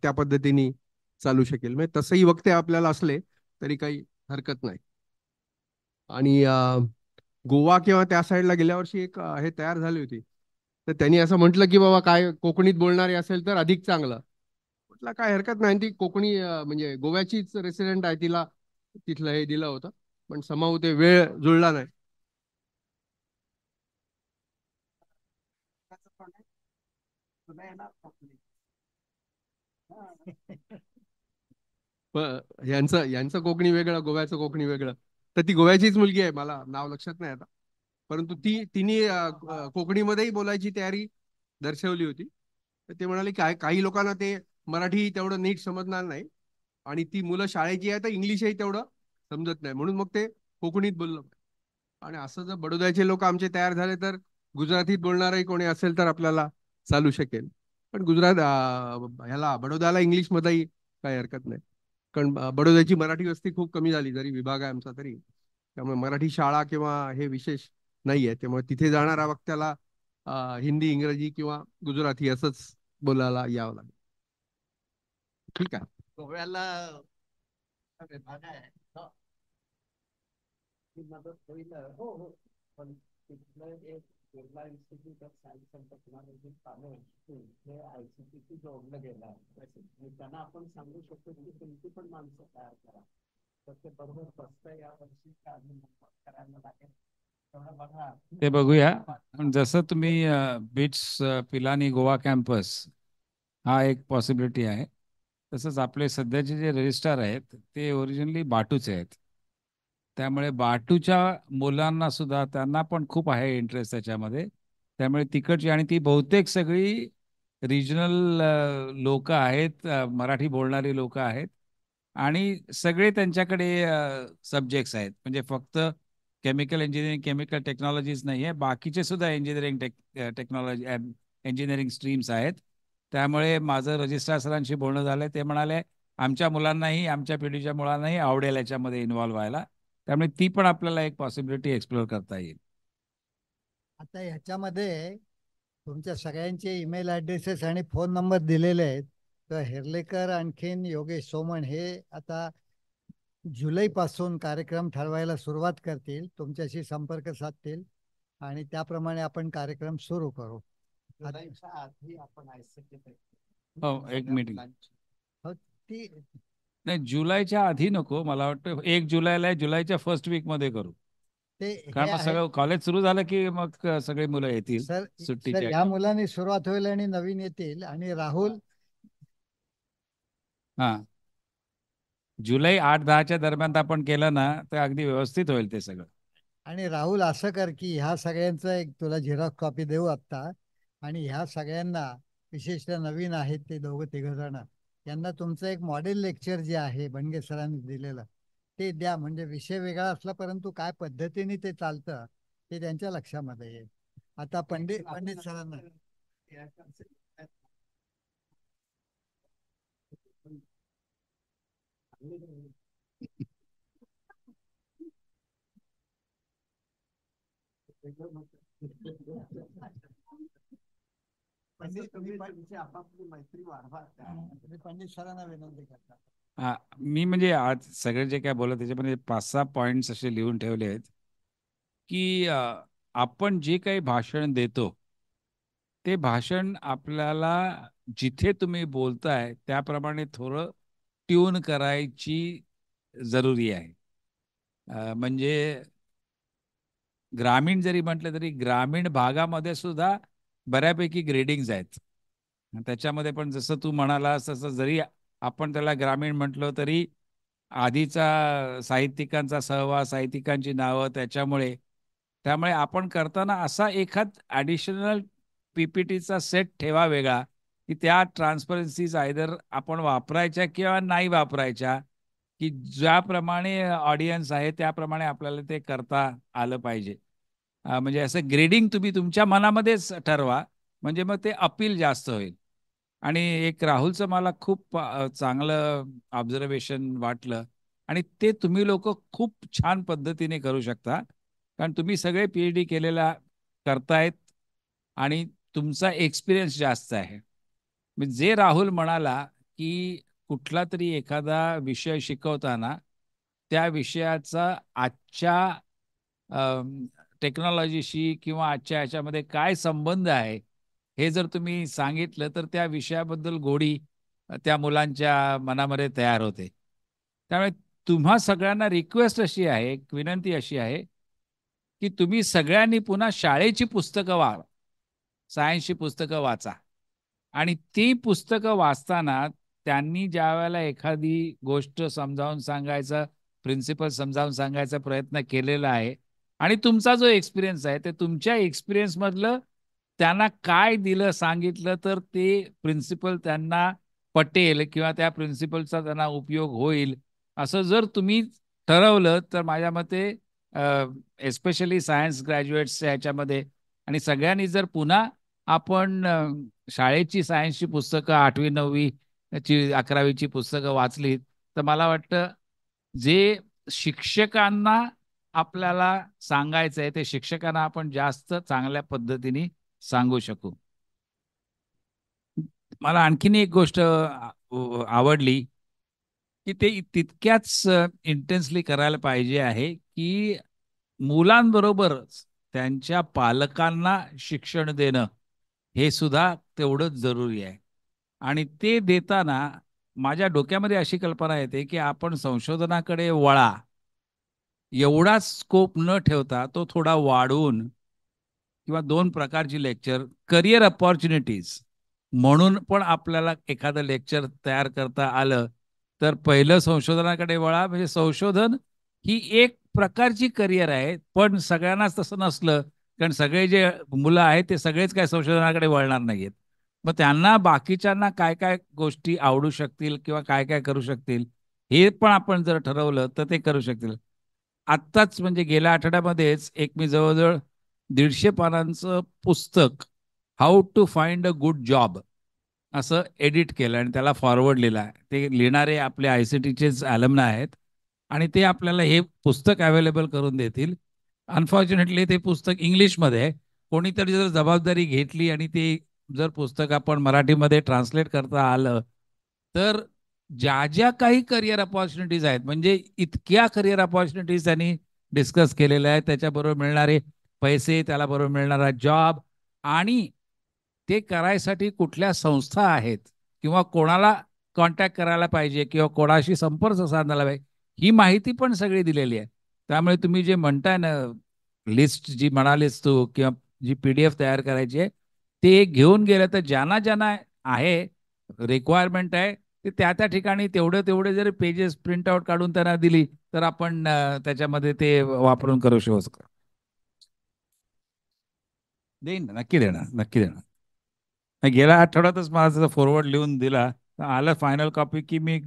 त्या पद्धतीने चालू शकेल. म्हणजे तसंही वक्ते आपल्याला असले तरी काही हरकत नाही. आणि गोवा किंवा त्या साईडला गेल्या वर्षी एक हे तयार झाली होती, तर त्यांनी असं म्हटलं की बाबा काय कोकणीत बोलणारे असेल तर अधिक चांगलं. म्हटलं काय हरकत नाही. ती कोकणी म्हणजे गोव्याचीच रेसिडेंट आहे, तिला तिथलं हे दिलं होतं, पण समाव ते वेळ जुळला नाही. यांचं कोकणी वेगळं, गोव्याचं कोकणी वेगळं. तर ती गोव्याचीच मुलगी आहे, मला नाव लक्षात नाही आता, परंतु तिने कोकणीमध्येही बोलायची तयारी दर्शवली होती. तर ते म्हणाले काही लोकांना ते मराठी तेवढं नीट समजणार नाही, आणि ती मुलं शाळेची आहे तर इंग्लिशही तेवढं समजत नाही, म्हणून मग ते कोकणीत बोललं. आणि असं जर बडोद्याचे लोक आमचे तयार झाले तर गुजरातीत बोलणारही कोणी असेल तर आपल्याला चालू शकेल. पण गुजरात ह्याला बडोद्याला इंग्लिशमध्येही काही हरकत नाही, कारण बडोद्याची मराठी वस्ती खूप कमी झाली, जरी विभाग आहे आमचा तरी. त्यामुळे मराठी शाळा किंवा हे विशेष नाही आहे. त्यामुळे तिथे जाणारा वक्त्याला हिंदी, इंग्रजी किंवा गुजराती असंच बोलायला यावं लागेल. ठीक आहे. गोव्याला विभाग आहे मदत होईल. हो हो, पण तिथलं एक Birla institute of science and technology हे ICT जोडलं गेलं आहे. त्यांना आपण सांगू शकतो की तुमची पण माणसं तयार करा, तर ते बरोबर बसतं. या वर्षी करायला लागेल तेवढं बघा. ते बघूया. जसं तुम्ही बिट्स पिलानी गोवा कॅम्पस हा एक पॉसिबिलिटी आहे, तसंच आपले सध्याचे जे रजिस्ट्रार आहेत ते ओरिजिनली बाटूचे आहेत. त्यामुळे बाटूच्या मुलांना सुद्धा त्यांना पण खूप आहे इंटरेस्ट त्याच्यामध्ये, त्यामुळे तिकडची आणि ती बहुतेक सगळी रिजनल लोक आहेत, मराठी बोलणारी लोक आहेत आणि सगळे त्यांच्याकडे सब्जेक्ट्स आहेत. म्हणजे फक्त केमिकल इंजिनिअरिंग, केमिकल टेक्नॉलॉजीज नाही आहे, बाकीचे सुद्धा इंजिनिअरिंग टेक्नॉलॉजी इंजिनिअरिंग स्ट्रीम्स आहेत. त्यामुळे माझं रजिस्ट्रार सरांशी बोलणं झालं, ते म्हणाले आमच्या मुलांनाही, आमच्या पिढीच्या मुलांनाही आवडेल याच्यामध्ये इन्व्हॉल्व्ह व्हायला. त्यामुळे ती पण आपल्याला एक पॉसिबिलिटी एक्सप्लोर करता येईल. आता ह्याच्यामध्ये तुमच्या सगळ्यांचे ईमेल ॲड्रेसेस आणि फोन नंबर दिलेले आहेत. तर हेर्लेकर आणखीन योगेश सोमण हे आता जुलैपासून कार्यक्रम ठरवायला सुरुवात करतील, तुमच्याशी संपर्क साधतील आणि त्याप्रमाणे आपण कार्यक्रम सुरू करू. हो, एक मीटिंग. हो, ती नाही, जुलैच्या आधी नको, मला वाटतं 1 जुलैला आहे, जुलैच्या फर्स्ट वीक मध्ये करू. ते कारण मग सगळं कॉलेज सुरू झालं की मग सगळे मुलं येतील सर सुट्टीच्या. या मुलांनी सुरुवात होईल आणि नवीन येतील. आणि राहुल हा, जुलै 8-10च्या दरम्यान आपण केलं ना तर अगदी व्यवस्थित होईल ते सगळं. आणि राहुल असं कर की ह्या सगळ्यांचं एक तुला झेरॉक्स कॉपी देऊ आत्ता, आणि ह्या सगळ्यांना विशेषतः नवीन आहेत ते 2-3 जण, यांना तुमचं एक मॉडेल लेक्चर जे आहे बनगे सरांनी दिलेलं ते द्या. म्हणजे विषय वेगळा असला परंतु काय पद्धतीने ते चालतं ते त्यांच्या लक्षामध्ये येईल. आता पंडित सरांना पंडित सरांना विनंती करता. हा, मी म्हणजे आज सगळे जे काय बोलत त्याच्यामध्ये 5-6 पॉइंट्स असे लिहून ठेवले आहेत की आपण जे काही भाषण देतो ते भाषण आपल्याला जिथे तुम्ही बोलताय त्याप्रमाणे थोडं ट्यून करायची जरुरी आहे. म्हणजे ग्रामीण जरी म्हटलं तरी ग्रामीण भागामध्ये सुद्धा बऱ्यापैकी ग्रेडिंग्स आहेत. त्याच्यामध्ये पण जसं तू म्हणालास तसं जरी आपण त्याला ग्रामीण म्हटलं तरी आधीचा साहित्यिकांचा सहवास, साहित्यिकांची नावं त्यामुळे आपण करताना असा एखाद ॲडिशनल पीपीटीचा सेट ठेवा वेगळा, की त्या ट्रान्सपरन्सीज आयदर आपण वापरायच्या किंवा नाही वापरायच्या, की ज्याप्रमाणे ऑडियन्स आहे त्याप्रमाणे आपल्याला ते करता आलं पाहिजे. म्हणजे असं ग्रेडिंग तुम्ही तुमच्या मनामध्येच ठरवा, म्हणजे मग ते अपील जास्त होईल. आणि एक राहुलचं मला खूप चांगलं ऑब्झर्वेशन वाटलं आणि ते तुम्ही लोक खूप छान पद्धतीने करू शकता, कारण तुम्ही सगळे PhD केलेला करतायत आणि तुमचा एक्सपिरियन्स जास्त आहे. जे राहुल म्हणाला की कुठला तरी एखादा विषय शिकवताना त्या विषयाचा आजच्या टेक्नॉलॉजीशी किंवा आजच्या ह्याच्यामध्ये काय संबंध आहे हे जर तुम्ही सांगितलं तर त्या विषयाबद्दल गोडी त्या मुलांच्या मनामध्ये तयार होते. त्यामुळे तुम्हा सगळ्यांना रिक्वेस्ट अशी आहे, एक विनंती अशी आहे की तुम्ही सगळ्यांनी पुन्हा शाळेची पुस्तकं सायन्सची पुस्तकं वाचा आणि ती पुस्तकं वाचताना त्यांनी ज्या वेळेला एखादी गोष्ट समजावून सांगायचा, प्रिन्सिपल समजावून सांगायचा प्रयत्न केलेला आहे आणि तुमचा जो एक्सपिरियन्स आहे ते तुमच्या एक्सपिरियन्समधलं त्यांना काय दिलं सांगितलं तर ते प्रिन्सिपल त्यांना पटेल किंवा त्या प्रिन्सिपलचा त्यांना उपयोग होईल असं जर तुम्ही ठरवलं तर माझ्या मते एस्पेशली सायन्स ग्रॅज्युएट्सच्या ह्याच्यामध्ये आणि सगळ्यांनी जर पुन्हा आपण शाळेची सायन्सची पुस्तकं 8वी 9वी ची 11वीची पुस्तकं वाचलीत तर मला वाटतं जे शिक्षकांना आपल्याला सांगायचं आहे ते शिक्षकांना आपण जास्त चांगल्या पद्धतीने सांगू शकू. मला आणखीन एक गोष्ट आवडली की ते तितक्याच इंटेन्सली करायला पाहिजे आहे की मुलांबरोबरच त्यांच्या पालकांना शिक्षण देणं हे सुद्धा तेवढंच जरुरी आहे. आणि ते देताना माझ्या डोक्यामध्ये अशी कल्पना येते की आपण संशोधनाकडे वळा एवढाच स्कोप न ठेवता तो थोडा वाढवून किंवा 2 प्रकारची लेक्चर करिअर अपॉर्च्युनिटीज म्हणून पण आपल्याला एखादं लेक्चर तयार करता आलं तर पहिलं संशोधनाकडे वळा. म्हणजे संशोधन ही एक प्रकारची करिअर आहे, पण सगळ्यांनाच तसं नसलं कारण सगळे जे मुलं आहेत ते सगळेच काय संशोधनाकडे वळणार नाहीयेत. मग त्यांना बाकीच्यांना काय काय गोष्टी आवडू शकतील किंवा काय काय करू शकतील हे पण आपण जर ठरवलं तर ते करू शकतील. आत्ताच म्हणजे गेल्या आठवड्यामध्येच एक मी जवळजवळ 150 पानांचं पुस्तक how to find a good job असं एडिट केलं आणि त्याला फॉरवर्ड लिहिला आहे. ते लिहिणारे आपले ICTचेच ॲलमना आहेत आणि ते आपल्याला हे पुस्तक अवेलेबल करून देतील. अनफॉर्च्युनेटली ते पुस्तक इंग्लिशमध्ये आहे. कोणीतरी जर जबाबदारी घेतली आणि ते जर पुस्तक आपण मराठीमध्ये ट्रान्सलेट करता आलं तर ज्या ज्या काही करिअर अपॉर्च्युनिटीज आहेत म्हणजे इतक्या करिअर अपॉर्च्युनिटीज त्यांनी डिस्कस केलेल्या आहेत, त्याच्याबरोबर मिळणारे पैसे, त्याला बरोबर मिळणारा जॉब आणि ते करायसाठी कुठल्या संस्था आहेत किंवा कोणाला कॉन्टॅक्ट करायला पाहिजे किंवा कोणाशी संपर्क साधायला पाहिजे ही माहिती पण सगळी दिलेली आहे. त्यामुळे तुम्ही जे म्हणताय ना लिस्ट जी म्हणालीस तू किंवा जी PDF तयार करायची आहे ते घेऊन गेलं तर ज्यांना ज्यांना आहे रिक्वायरमेंट आहे ते त्या ठिकाणी तेवढे जरी पेजेस प्रिंट आउट काढून त्यांना दिली तर आपण त्याच्यामध्ये ते वापरून करू शकतो. देईन ना, नक्की देणार, नक्की देणार. गेल्या आठवड्यातच मला त्याचा फॉरवर्ड लिहून दिला, आलं फायनल कॉपी की मी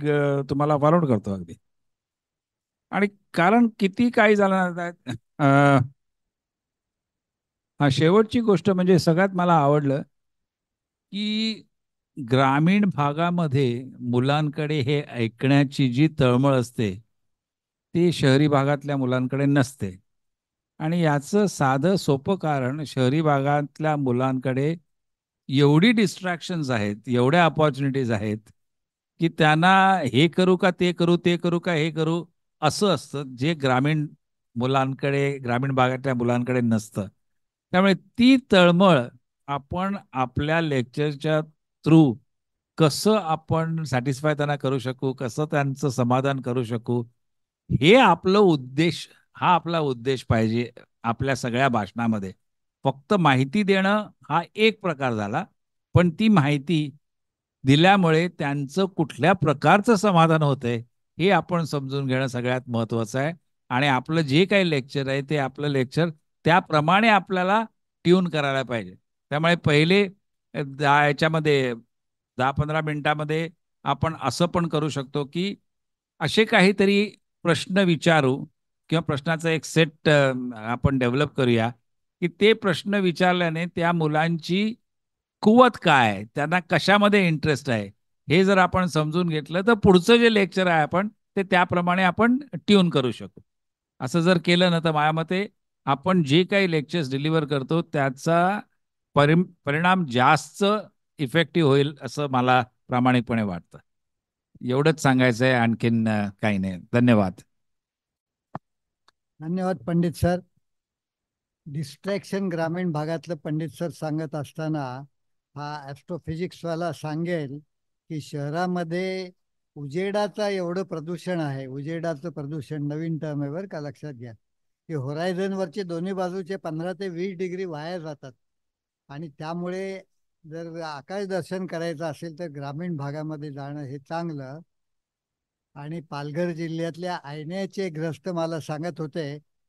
तुम्हाला फॉरवर्ड करतो अगदी. आणि कारण किती काही झालं ना हा शेवटची गोष्ट म्हणजे सगळ्यात मला आवडलं की ग्रामीण भागामध्ये मुलांकडे हे ऐकण्याची जी तळमळ असते ती शहरी भागातल्या मुलांकडे नसते. आणि याचं साधं सोपं कारण शहरी भागातल्या मुलांकडे एवढी डिस्ट्रॅक्शन्स आहेत, एवढ्या अपॉर्च्युनिटीज आहेत की त्यांना हे करू का ते करू, ते करू का हे करू असं असतं जे ग्रामीण मुलांकडे, ग्रामीण भागातल्या मुलांकडे नसतं. त्यामुळे ती तळमळ आपण आपल्या लेक्चरच्या थ्रू कसं आपण सॅटिस्फाय त्यांना करू शकू, कसं त्यांचं समाधान करू शकू हे आपलं उद्देश, हा आपला उद्देश पाहिजे आपल्या सगळ्या भाषणामध्ये. फक्त माहिती देणं हा एक प्रकार झाला, पण ती माहिती दिल्यामुळे त्यांचं कुठल्या प्रकारचं समाधान होतंय हे आपण समजून घेणं सगळ्यात महत्त्वाचं आहे. आणि आपलं जे काही लेक्चर आहे ते आपलं लेक्चर त्याप्रमाणे आपल्याला ट्यून करायला पाहिजे. त्यामुळे पहिले याच्यामध्ये 10-15 मिनिटामध्ये आपण असं पण करू शकतो की असे काहीतरी प्रश्न विचारू किंवा प्रश्नाचा एक सेट आपण डेव्हलप करूया की ते प्रश्न विचारल्याने त्या मुलांची कुवत काय आहे, त्यांना कशामध्ये इंटरेस्ट आहे हे जर आपण समजून घेतलं तर पुढचं जे लेक्चर आहे आपण ते त्याप्रमाणे आपण ट्यून करू शकू. असं जर केलं ना तर माझ्या मते आपण जे काही लेक्चर्स डिलिव्हर करतो त्याचा परिणाम जास्त इफेक्टिव्ह होईल असं मला प्रामाणिकपणे वाटतं. एवढंच सांगायचं आहे, आणखीन काही नाही. धन्यवाद. धन्यवाद पंडित सर. डिस्ट्रॅक्शन ग्रामीण भागातलं पंडित सर सांगत असताना हा ॲस्ट्रोफिजिक्सवाला सांगेल की शहरामध्ये उजेडाचा एवढं प्रदूषण आहे. उजेडाचं प्रदूषण नवीन टर्म आहे बरं का, लक्षात घ्या की होरायझनवरचे दोन्ही बाजूचे 15 ते 20 डिग्री वाया जातात. आणि त्यामुळे जर आकाश दर्शन करायचं असेल तर ग्रामीण भागामध्ये जाणं हे चांगलं. आणि पालघर जिल्ह्यातल्या आयण्याचे ग्रस्त मला सांगत होते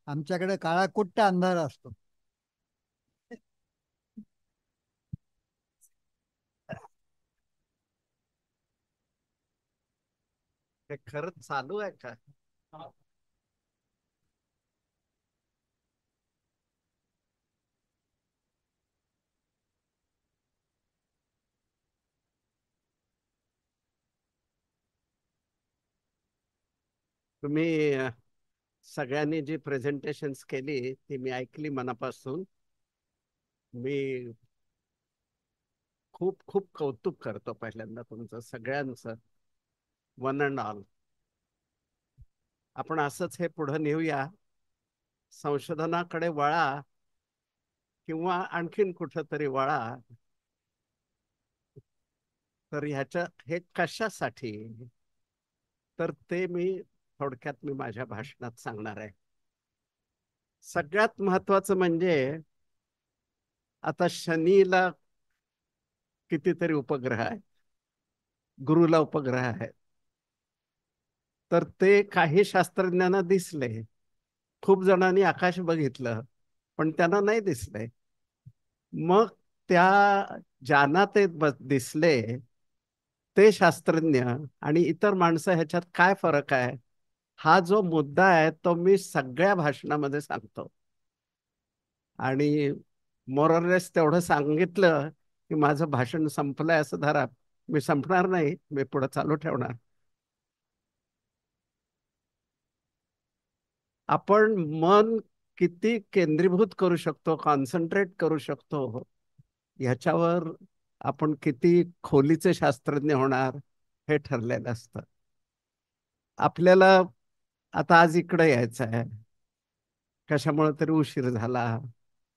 आमच्याकडे काळाकुट्ट अंधार असतो. हे खरंच चालू आहे का? तुम्ही सगळ्यांनी जी प्रेझेंटेशन्स केली ती मी ऐकली मनापासून. मी खूप खूप कौतुक करतो पहिल्यांदा तुमचं सगळ्यांचं, वन अँड ऑल. आपण असंच हे पुढे नेऊया, संशोधनाकडे वळा किंवा आणखीन कुठंतरी वळा. तर ह्याच्या हे कशासाठी तर ते मी थोडक्यात माझ्या भाषणात सांगणार आहे. सगळ्यात महत्वाचं म्हणजे आता शनीला कितीतरी उपग्रह आहेत, गुरुला उपग्रह आहेत. तर ते काही शास्त्रज्ञांना दिसले, खूप जणांनी आकाश बघितलं, पण त्यांना नाही दिसले. मग त्या ज्यांना ते दिसले ते शास्त्रज्ञ आणि इतर माणसं ह्याच्यात काय फरक आहे, हा जो मुद्दा आहे तो मी सगळ्या भाषणामध्ये सांगतो. आणि मोरलेस तेवढं सांगितलं की माझं भाषण संपलंय असं धरा. मी संपणार नाही, मी पुढे चालू ठेवणार. आपण मन किती केंद्रीभूत करू शकतो, कॉन्सन्ट्रेट करू शकतो, ह्याच्यावर आपण किती खोलीचे शास्त्रज्ञ होणार हे ठरलेलं असतं. आपल्याला आता आज इकडे यायचं आहे, कशामुळे तरी उशीर झाला,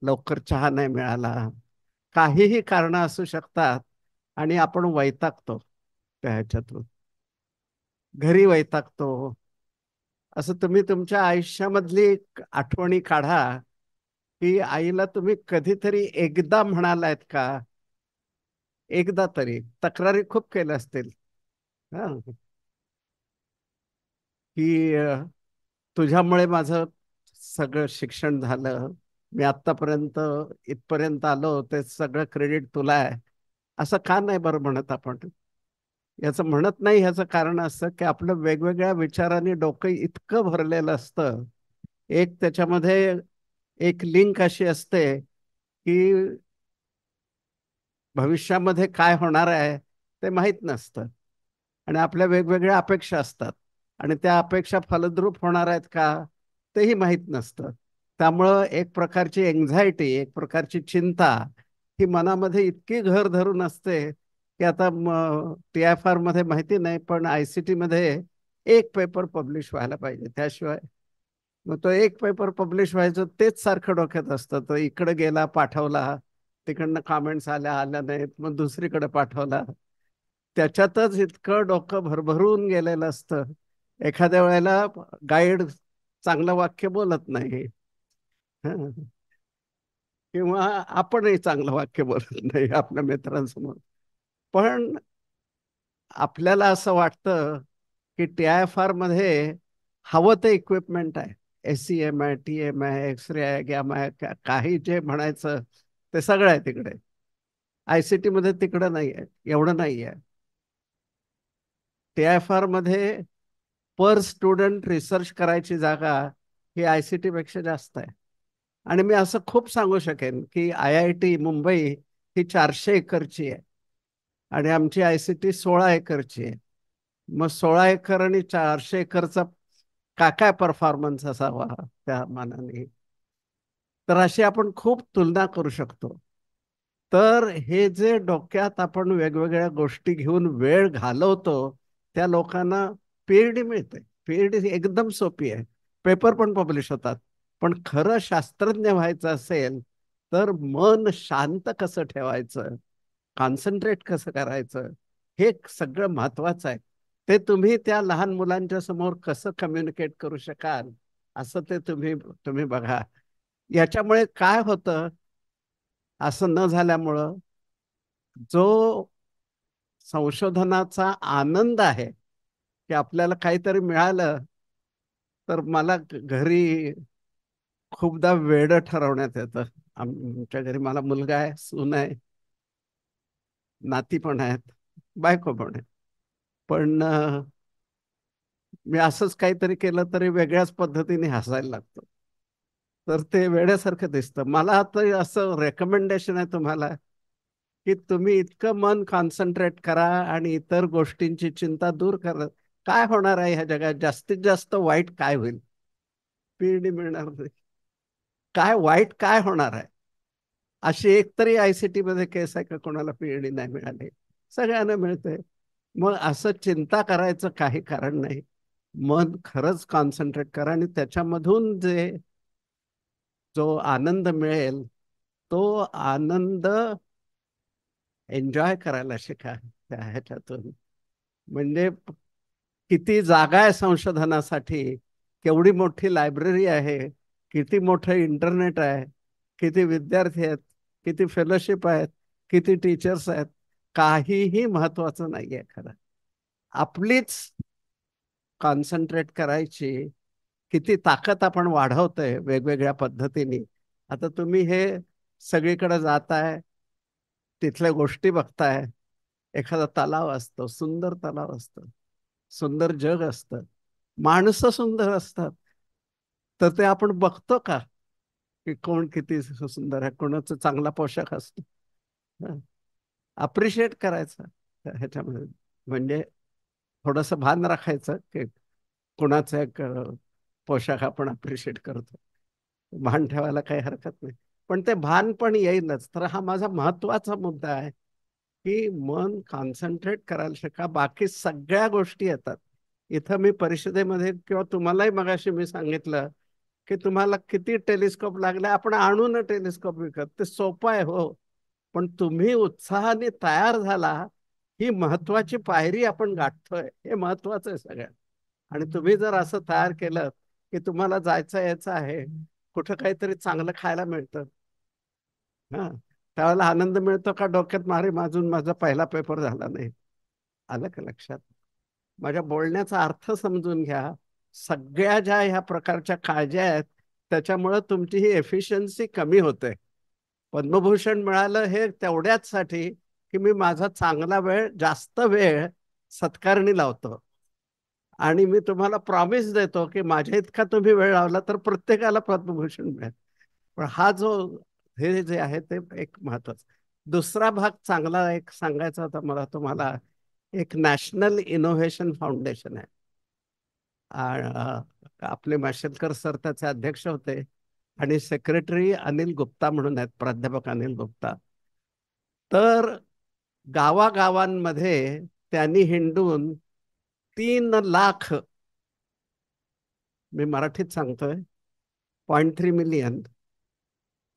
लवकर चहा नाही मिळाला, काहीही कारण असू शकतात आणि आपण वैतागतो त्या ह्याच्यातून, घरी वैतागतो. असं तुम्ही तुमच्या आयुष्यामधली आठवणी काढा की आईला तुम्ही कधीतरी एकदा म्हणालात का, एकदा तरी. तक्रारी खूप केल्या असतील की तुझ्यामुळे माझं सगळं शिक्षण झालं, मी आत्तापर्यंत इथपर्यंत आलो, ते सगळं क्रेडिट तुला आहे. असं का नाही बरं म्हणत आपण? याचं म्हणत नाही, ह्याचं कारण असं की आपलं वेगवेगळ्या विचारांनी डोकं इतकं भरलेलं असतं. एक त्याच्यामध्ये एक लिंक अशी असते की भविष्यामध्ये काय होणार आहे ते माहीत नसतं आणि आपल्या वेगवेगळ्या अपेक्षा असतात आणि त्या अपेक्षा फलद्रूप होणार आहेत का तेही माहीत नसतं. त्यामुळं एक प्रकारची एन्झायटी, एक प्रकारची चिंता ही मनामध्ये इतकी घर धरून असते की आता TIFR मध्ये माहिती नाही, पण ICT मध्ये एक पेपर पब्लिश व्हायला पाहिजे, त्याशिवाय मग तो एक पेपर पब्लिश व्हायचं तेच सारखं डोक्यात असतं. तर इकडे गेला, पाठवला, तिकडनं कॉमेंट्स आल्या नाहीत, मग दुसरीकडे पाठवला, त्याच्यातच इतकं डोकं भरभरून गेलेलं असतं. एखाद्या वेळेला गाईड चांगलं वाक्य बोलत नाही किंवा आपणही चांगलं वाक्य बोलत नाही आपल्या मित्रांसमोर, पण आपल्याला असं वाटतं की TIFR मध्ये हवं ते इक्विपमेंट आहे, SEM आहे, TM आहे, एक्सरे आहे, गॅमा आहे, काही जे म्हणायचं ते सगळं आहे तिकडे. ICT मध्ये तिकडं नाही आहे, एवढं नाही आहे. TIFR मध्ये पर स्टुडंट रिसर्च करायची जागा ही ICT पेक्षा जास्त आहे. आणि मी असं खूप सांगू शकेन की IIT मुंबई ही 400 एकरची आहे आणि आमची ICT 16 एकरची आहे. मग 16 एकर आणि 400 एकरचा काय परफॉर्मन्स असावा त्या मानाने, तर अशी आपण खूप तुलना करू शकतो. तर हे जे डोक्यात आपण वेगवेगळ्या गोष्टी घेऊन वेळ घालवतो त्या लोकांना PhD मिळते. PhD एकदम सोपी आहे, पेपर पण पब्लिश होतात. पण खरं शास्त्रज्ञ व्हायचं असेल तर मन शांत कसं ठेवायचं, कॉन्सन्ट्रेट कसं करायचं, हे सगळं महत्वाचं आहे. ते तुम्ही त्या लहान मुलांच्या समोर कसं कम्युनिकेट करू शकाल असं ते तुम्ही बघा. याच्यामुळे काय होतं, असं न झाल्यामुळं जो संशोधनाचा आनंद आहे की आपल्याला काहीतरी मिळालं, तर मला घरी खूपदा वेडं ठरवण्यात येतं. आमच्या घरी मला मुलगा आहे, सून आहे, नाती पण आहेत, बायको पण आहे, पण मी असंच काहीतरी केलं तरी वेगळ्याच पद्धतीने हसायला लागतो. तर ते वेड्यासारखं दिसतं मला. आता असं रेकमेंडेशन आहे तुम्हाला की तुम्ही इतकं मन कॉन्सन्ट्रेट करा आणि इतर गोष्टींची चिंता दूर करा. काय होणार आहे ह्या जगात, जास्तीत जास्त वाईट काय होईल? PhD मिळणार नाही. काय वाईट काय होणार आहे? अशी एकतरी ICT मध्ये केस आहे का कोणाला PhD नाही मिळाली? सगळ्यांना मिळते. मग असं चिंता करायचं काही कारण नाही. मन खरंच कॉन्सन्ट्रेट करा आणि त्याच्यामधून जो आनंद मिळेल तो आनंद एन्जॉय करायला शिका त्या ह्याच्यातून. म्हणजे किती जागा आहे संशोधनासाठी, केवढी मोठी लायब्ररी आहे, किती मोठं इंटरनेट आहे, किती विद्यार्थी आहेत, किती फेलोशिप आहेत, किती टीचर्स आहेत, काहीही महत्वाचं नाही आहे. खरं आपलीच कॉन्सन्ट्रेट करायची किती ताकद आपण वाढवतोय वेगवेगळ्या पद्धतीने, आता तुम्ही हे सगळीकडे जाताय, तिथल्या गोष्टी बघताय. एखादा तलाव असतो, सुंदर तलाव असतं, सुंदर जग असतं, माणसं सुंदर असतात. तर ते आपण बघतो का, की कोण किती सुंदर आहे, कोणाचा चांगला पोशाख असतो. अप्रिशिएट करायचं ह्याच्यामध्ये, म्हणजे थोडंसं भान राखायचं की कोणाचा एक पोशाख आपण अप्रिशिएट करतो. भान ठेवायला काही हरकत नाही, पण ते भान पण येईलच. तर हा माझा महत्वाचा मुद्दा आहे की मन कॉन्सन्ट्रेट करायला शिका, बाकी सगळ्या गोष्टी येतात. इथं मी परिषदेमध्ये किंवा तुम्हालाही मगाशी मी सांगितलं की तुम्हाला किती टेलिस्कोप लागले, आपण आणू ना टेलिस्कोप विकत, ते सोपं आहे हो. पण तुम्ही उत्साहाने तयार झाला, ही महत्वाची पायरी आपण गाठतोय, हे महत्वाचं आहे सगळ्यात. आणि तुम्ही जर असं तयार केलं की तुम्हाला जायचं यायचं आहे, कुठं काहीतरी चांगलं खायला मिळतं, हा, त्यावेळेला आनंद मिळतो का डोक्यात मारे माजून माझा पहिला पेपर झाला नाही. आलं का लक्षात? माझ्या बोलण्याचा अर्थ समजून घ्या. सगळ्या ज्या ह्या प्रकारच्या काळज्या आहेत त्याच्यामुळे तुमची ही एफिशियन्सी कमी होते. पद्मभूषण मिळालं हे तेवढ्याच साठी की मी माझा चांगला वेळ, जास्त वेळ सत्कारणी लावतो. आणि मी तुम्हाला प्रॉमिस देतो की माझ्या इतका तुम्ही वेळ लावला तर प्रत्येकाला पद्मभूषण मिळेल. पण हा जो हे जे आहे ते एक महत्वाचं. दुसरा भाग चांगला एक सांगायचा होता मला तुम्हाला. एक नॅशनल इनोव्हेशन फाउंडेशन आहे. आपले माशेलकर सर त्याचे अध्यक्ष होते आणि सेक्रेटरी अनिल गुप्ता म्हणून आहेत, प्राध्यापक अनिल गुप्ता. तर गावागावांमध्ये त्यांनी हिंडून 3 लाख, मी मराठीत सांगतोय, 0.3 मिलियन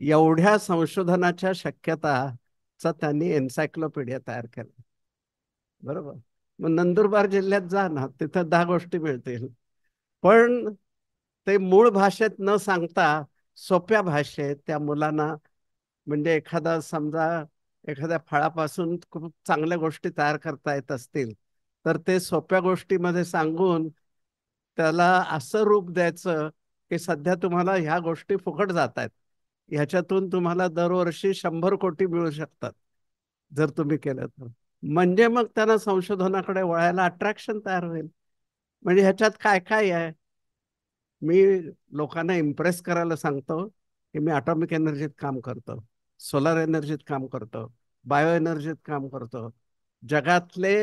एवढ्या संशोधनाच्या शक्यताचा त्यांनी एन्सायक्लोपीडिया तयार केला. बरोबर. मग नंदुरबार जिल्ह्यात जा ना, तिथं 10 गोष्टी मिळतील. पण ते मूळ भाषेत न सांगता सोप्या भाषेत त्या मुलांना, म्हणजे एखादा समजा एखाद्या फळापासून खूप चांगल्या गोष्टी तयार करता येत असतील तर ते सोप्या गोष्टीमध्ये सांगून त्याला असं रूप द्यायचं की सध्या तुम्हाला ह्या गोष्टी फुकट जात आहेत, ह्याच्यातून तुम्हाला दरवर्षी 100 कोटी मिळू शकतात जर तुम्ही केलं तर. म्हणजे मग त्यांना संशोधनाकडे वळायला अट्रॅक्शन तयार होईल. म्हणजे ह्याच्यात काय काय आहे, मी लोकांना इम्प्रेस करायला सांगतो की मी ॲटॉमिक एनर्जीत काम करतो, सोलर एनर्जीत काम करतो, बायो एनर्जीत काम करतो. जगातले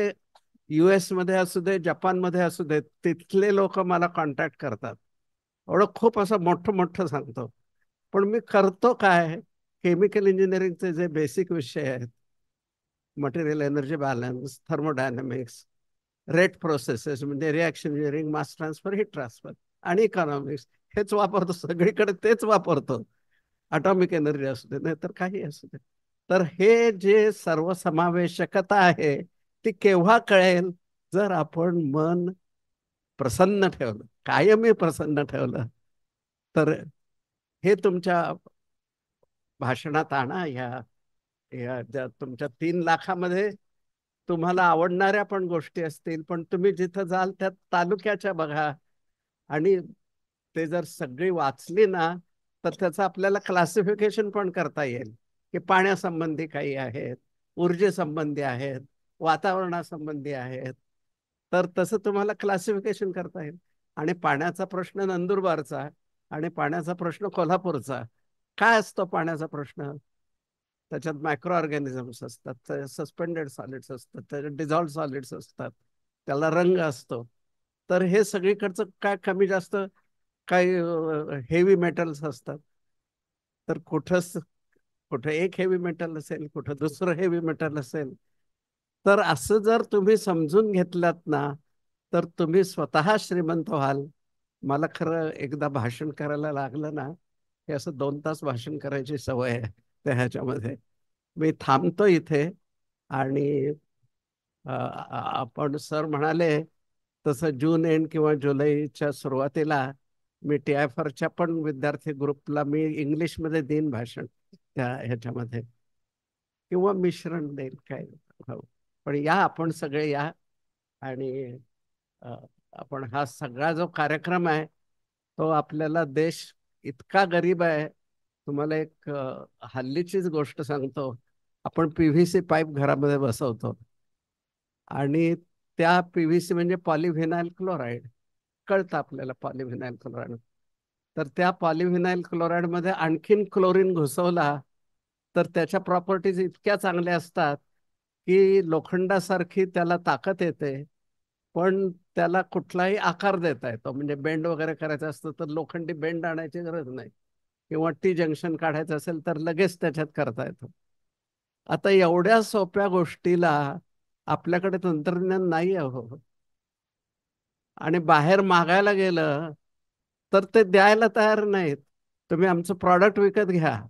US मध्ये असू दे, जपानमध्ये असू दे, तिथले लोक मला कॉन्टॅक्ट करतात. एवढं खूप असं मोठं मोठं सांगतो. पण मी करतो काय, केमिकल इंजिनिअरिंगचे जे बेसिक विषय आहेत, material energy balance, thermodynamics, rate processes म्हणजे रिॲक्शन इंजिनिअरिंग, मास ट्रान्सफर, हीट ट्रान्सफर आणि इकॉनॉमिक्स, हेच वापरतो सगळीकडे, तेच वापरतो. अटॉमिक एनर्जी असू दे नाही तर काही असू दे. तर हे जे सर्वसमावेशकता आहे ती केव्हा कळेल, जर आपण मन प्रसन्न ठेवलं, कायमी प्रसन्न ठेवलं. तर हे तुमच्या भाषणात आणा. या ज्या तुमच्या 3 लाखामध्ये तुम्हाला आवडणाऱ्या पण गोष्टी असतील, पण तुम्ही जिथं जाल त्या तालुक्याच्या बघा. आणि ते जर सगळी वाचली ना तर त्याचं आपल्याला क्लासिफिकेशन पण करता येईल की पाण्यासंबंधी काही आहेत, ऊर्जेसंबंधी आहेत, वातावरणासंबंधी आहेत. तर तसं तुम्हाला क्लासिफिकेशन करता येईल. आणि पाण्याचा प्रश्न नंदुरबारचा आणि पाण्याचा प्रश्न कोल्हापूरचा. काय असतो पाण्याचा प्रश्न? त्याच्यात मायक्रो ऑर्गॅनिझम्स असतात, सस्पेंडेड सॉलिड्स असतात, त्याच्यात डिझॉल्व सॉलिड्स असतात, त्याला रंग असतो. तर हे सगळीकडचं काय कमी जास्त काही हेवी मेटल्स असतात. तर कुठं एक हेवी मेटल असेल, कुठं दुसरं हेवी मेटल असेल. तर असं जर तुम्ही समजून घेतलात ना तर तुम्ही स्वतः श्रीमंत व्हाल. मला खरं एकदा भाषण करायला लागलं ना की असं 2 तास भाषण करायची सवय आहे त्या ह्याच्यामध्ये. मी थांबतो इथे. आणि आपण सर म्हणाले तसं जून एंड किंवा जुलैच्या सुरुवातीला मी TIFRच्या पण विद्यार्थी ग्रुपला मी इंग्लिशमध्ये देईन भाषण त्या ह्याच्यामध्ये, किंवा मिश्रण देईल काय. हो, पण या आपण सगळे या. आणि आपण हा सगळा जो कार्यक्रम आहे तो आपल्याला, देश इतका गरीब आहे तुम्हाला एक हल्लीचीच गोष्ट सांगतो. आपण PVC पाईप घरामध्ये बसवतो आणि त्या PVC म्हणजे पॉलिव्हिनाइल क्लोराईड, कळतं आपल्याला पॉलिव्हिनाइल क्लोराईड. तर त्या पॉलिव्हिनाइल क्लोराईडमध्ये आणखीन क्लोरीन घुसवला तर त्याच्या प्रॉपर्टीज इतक्या चांगल्या असतात की लोखंडासारखी त्याला ताकद येते, पण त्याला कुठलाही आकार देता येतो. म्हणजे बेंड वगैरे करायचं असतं तर लोखंडी बेंड आणायची गरज नाही, किंवा टी जंक्शन काढायचं असेल तर लगेच त्याच्यात करता येतं. आता एवढ्या सोप्या गोष्टीला आपल्याकडे तंत्रज्ञान नाही आहे हो. आणि बाहेर मागायला गेलं तर ते द्यायला तयार नाहीत. तुम्ही आमचं प्रॉडक्ट विकत घ्या,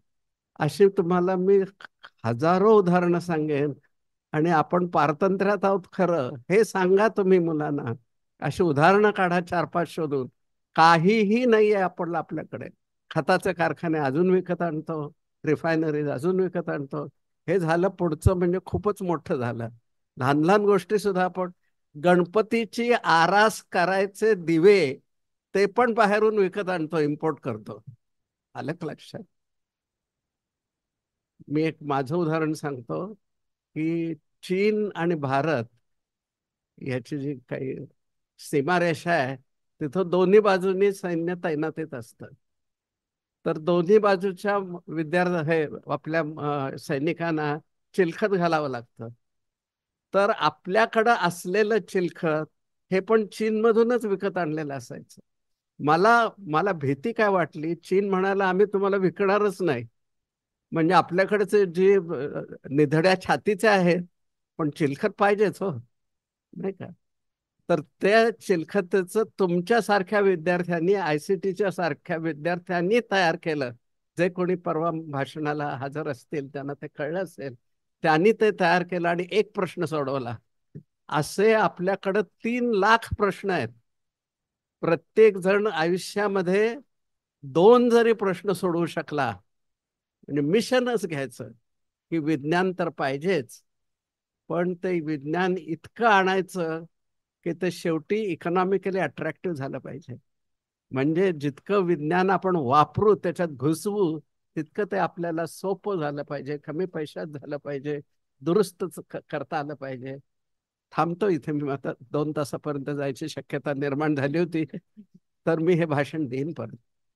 अशी तुम्हाला मी हजारो उदाहरणं सांगेन. आणि आपण पारतंत्र्यात आहोत खरं हे सांगा तुम्ही मुलांना. अशी उदाहरणं काढा 4-5 शोधून. काहीही नाही आहे आपण आपल्याकडे. खताचे कारखाने अजून विकत आणतो, रिफायनरीज अजून विकत आणतो. हे झालं पुढचं म्हणजे खूपच मोठं झालं. लहान लहान गोष्टी सुद्धा आपण, गणपतीची आरास करायचे दिवे ते पण बाहेरून विकत आणतो, इम्पोर्ट करतो. आलं का लक्षात? मी एक माझं उदाहरण सांगतो की चीन आणि भारत याची जी काही सीमारेषा आहे तिथं दोन्ही बाजूनी सैन्य तैनातीत असतं. तर दोन्ही बाजूच्या हे आपल्या सैनिकांना चिलखत घालावं लागतं. तर आपल्याकडं असलेलं चिलखत हे पण चीनमधूनच विकत आणलेलं असायचं. मला मला भीती काय वाटली, चीन म्हणाला आम्ही तुम्हाला विकणारच नाही. म्हणजे आपल्याकडचे जे निधड्या छातीचे आहेत पण चिलखत पाहिजेच हो, नाही का? तर त्या चिलखतीचं तुमच्यासारख्या विद्यार्थ्यांनी, ICTच्या सारख्या विद्यार्थ्यांनी तयार केलं. जे कोणी परवा भाषणाला हजर असतील त्यांना ते कळलं असेल. त्यांनी ते तयार केलं आणि एक प्रश्न सोडवला. असे आपल्याकडं 3 लाख प्रश्न आहेत. प्रत्येक जण आयुष्यामध्ये 2 जरी प्रश्न सोडवू शकला म्हणजे मिशनच घ्यायचं की विज्ञान तर पाहिजेच, पण ते विज्ञान इतकं आणायचं की ते शेवटी इकॉनॉमिकली अट्रॅक्टिव्ह झालं पाहिजे. म्हणजे जितकं विज्ञान आपण वापरू, त्याच्यात घुसवू, तितकं ते आपल्याला सोपं झालं पाहिजे, कमी पैशात झालं पाहिजे, दुरुस्त करता आलं पाहिजे. थांबतो इथे मी. आता 2 तासापर्यंत जायची शक्यता निर्माण झाली होती, तर मी हे भाषण देईन परत.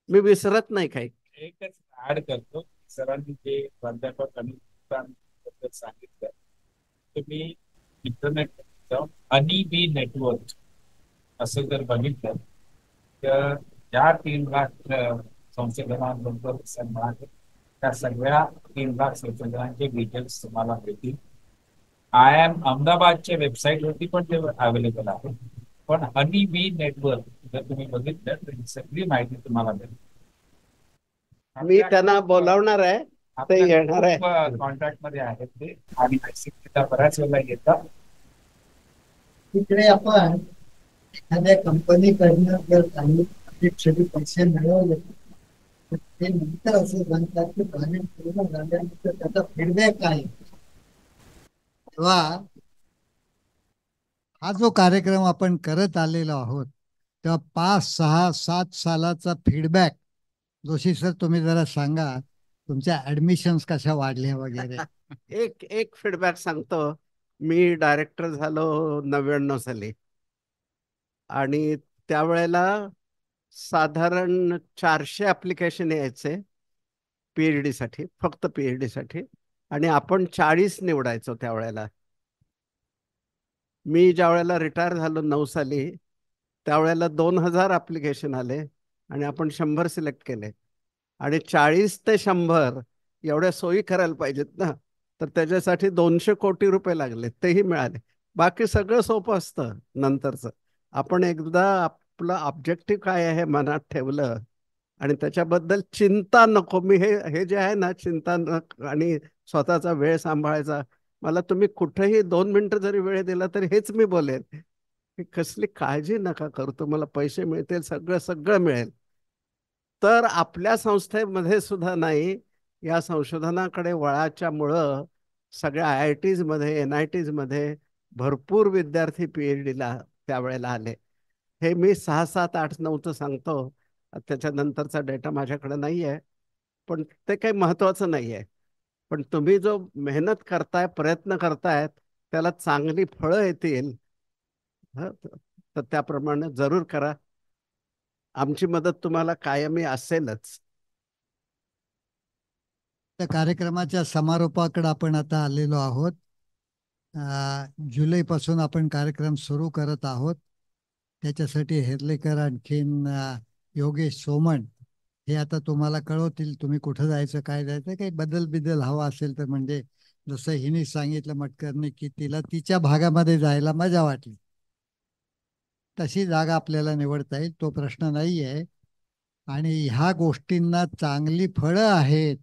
मी विसरत नाही काही. एकच ऍड करतो. सरांनी जे प्राध्यापक आणि बद्दल सांगितलं, तुम्ही इंटरनेट जाऊन हनी बी नेटवर्क असं जर बघितलं तर ज्या 3 लाख संशोधनाबद्दल आहे त्या सगळ्या 3 लाख संशोधनांचे डिटेल्स तुम्हाला मिळतील. IIM अहमदाबादच्या वेबसाईटवरती पण ते अवेलेबल आहे. पण हनी बी नेटवर्क जर तुम्ही बघितलं तर ही सगळी माहिती तुम्हाला मिळेल. मी त्यांना बोलावणार आहे, ते येणार आहे. कॉन्टॅक्ट मध्ये आहेत ते आणि ICTला बऱ्याच वेळेला येतात. तिकडे आपण एखाद्या कंपनीकडनं जर काही अपेक्षित पैसे मिळवले तर ते नंतर असं सांगतात की प्रोजेक्ट पूर्ण झाल्यानंतर त्याचा फीडबॅक काय. तेव्हा हा जो कार्यक्रम आपण करत आलेलो आहोत तेव्हा 5, 6, 7 सालाचा फीडबॅक जोशी सर तुम्ही जरा सांगा, तुमच्या ऍडमिशन्स कशा वाढल्या वगैरे. एक फीडबॅक सांगतो. मी डायरेक्टर झालो 99 साली आणि त्यावेळेला साधारण 400 ऍप्लिकेशन यायचे PhD साठी, फक्त PhD साठी, आणि आपण 40 निवडायचो त्यावेळेला. मी ज्या वेळेला रिटायर झालो 9 साली त्यावेळेला 2000 ऍप्लिकेशन आले आणि आपण 100 सिलेक्ट केले. आणि 40 ते 100 एवढ्या सोयी करायला पाहिजेत ना, तर त्याच्यासाठी 200 कोटी रुपये लागले, तेही मिळाले. बाकी सगळं सोपं असतं नंतरचं. आपण एकदा आपलं ऑब्जेक्टिव्ह काय आहे मनात ठेवलं आणि त्याच्याबद्दल चिंता नको. मी हे जे आहे ना, चिंता आणि स्वतःचा वेळ सांभाळायचा, मला तुम्ही कुठेही 2 मिनिटं जरी वेळ दिला तरी हेच मी बोलेन की कसली काळजी नका करू, तुम्हाला पैसे मिळतील, सगळं सगळं मिळेल. तर आपल्या संस्थेमध्ये सुद्धा नाही, या संशोधनाकडे वळाच्यामुळं सगळ्या IITs मध्ये, NITs मध्ये भरपूर विद्यार्थी PhDला त्यावेळेला आले. हे मी 6, 7, 8, 9चं सांगतो. त्याच्यानंतरचा डेटा माझ्याकडे नाही आहे. पण ते काही महत्वाचं नाही आहे. पण तुम्ही जो मेहनत करताय, प्रयत्न करतायत, त्याला चांगली फळं येतील, तर त्याप्रमाणे जरूर करा. आमची मदत तुम्हाला कायमी असेलच. त्या कार्यक्रमाच्या समारोपाकडे आपण आता आलेलो आहोत. जुलैपासून आपण कार्यक्रम सुरू करत आहोत. त्याच्यासाठी हेर्लेकर आणखीन योगेश सोमण हे आता तुम्हाला कळवतील तुम्ही कुठं जायचं, काय जायचं. काही बदल हवा असेल तर, म्हणजे जसं हिने सांगितलं मटकरने की तिला तिच्या भागामध्ये जायला मजा वाटली, तशी जागा आपल्याला निवडता येईल, तो प्रश्न नाही आहे. आणि ह्या गोष्टींना चांगली फळं आहेत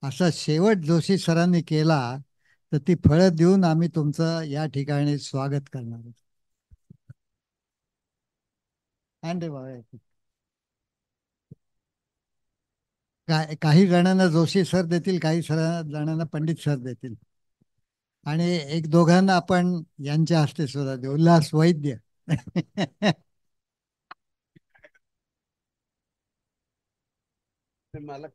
असा शेवट जोशी सरांनी केला, तर ती फळं देऊन आम्ही तुमचं या ठिकाणी स्वागत करणार आहोत. काही जणांना जोशी सर देतील, काही जणांना पंडित सर देतील, आणि एक दोघांना आपण यांच्या हस्ते सुद्धा देऊ, उल्हास वैद्य. मला